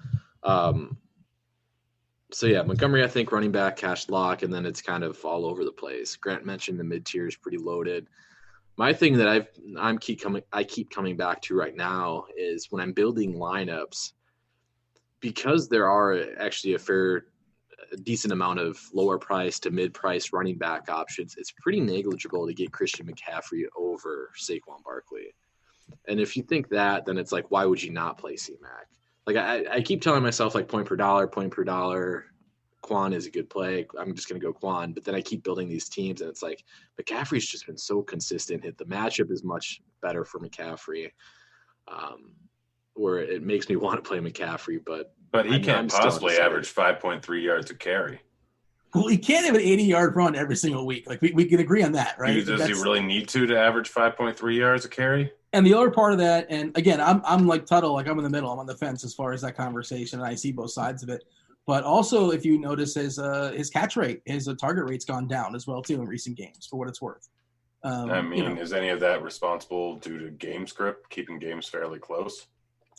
So yeah, Montgomery, I think running back, cash lock, and then it's kind of all over the place. Grant mentioned the mid tier is pretty loaded. My thing that I keep coming back to right now is when I'm building lineups, because there are actually a decent amount of lower price to mid price running back options. It's pretty negligible to get Christian McCaffrey over Saquon Barkley. And if you think that, then it's like, why would you not play C-Mac? Like I keep telling myself, like, point per dollar, Quan is a good play. I'm just going to go Quan. But then I keep building these teams, and it's like McCaffrey's just been so consistent. The matchup is much better for McCaffrey, where it makes me want to play McCaffrey. But he can't possibly average 5.3 yards a carry. Well, he can't have an 80-yard run every single week. Like, we can agree on that, right? Does he really need to average 5.3 yards a carry? And the other part of that, and again, I'm like Tuttle, like I'm in the middle. I'm on the fence as far as that conversation, and I see both sides of it. But also, if you notice, his catch rate, his target rate's gone down as well, too, in recent games, for what it's worth. Is any of that responsible due to game script, keeping games fairly close?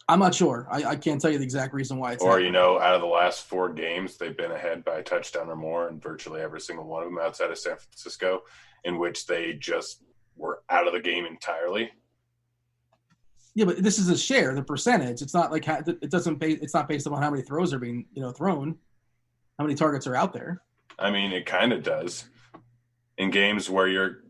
I'm not sure. I can't tell you the exact reason why it's happening. Out of the last 4 games, they've been ahead by a touchdown or more in virtually every single one of them outside of San Francisco, in which they just were out of the game entirely. Yeah, but this is a share, the percentage. It's not like it's not based on how many throws are being thrown, how many targets are out there. I mean, it kind of does. In games where you're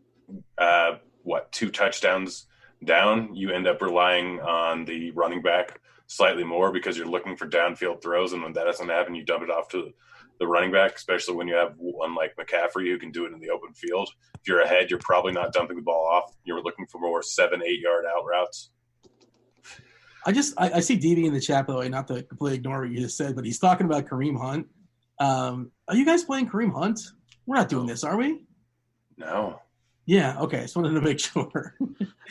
2 touchdowns down, you end up relying on the running back slightly more because you're looking for downfield throws, and when that doesn't happen, you dump it off to the running back, especially when you have one like McCaffrey who can do it in the open field. If you're ahead, you're probably not dumping the ball off. You're looking for more 7-8 yard out routes. I see DV in the chat, by the way, not to completely ignore what you just said, but he's talking about Kareem Hunt. Are you guys playing Kareem Hunt? We're not doing this, are we? No. Yeah, okay. Just wanted to make sure.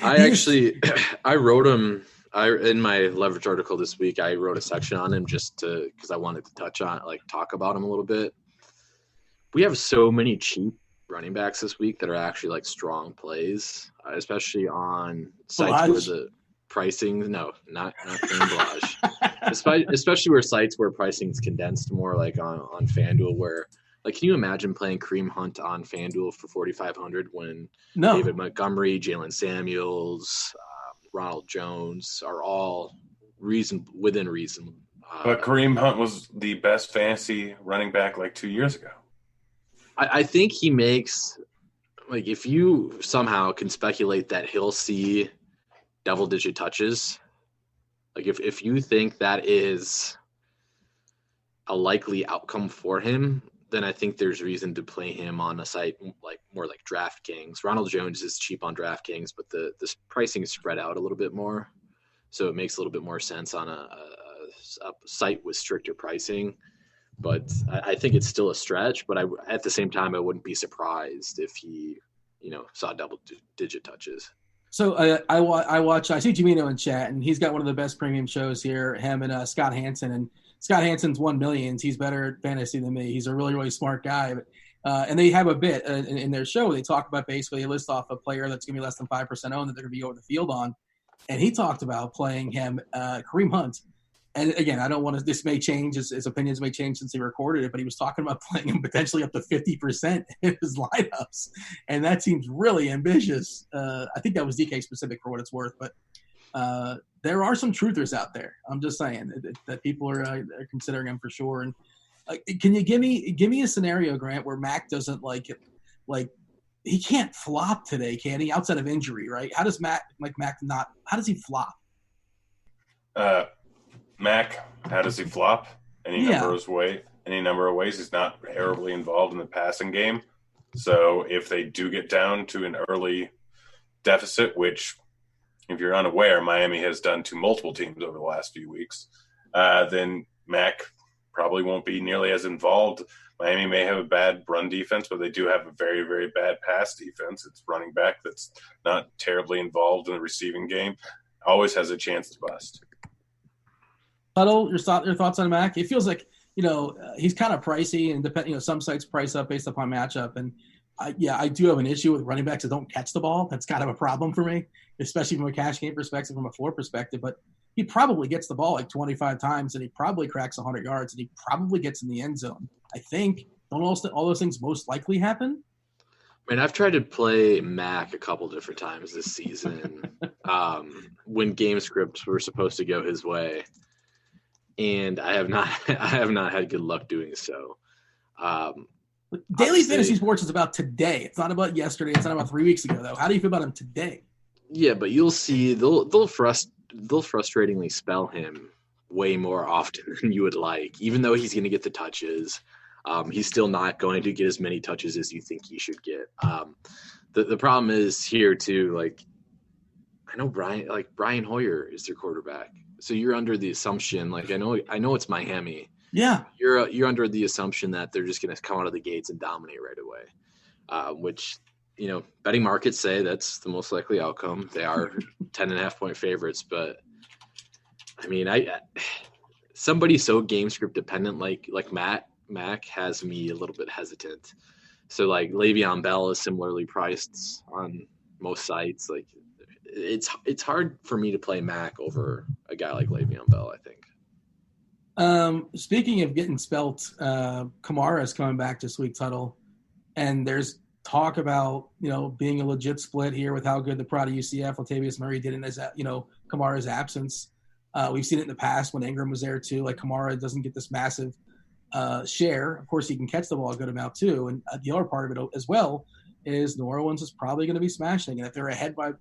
I wrote him in my leverage article this week. I wrote a section on him because I wanted to talk about him a little bit. We have so many cheap running backs this week that are actually like strong plays, especially on sites where the pricing, not Blage. especially where sites where pricing is condensed more, like on FanDuel, where like, can you imagine playing Kareem Hunt on FanDuel for 4,500 when David Montgomery, Jalen Samuels, Ronald Jones are all within reason? But Kareem Hunt was the best fantasy running back like 2 years ago. I think he makes, like, if you somehow can speculate that he'll see double-digit touches, like if you think that is a likely outcome for him, then I think there's reason to play him on a site like more like DraftKings. Ronald Jones is cheap on DraftKings, but the pricing is spread out a little bit more, so it makes a little bit more sense on a site with stricter pricing. But I think it's still a stretch. But at the same time, I wouldn't be surprised if he, saw double-digit touches. So I see Jimeno in chat, and he's got one of the best premium shows here, him and Scott Hansen. And Scott Hansen's won millions. He's better at fantasy than me. He's a really, really smart guy. And they have a bit in their show. They talk about basically a list off a player that's going to be less than 5% owned that they're going to be over the field on. And he talked about playing him, Kareem Hunt, And again, I don't want to. This may change. His opinions may change since he recorded it, but he was talking about playing him potentially up to 50% in his lineups, and that seems really ambitious. I think that was DK specific for what it's worth, but there are some truthers out there. I'm just saying that people are considering him for sure. And can you give me a scenario, Grant, where Mac doesn't he can't flop today, can he? Outside of injury, right? How does Mac not? How does he flop? Mac, how does he flop? Any number of ways. He's not terribly involved in the passing game. So if they do get down to an early deficit, which, if you're unaware, Miami has done to multiple teams over the last few weeks, then Mac probably won't be nearly as involved. Miami may have a bad run defense, but they do have a very, very bad pass defense. It's running back that's not terribly involved in the receiving game. Always has a chance to bust. Huddle, your thoughts on Mac? It feels like, he's kind of pricey, and some sites price up based upon matchup. And I do have an issue with running backs that don't catch the ball. That's kind of a problem for me, especially from a cash game perspective, from a floor perspective. But he probably gets the ball like 25 times, and he probably cracks 100 yards, and he probably gets in the end zone. I think. Don't all those things most likely happen? I mean, I've tried to play Mac a couple different times this season when game scripts were supposed to go his way. And I have not had good luck doing so. Daily Fantasy Sports is about today. It's not about yesterday. It's not about 3 weeks ago, though. How do you feel about him today? Yeah, but you'll see they'll frustratingly spell him way more often than you would like. Even though he's going to get the touches, he's still not going to get as many touches as you think he should get. The problem is here too. Like, I know Brian Hoyer is their quarterback. So you're under the assumption, I know it's Miami. Yeah. You're under the assumption that they're just going to come out of the gates and dominate right away, which, betting markets say that's the most likely outcome. They are 10.5-point favorites, but I mean, somebody so game script dependent like Mac has me a little bit hesitant. So Le'Veon Bell is similarly priced on most sites. It's hard for me to play Mac over a guy like Le'Veon Bell, I think. Speaking of getting spelt, Kamara is coming back this week, Tuttle, and there's talk about being a legit split here with how good the prod of UCF Latavius Murray did in his Kamara's absence. We've seen it in the past when Ingram was there too. Kamara doesn't get this massive share. Of course, he can catch the ball a good amount too, and the other part of it as well is New Orleans is probably going to be smashing, and if they're ahead by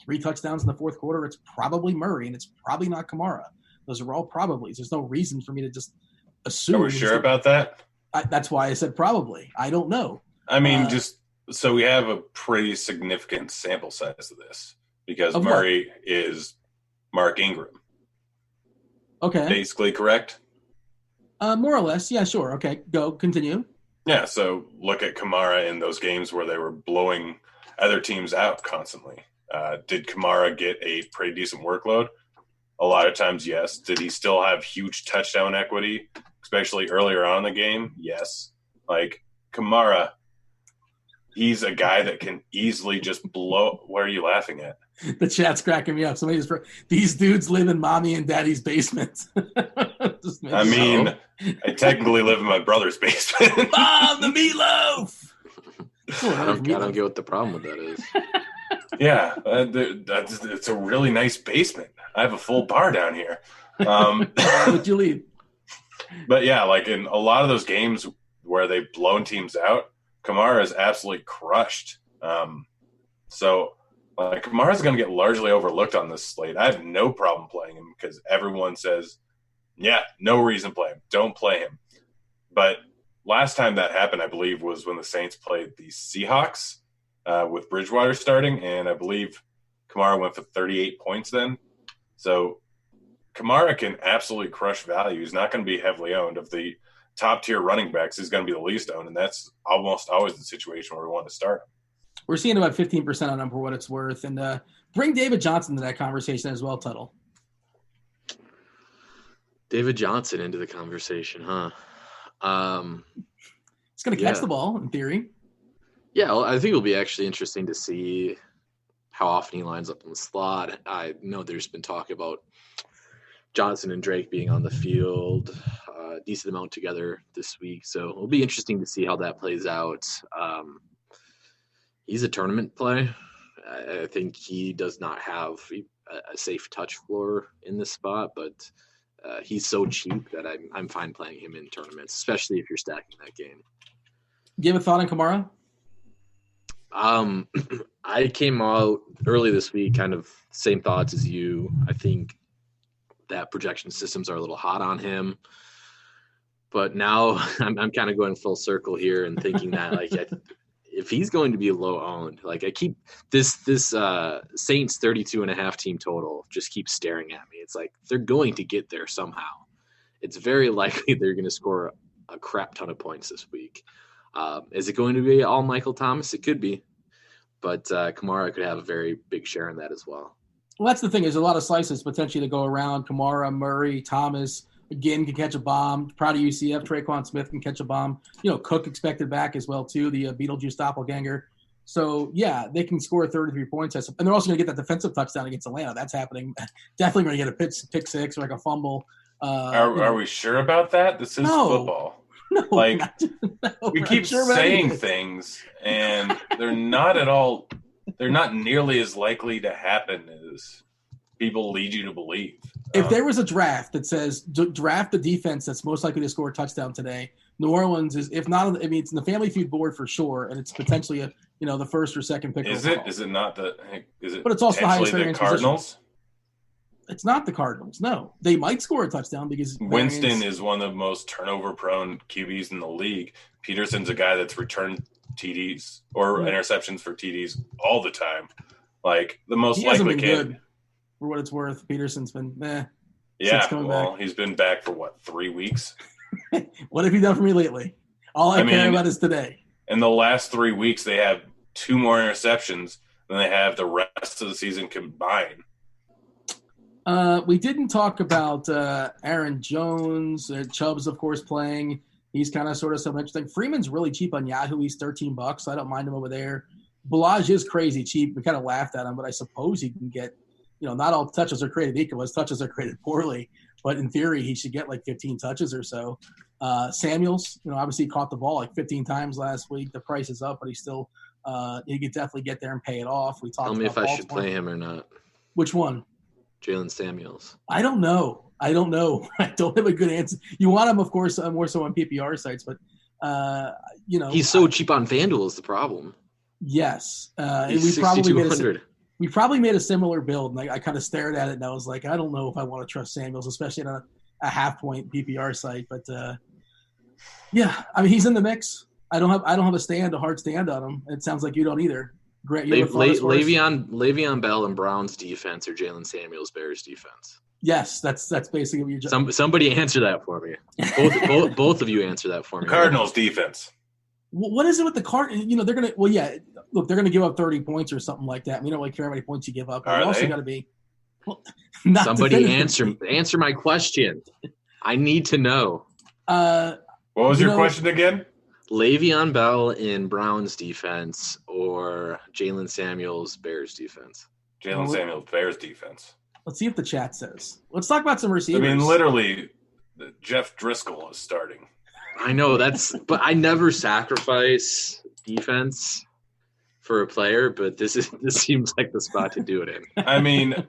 3 touchdowns in the fourth quarter, it's probably Murray, and it's probably not Kamara. Those are all probablys. There's no reason for me to just assume. Are we sure about that? That's why I said probably. I don't know. I mean, so we have a pretty significant sample size of this because Murray is Mark Ingram. Okay. Basically correct? More or less. Yeah, sure. Okay, go. Continue. Yeah, so look at Kamara in those games where they were blowing other teams out constantly. Did Kamara get a pretty decent workload? A lot of times, yes. Did he still have huge touchdown equity, especially earlier on in the game? Yes. Kamara, he's a guy that can easily just blow. What are you laughing at? The chat's cracking me up. These dudes live in mommy and daddy's basement. I mean, I technically live in my brother's basement. Mom, the meatloaf! I don't get what the problem with that is. Yeah, it's a really nice basement. I have a full bar down here. Would you leave? But yeah, in a lot of those games where they've blown teams out, Kamara is absolutely crushed. So Kamara's going to get largely overlooked on this slate. I have no problem playing him because everyone says, yeah, no reason to play him. Don't play him. But last time that happened, I believe, was when the Saints played the Seahawks with Bridgewater starting, and I believe Kamara went for 38 points then. So Kamara can absolutely crush value. He's not going to be heavily owned. Of the top-tier running backs, he's going to be the least owned, and that's almost always the situation where we want to start him. We're seeing about 15% on him for what it's worth. And bring David Johnson to that conversation as well, Tuttle. David Johnson into the conversation, huh? He's going to catch the ball, in theory. Yeah, well, I think it'll be actually interesting to see how often he lines up in the slot. I know there's been talk about Johnson and Drake being on the field decent amount together this week. So it'll be interesting to see how that plays out. He's a tournament play. I think he does not have a safe touch floor in this spot, but he's so cheap that I'm fine playing him in tournaments, especially if you're stacking that game. Do you have a thought on Kamara? I came out early this week, kind of same thoughts as you. I think that projection systems are a little hot on him. But now I'm kind of going full circle here and thinking that if he's going to be low owned, I keep this Saints 32.5 team total just keeps staring at me. It's like they're going to get there somehow. It's very likely they're going to score a crap ton of points this week. Is it going to be all Michael Thomas? It could be, but Kamara could have a very big share in that as well. Well, that's the thing. There's a lot of slices potentially to go around. Kamara, Murray, Thomas, again, can catch a bomb. Proud of UCF. Traquan Smith can catch a bomb. Cook expected back as well, too, the Beetlejuice doppelganger. So, yeah, they can score 33 points. And they're also going to get that defensive touchdown against Atlanta. That's happening. Definitely going to get a pick six or a fumble. Are we sure about that? This is football. No, we keep saying things, and they're not at all – they're not nearly as likely to happen as people lead you to believe. If there was a draft that says draft the defense that's most likely to score a touchdown today, New Orleans is, if not, it's in the Family Feud board for sure, and it's potentially the first or second pick. Is it? Is it not the? Is it? But it's also the highest the Cardinals. Position. It's not the Cardinals. No, they might score a touchdown because Winston is one of the most turnover-prone QBs in the league. Peterson's a guy that's returned TDs or interceptions for TDs all the time. The most likely good. For what it's worth, Peterson's been Yeah, well, he's been back for 3 weeks? What have you done for me lately? All I care about is today. In the last 3 weeks, they have 2 more interceptions than they have the rest of the season combined. We didn't talk about Aaron Jones. Chubb's, of course, playing. He's kind of sort of something interesting. Freeman's really cheap on Yahoo. He's $13, so I don't mind him over there. Balaj is crazy cheap. We kind of laughed at him, but I suppose he can get not all touches are created equal. His touches are created poorly, but in theory, he should get 15 touches or so. Samuels, obviously he caught the ball 15 times last week. The price is up, but he's still he could definitely get there and pay it off. We talked. Tell me if I should play him or not. Which one? Jalen Samuels. I don't know. I don't have a good answer. You want him, of course, more so on PPR sites, but he's so cheap on FanDuel is the problem. Yes, he's we probably made a similar build, and I kind of stared at it, and I was like, I don't know if I want to trust Samuels, especially on a half-point PPR site. But he's in the mix. I don't have a hard stand on him. It sounds like you don't either. Grant, Le'Veon Bell and Browns defense or Jalen Samuels Bears defense? Yes, that's basically what you're just. Somebody answer that for me. Both of you answer that for me. Cardinals defense. What is it with the Cardinals? They're going to – well, yeah, look, they're going to give up 30 points or something like that. We don't really care how many points you give up. But you also got to be somebody answer my question. I need to know. What was your question again? Le'Veon Bell in Browns defense or Jalen Samuels Bears defense? Jalen Samuels Bears defense. Let's see if the chat says. Let's talk about some receivers. Literally, Jeff Driscoll is starting. I know but I never sacrifice defense for a player, but this seems like the spot to do it in. And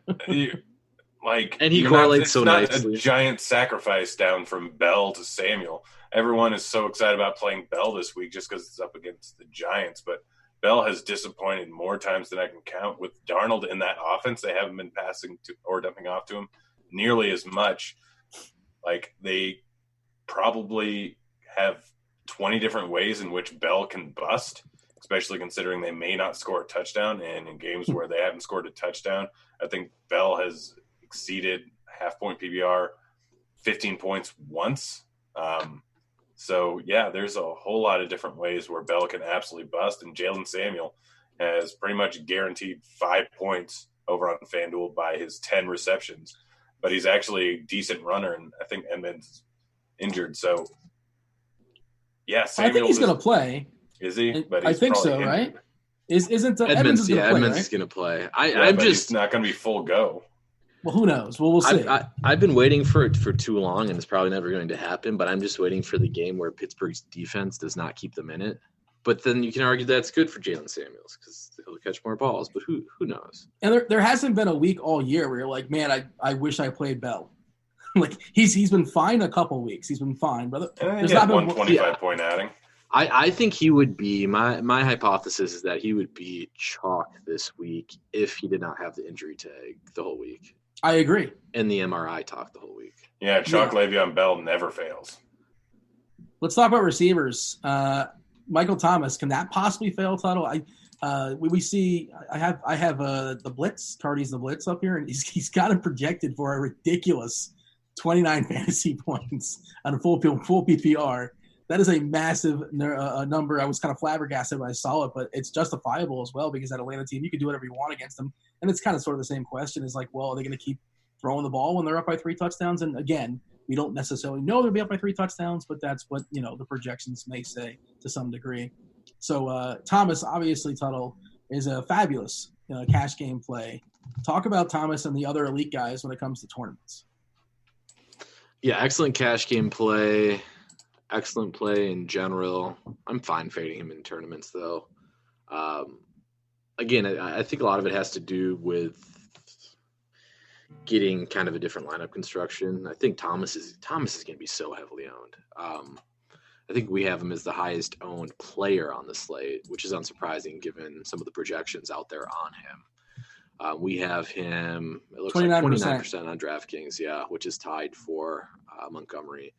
he correlates so nicely. A giant sacrifice down from Bell to Samuel. Everyone is so excited about playing Bell this week just because it's up against the Giants, but Bell has disappointed more times than I can count. With Darnold in that offense, they haven't been passing to or dumping off to him nearly as much. They probably have 20 different ways in which Bell can bust, especially considering they may not score a touchdown. And in games where they haven't scored a touchdown, I think Bell has exceeded half-point PBR 15 points once. There's a whole lot of different ways where Bell can absolutely bust. And Jalen Samuel has pretty much guaranteed 5 points over on FanDuel by his 10 receptions. But he's actually a decent runner, and I think Edmonds injured. So, Samuel I think he's going to play. Is he? But I think so, right? Isn't Edmonds is going to play, Edmonds right? is going to play. He's not going to be full go. Well, who knows? Well, we'll see. I've been waiting for it for too long, and it's probably never going to happen, but I'm just waiting for the game where Pittsburgh's defense does not keep them in it. But then you can argue that's good for Jalen Samuels because he'll catch more balls, but who knows? And there hasn't been a week all year where you're like, man, I wish I played Bell. Like he's been fine a couple weeks. He's been fine, brother. There's not been 125-point outing. I think he would be my hypothesis is that he would be chalk this week if he did not have the injury tag the whole week. I agree. And the MRI talk the whole week. Yeah, chalk Le'Veon Bell never fails. Let's talk about receivers. Michael Thomas, can that possibly fail, Tuttle? I have the Blitz, Tardy's the Blitz up here, and he's got him projected for a ridiculous 29 fantasy points on a full PPR. That is a massive number. I was kind of flabbergasted when I saw it, but it's justifiable as well because that Atlanta team, you can do whatever you want against them. And it's kind of sort of the same question is like, well, are they going to keep throwing the ball when they're up by 3 touchdowns? And again, we don't necessarily know they'll be up by 3 touchdowns, but that's what, the projections may say to some degree. So Thomas, obviously, Tuttle, is a fabulous cash game play. Talk about Thomas and the other elite guys when it comes to tournaments. Yeah, excellent cash game play. Excellent play in general. I'm fine fading him in tournaments, though. Again, I think a lot of it has to do with getting kind of a different lineup construction. I think Thomas is going to be so heavily owned. I think we have him as the highest owned player on the slate, which is unsurprising given some of the projections out there on him. We have him, it looks 29%. Like 29% on DraftKings, yeah, which is tied for Montgomery.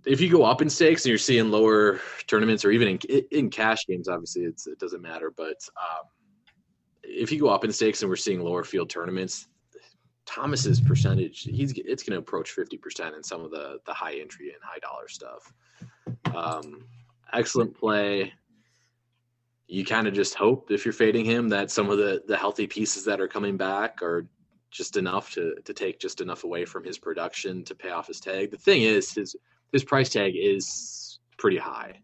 If you go up in stakes and you're seeing lower tournaments or even in cash games, obviously it doesn't matter. But if you go up in stakes and we're seeing lower field tournaments, Thomas's percentage, it's going to approach 50% in some of the high entry and high dollar stuff. Excellent play. You kind of just hope if you're fading him that some of the healthy pieces that are coming back are just enough to take just enough away from his production to pay off his tag. The thing is, his price tag is pretty high.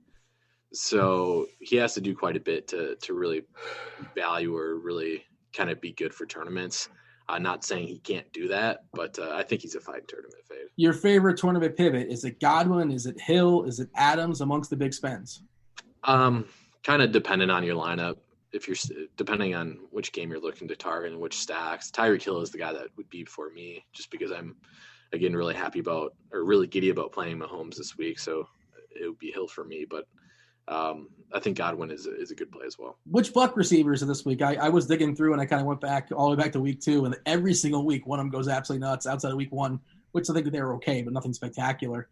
So he has to do quite a bit to really value or really kind of be good for tournaments. Not saying he can't do that, but I think he's a fine tournament fade. Your favorite tournament pivot, is it Godwin? Is it Hill? Is it Adams amongst the big spends? Kind of dependent on your lineup. If you're depending on which game you're looking to target and which stacks, Tyreek Hill is the guy that would be for me, just because I'm again really happy about or really giddy about playing Mahomes this week. So it would be Hill for me, but I think Godwin is a good play as well. Which Buck receivers in this week? I was digging through and I kind of went back all the way back to week 2, and every single week one of them goes absolutely nuts outside of week 1, which I think they were okay, but nothing spectacular.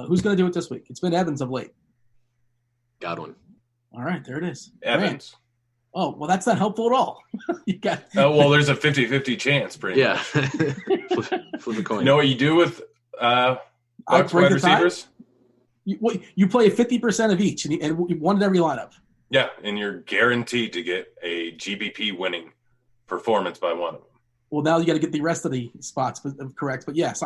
Who's going to do it this week? It's been Evans of late. Godwin. All right, there it is. Evans. Grant. Oh, well, that's not helpful at all. You got. Oh, well, there's a 50-50 chance, pretty much. Flip a coin. You know what you do with Bucks wide receivers? You play 50% of each, and one in every lineup. Yeah, and you're guaranteed to get a GBP winning performance by one of them. Well, now you got to get the rest of the spots correct. But yes,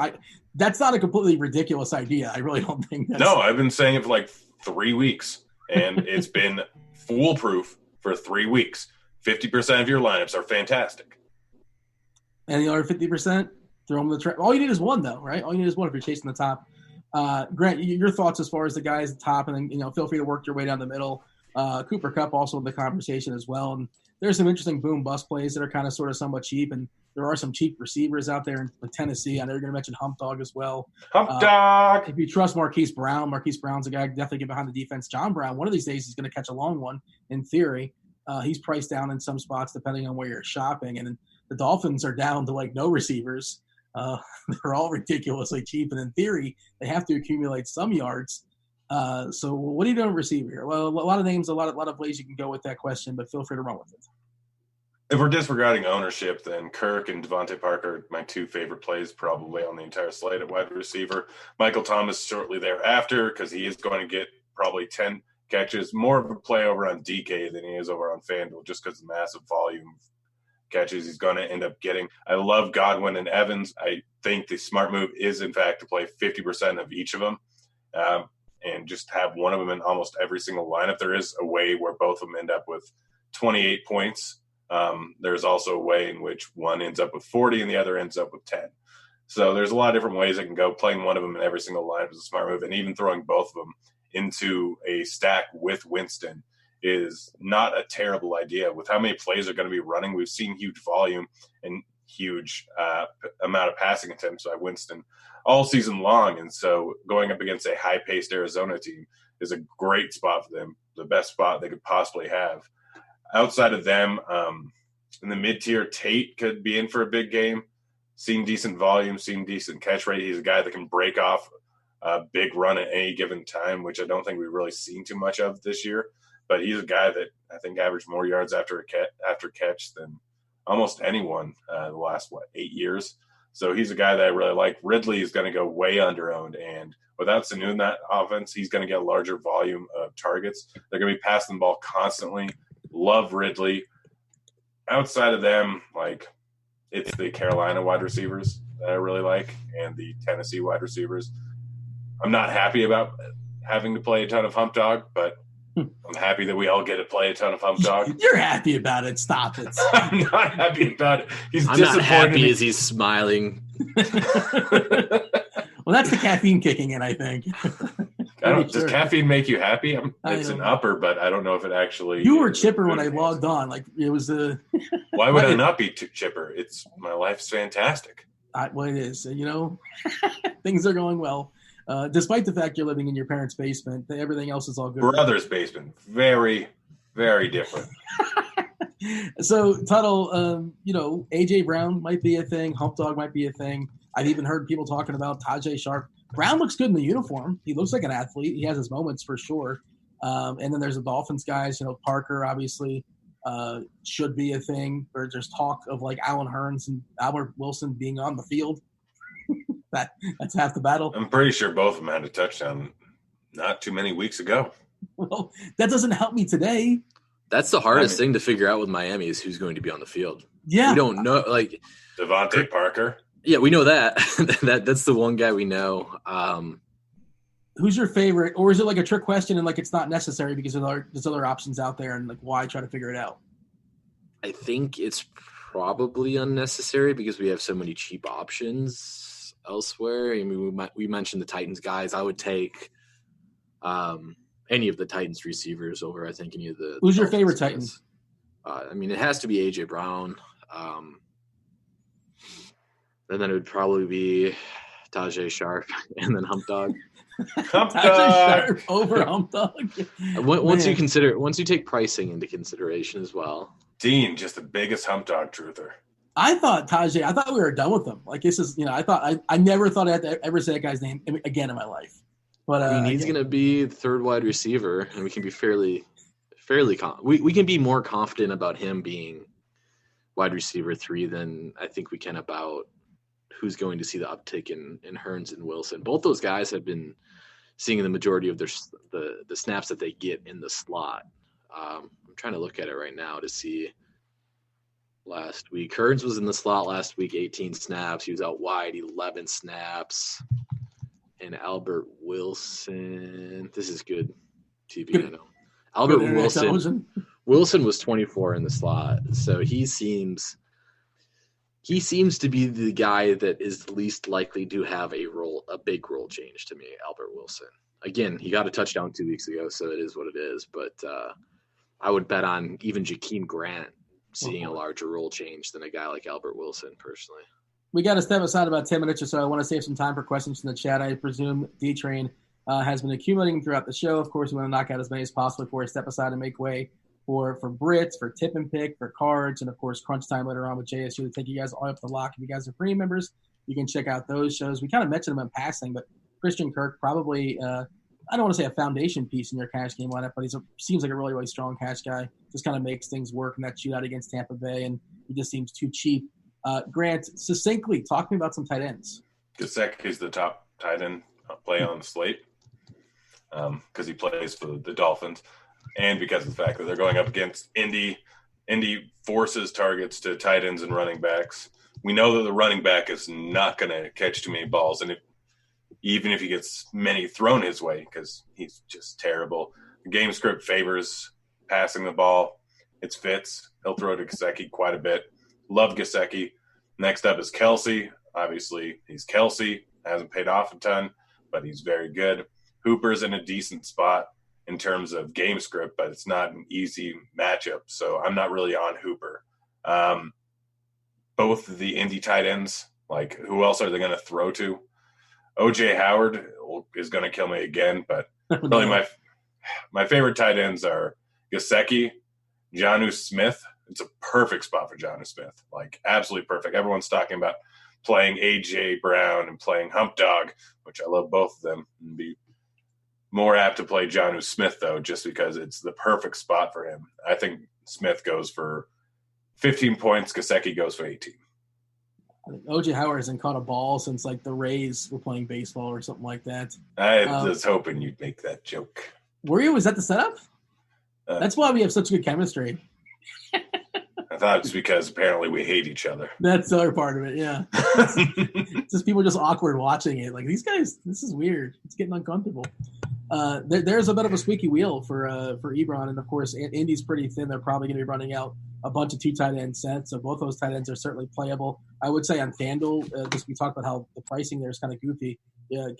that's not a completely ridiculous idea. I really don't think that's. No, I've been saying it for like 3 weeks, and it's been foolproof for 3 weeks. 50% of your lineups are fantastic. And the other 50%, throw them the trap. All you need is one, though, right? All you need is one if you're chasing the top. Grant, your thoughts as far as the guys at the top, and then feel free to work your way down the middle. Cooper Kupp also in the conversation as well, and there's some interesting boom bust plays that are kind of sort of somewhat cheap, and there are some cheap receivers out there in Tennessee. I know you're going to mention Hump Dog as well. Hump Dog. If you trust Marquise Brown's a guy definitely get behind the defense. John Brown, one of these days he's going to catch a long one in theory. He's priced down in some spots depending on where you're shopping, and the Dolphins are down to like no receivers. They're all ridiculously cheap, and in theory, they have to accumulate some yards. So what are you doing receiver here? Well, a lot of names, a lot of ways you can go with that question, but feel free to run with it. If we're disregarding ownership, then Kirk and Devontae Parker are my 2 favorite plays probably on the entire slate at wide receiver. Michael Thomas shortly thereafter, because he is going to get probably 10 catches, more of a play over on DK than he is over on FanDuel, just because of the massive volume catches he's going to end up getting. I love Godwin and Evans. I think the smart move is, in fact, to play 50% of each of them and just have one of them in almost every single lineup. There is a way where both of them end up with 28 points there's also a way in which one ends up with 40 and the other ends up with 10. So there's a lot of different ways it can go. Playing one of them in every single lineup is a smart move, and even throwing both of them into a stack with Winston is not a terrible idea. With how many plays are going to be running, we've seen huge volume and huge amount of passing attempts by Winston all season long. And so going up against a high-paced Arizona team is a great spot for them, the best spot they could possibly have. Outside of them, in the mid-tier, Tate could be in for a big game. Seen decent volume, seen decent catch rate. He's a guy that can break off a big run at any given time, which I don't think we've really seen too much of this year. But he's a guy that I think averaged more yards after catch than almost anyone the last, 8 years. So he's a guy that I really like. Ridley is going to go way under-owned, and without Sanu in that offense, he's going to get a larger volume of targets. They're going to be passing the ball constantly. Love Ridley. Outside of them, it's the Carolina wide receivers that I really like and the Tennessee wide receivers. I'm not happy about having to play a ton of hump dog, but I'm happy that we all get to play a ton of hump dog. You're happy about it. Stop it. I'm not happy about it. I'm not happy as he's smiling. Well, that's the caffeine kicking in, I think. Does caffeine make you happy? It's an upper, but I don't know if it actually. You were chipper when I logged on. It was the. Why would I not be chipper? My life's fantastic. Well, it is. Things are going well. Despite the fact you're living in your parents' basement, everything else is all good. Brother's basement. Very, very different. So, Tuttle, A.J. Brown might be a thing. Hump Dog might be a thing. I've even heard people talking about Tajay Sharp. Brown looks good in the uniform. He looks like an athlete. He has his moments for sure. And then there's the Dolphins guys. Parker obviously should be a thing. There's talk of Allen Hurns and Albert Wilson being on the field. That's half the battle. I'm pretty sure both of them had a touchdown not too many weeks ago. Well, that doesn't help me today. That's the hardest thing to figure out with Miami is who's going to be on the field. Yeah. We don't know. Devontae Parker. Yeah, we know that. That's the one guy we know. Who's your favorite? Or is it a trick question and it's not necessary because there's other options out there and why try to figure it out? I think it's probably unnecessary because we have so many cheap options elsewhere. I mean, we mentioned the Titans guys. I would take any of the Titans receivers over, I think, any of the. Who's your favorite Titans? It has to be A.J. Brown. And then it would probably be Tajay Sharp and then Hump Dog. Hump Dog Sharp over Hump Dog. Once you take pricing into consideration as well. Dean, just the biggest Hump Dog truther. I thought we were done with him. This is, I never thought I'd ever say that guy's name again in my life. But he's going to be the third wide receiver, and we can be fairly we can be more confident about him being wide receiver 3 than I think we can about who's going to see the uptick in Hurns and Wilson. Both those guys have been seeing the majority of the snaps that they get in the slot. I'm trying to look at it right now to see last week. Hurns was in the slot last week, 18 snaps. He was out wide, 11 snaps. And Albert Wilson, this is good TV, I know. Albert Wilson was 24 in the slot, so he seems to be the guy that is the least likely to have a big role change to me, Albert Wilson. Again, he got a touchdown 2 weeks ago, so it is what it is. But I would bet on even Jakeem Grant seeing a larger role change than a guy like Albert Wilson, personally. We got to step aside about 10 minutes or so. I want to save some time for questions from the chat. I presume D-Train has been accumulating throughout the show. Of course, we want to knock out as many as possible before we step aside and make way for Brits, for Tip and Pick, for Cards, and, of course, Crunch Time later on with JSU to take you guys all up the lock. If you guys are free members, you can check out those shows. We kind of mentioned them in passing, but Christian Kirk probably I don't want to say a foundation piece in your cash game lineup, but seems like a really, really strong cash guy. Just kind of makes things work in that shootout against Tampa Bay, and he just seems too cheap. Grant, succinctly, talk to me about some tight ends. Gesicki is the top tight end play on the slate because he plays for the Dolphins, and because of the fact that they're going up against Indy. Indy forces targets to tight ends and running backs. We know that the running back is not going to catch too many balls, and even if he gets many thrown his way because he's just terrible. The game script favors passing the ball. It's Fitz. He'll throw to Gesicki quite a bit. Love Gesicki. Next up is Kelsey. Obviously, he's Kelsey. Hasn't paid off a ton, but he's very good. Hooper's in a decent spot in terms of game script, but it's not an easy matchup, so I'm not really on Hooper. Both the Indy tight ends, like, who else are they going to throw to? O.J. Howard is going to kill me again, but really my favorite tight ends are Gesicki, Jonnu Smith. It's a perfect spot for Jonnu Smith, like absolutely perfect. Everyone's talking about playing A.J. Brown and playing Hump Dog, which I love both of them. And be more apt to play Jonnu Smith, though, just because it's the perfect spot for him. I think Smith goes for 15 points. Gesicki goes for 18. I think O.J. Howard hasn't caught a ball since, like, the Rays were playing baseball or something like that. I was hoping you'd make that joke. Were you? Was that the setup? That's why we have such good chemistry. I thought it was because apparently we hate each other. That's the other part of it, yeah. It's just people just awkward watching it. Like, these guys, this is weird. It's getting uncomfortable. There's a bit of a squeaky wheel for Ebron, and of course, Indy's pretty thin. They're probably going to be running out a bunch of 2 tight end sets, so both those tight ends are certainly playable. I would say on FanDuel, just we talked about how the pricing there is kind of goofy.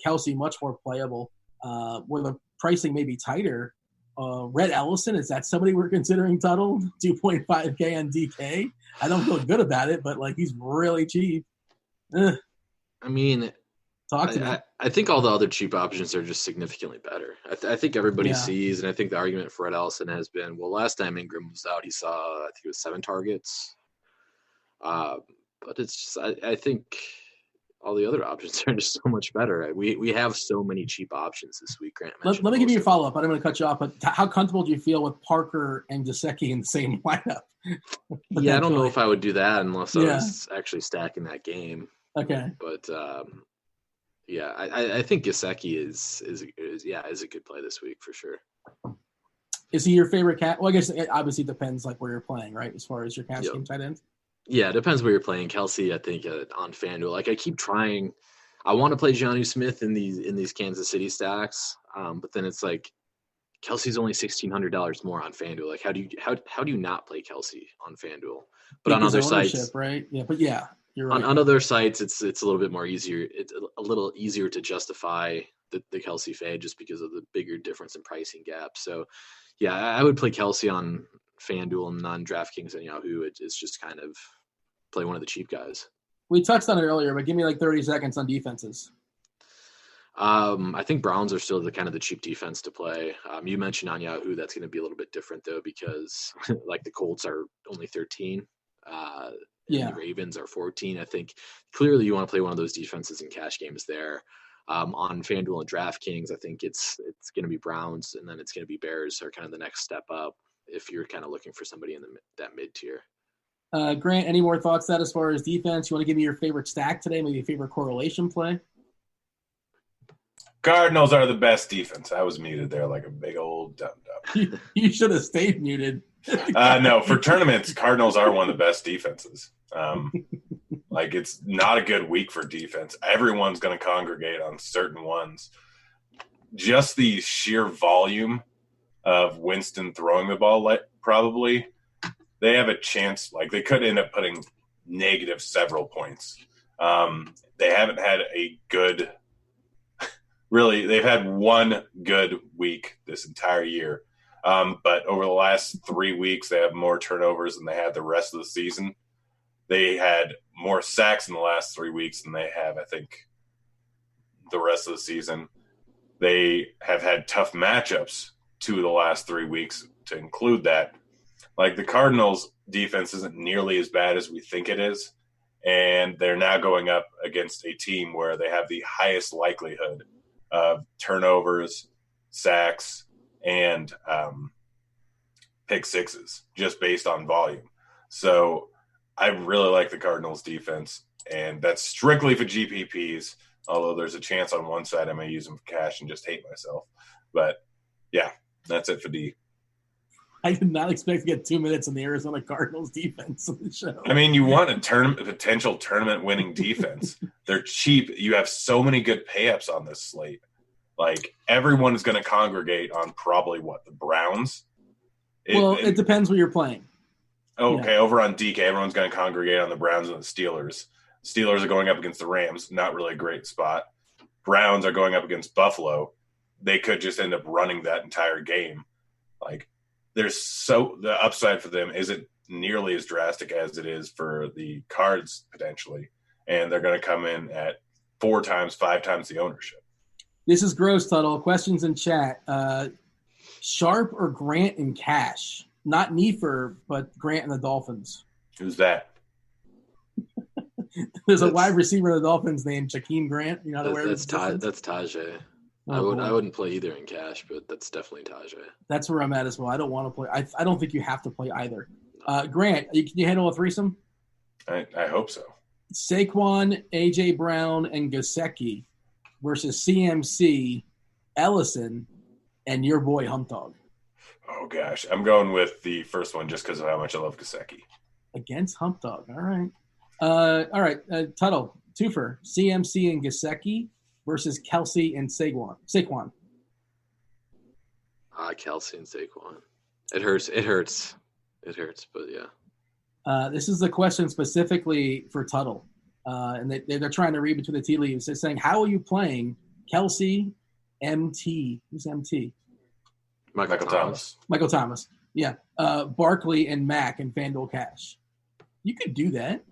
Kelsey much more playable. Where the pricing may be tighter. Red Ellison, is that somebody we're considering Tuttle? 2.5K on DK. I don't feel good about it, but like he's really cheap. Ugh. I mean, talk to me. I think all the other cheap options are just significantly better. I think everybody sees, and I think the argument for Red Ellison has been, well, last time Ingram was out, he saw, I think it was 7 targets. But it's just, I think all the other options are just so much better. We have so many cheap options this week, Grant. Let me give you a follow-up. I don't want to cut you off, but how comfortable do you feel with Parker and Gesicki in the same lineup? Yeah, I don't know if I would do that unless I was actually stacking that game. Okay. But, I think Gesicki is a good play this week for sure. Is he your favorite cat? Well, I guess it obviously depends like where you're playing, right? As far as your cash game tight end. Yeah, it depends where you're playing. Kelsey, I think on FanDuel. Like I keep trying. I want to play Jonnu Smith in these Kansas City stacks, but then it's like Kelsey's only $1,600 more on FanDuel. Like how do you not play Kelsey on FanDuel? But on other sites, right? Yeah, but yeah, you're right. On other sites, it's a little bit more easier. It's a little easier to justify the Kelsey fade just because of the bigger difference in pricing gap. So, yeah, I would play Kelsey on FanDuel and on DraftKings and Yahoo. It's just kind of play one of the cheap guys. We touched on it earlier, but give me like 30 seconds on defenses. I think Browns are still the cheap defense to play. You mentioned on Yahoo that's going to be a little bit different though because like the Colts are only 13. The Ravens are 14. I think clearly you want to play one of those defenses in cash games there. On FanDuel and DraftKings, I think it's going to be Browns and then it's going to be Bears are kind of the next step up if you're kind of looking for somebody in that mid tier. Grant, any more thoughts that as far as defense? You want to give me your favorite stack today, maybe a favorite correlation play? Cardinals are the best defense. I was muted there like a big old dum-dum. You should have stayed muted. No, for tournaments, Cardinals are one of the best defenses. Like it's not a good week for defense. Everyone's going to congregate on certain ones. Just the sheer volume of Winston throwing the ball, probably they have a chance. Like they could end up putting negative several points. They haven't had a good. Really, they've had one good week this entire year. But over the last 3 weeks, they have more turnovers than they had the rest of the season. They had more sacks in the last 3 weeks than they have, I think, the rest of the season. They have had tough matchups 2 of the last 3 weeks to include that. Like the Cardinals' defense isn't nearly as bad as we think it is. And they're now going up against a team where they have the highest likelihood of turnovers, sacks, and pick sixes just based on volume. So I really like the Cardinals defense, and that's strictly for GPPs, although there's a chance on one side I may use them for cash and just hate myself. But, yeah, that's it for D. I did not expect to get 2 minutes on the Arizona Cardinals defense on the show. I mean, you want a potential tournament-winning defense. They're cheap. You have so many good pay-ups on this slate. Like, everyone is going to congregate on probably, the Browns? It depends where you're playing. Okay, over on DK, everyone's going to congregate on the Browns and the Steelers. Steelers are going up against the Rams, not really a great spot. Browns are going up against Buffalo. They could just end up running that entire game. Like, the upside for them isn't nearly as drastic as it is for the Cards potentially, and they're going to come in at 4 times, 5 times the ownership. This is gross, Tuttle. Questions in chat. Sharp or Grant in cash? Not Neefer, but Grant and the Dolphins. Who's that? There's a wide receiver of the Dolphins named Jakeem Grant. You know that's Tajay. Oh, I wouldn't play either in cash, but that's definitely Tajay. That's where I'm at as well. I don't want to play. I don't think you have to play either. Grant, can you handle a threesome? I hope so. Saquon, A.J. Brown, and Gesicki versus CMC, Ellison, and your boy Hump Dog. Oh, gosh. I'm going with the first one just because of how much I love Gesicki. Against Hump Dog. All right. Tuttle, twofer, CMC and Gesicki versus Kelsey and Saquon. Kelsey and Saquon. It hurts, but yeah. This is the question specifically for Tuttle. And they're trying to read between the tea leaves. They're saying, how are you playing Kelsey, MT? Who's MT? Michael Thomas. Michael Thomas. Yeah. Barkley and Mack and FanDuel Cash. You could do that.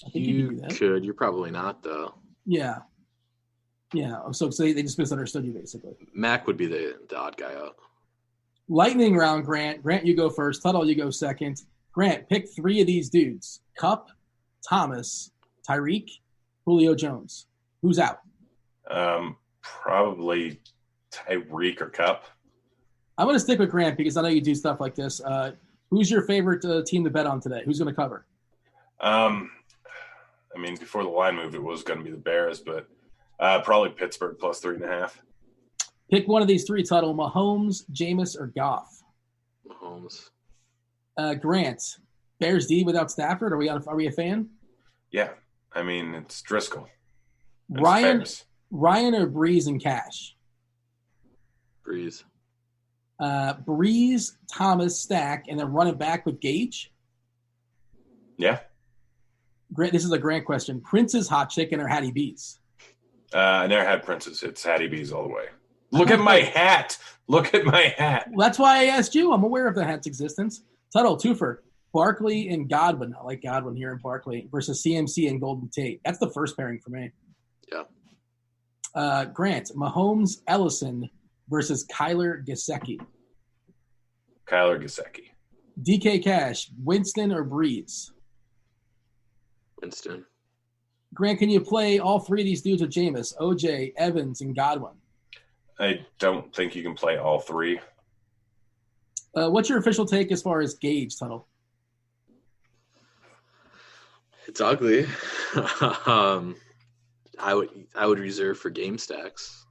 I think you could do that. Could. You're probably not, though. Yeah. Yeah. So they just misunderstood you, basically. Mack would be the odd guy out. Lightning round, Grant. Grant, you go first. Tuttle, you go second. Grant, pick 3 of these dudes. Kupp, Thomas, Tyreek, Julio Jones. Who's out? Probably Tyreek or Kupp. I'm going to stick with Grant because I know you do stuff like this. Who's your favorite team to bet on today? Who's going to cover? I mean, before the line move, it was going to be the Bears, but probably Pittsburgh plus 3.5. Pick one of these 3, Tuttle. Mahomes, Jameis, or Goff? Mahomes. Grant, Bears D without Stafford. Are we a fan? Yeah. I mean, it's Driscoll. Ryan or Breeze in cash? Breeze. Breeze, Thomas, Stack, and then run it back with Gage? Yeah. Grant, this is a Grant question. Prince's Hot Chicken or Hattie B's? I never had Prince's. It's Hattie B's all the way. Look at my hat. Look at my hat. Well, that's why I asked you. I'm aware of the hat's existence. Tuttle, twofer. Barkley and Godwin. I like Godwin here in Barkley versus CMC and Golden Tate. That's the first pairing for me. Yeah. Grant, Mahomes, Ellison versus Kyler Gesicki. Kyler Gesicki. DK Cash, Winston or Breeze? Winston. Grant, can you play all 3 of these dudes with Jameis, OJ, Evans, and Godwin? I don't think you can play all 3. What's your official take as far as Gage, Tuttle? It's ugly. I would reserve for game stacks.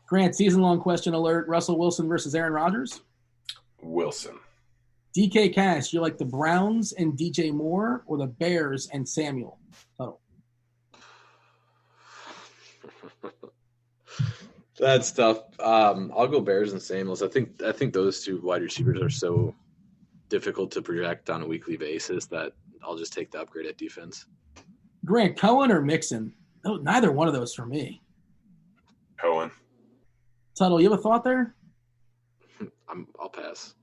Grant, season-long question alert. Russell Wilson versus Aaron Rodgers? Wilson. DK Cash, you like the Browns and DJ Moore or the Bears and Samuel? Tuttle. That's tough. I'll go Bears and Samuels. I think those 2 wide receivers are so difficult to project on a weekly basis that I'll just take the upgrade at defense. Grant, Cohen or Mixon? Oh, neither one of those for me. Cohen. Tuttle, you have a thought there? I'll pass.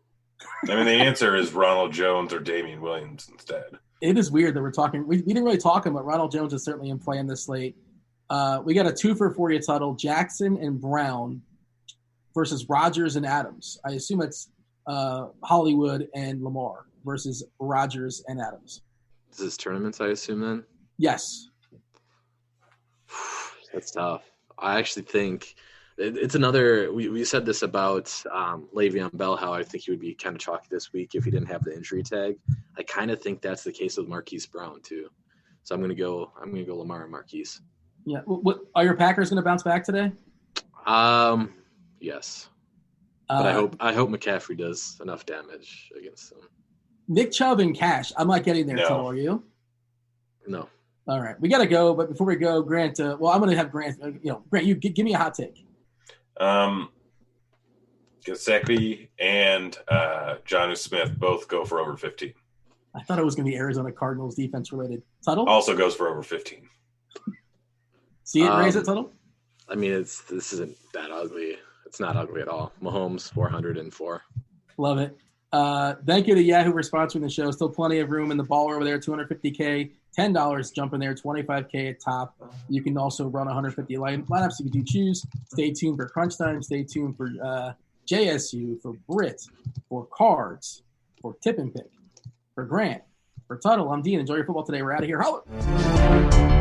I mean, the answer is Ronald Jones or Damian Williams instead. It is weird that we're talking. We didn't really talk about Ronald Jones is certainly in play in this slate. We got a twofer for you, Tuttle. Jackson and Brown versus Rodgers and Adams. I assume it's Hollywood and Lamar versus Rodgers and Adams. This is tournaments, I assume, then? Yes. That's tough. I actually think it's another – we said this about Le'Veon Bell, how I think he would be kind of chalky this week if he didn't have the injury tag. I kind of think that's the case with Marquise Brown too. So I'm going to go Lamar and Marquise. Yeah. What are your Packers going to bounce back today? Yes. But I hope McCaffrey does enough damage against them. Nick Chubb and Cash. I'm not getting there, No. Tuttle. Are you? No. All right. We got to go. But before we go, Grant, I'm going to have Grant, Grant, you give me a hot take. Gesicki and Jonnu Smith both go for over 15. I thought it was going to be Arizona Cardinals defense related. Tuttle? Also goes for over 15. See it, raise it, Tuttle? I mean, this isn't that ugly. It's not ugly at all. Mahomes, 404. Love it. Thank you to Yahoo for sponsoring the show. Still plenty of room in the ball over there, $250K, $10 jump in there, $25K at top. You can also run 150 lineups if you do choose. Stay tuned for Crunch Time. Stay tuned for JSU, for Brit, for Cards, for Tip and Pick, for Grant, for Tuttle. I'm Dean. Enjoy your football today. We're out of here. Holla!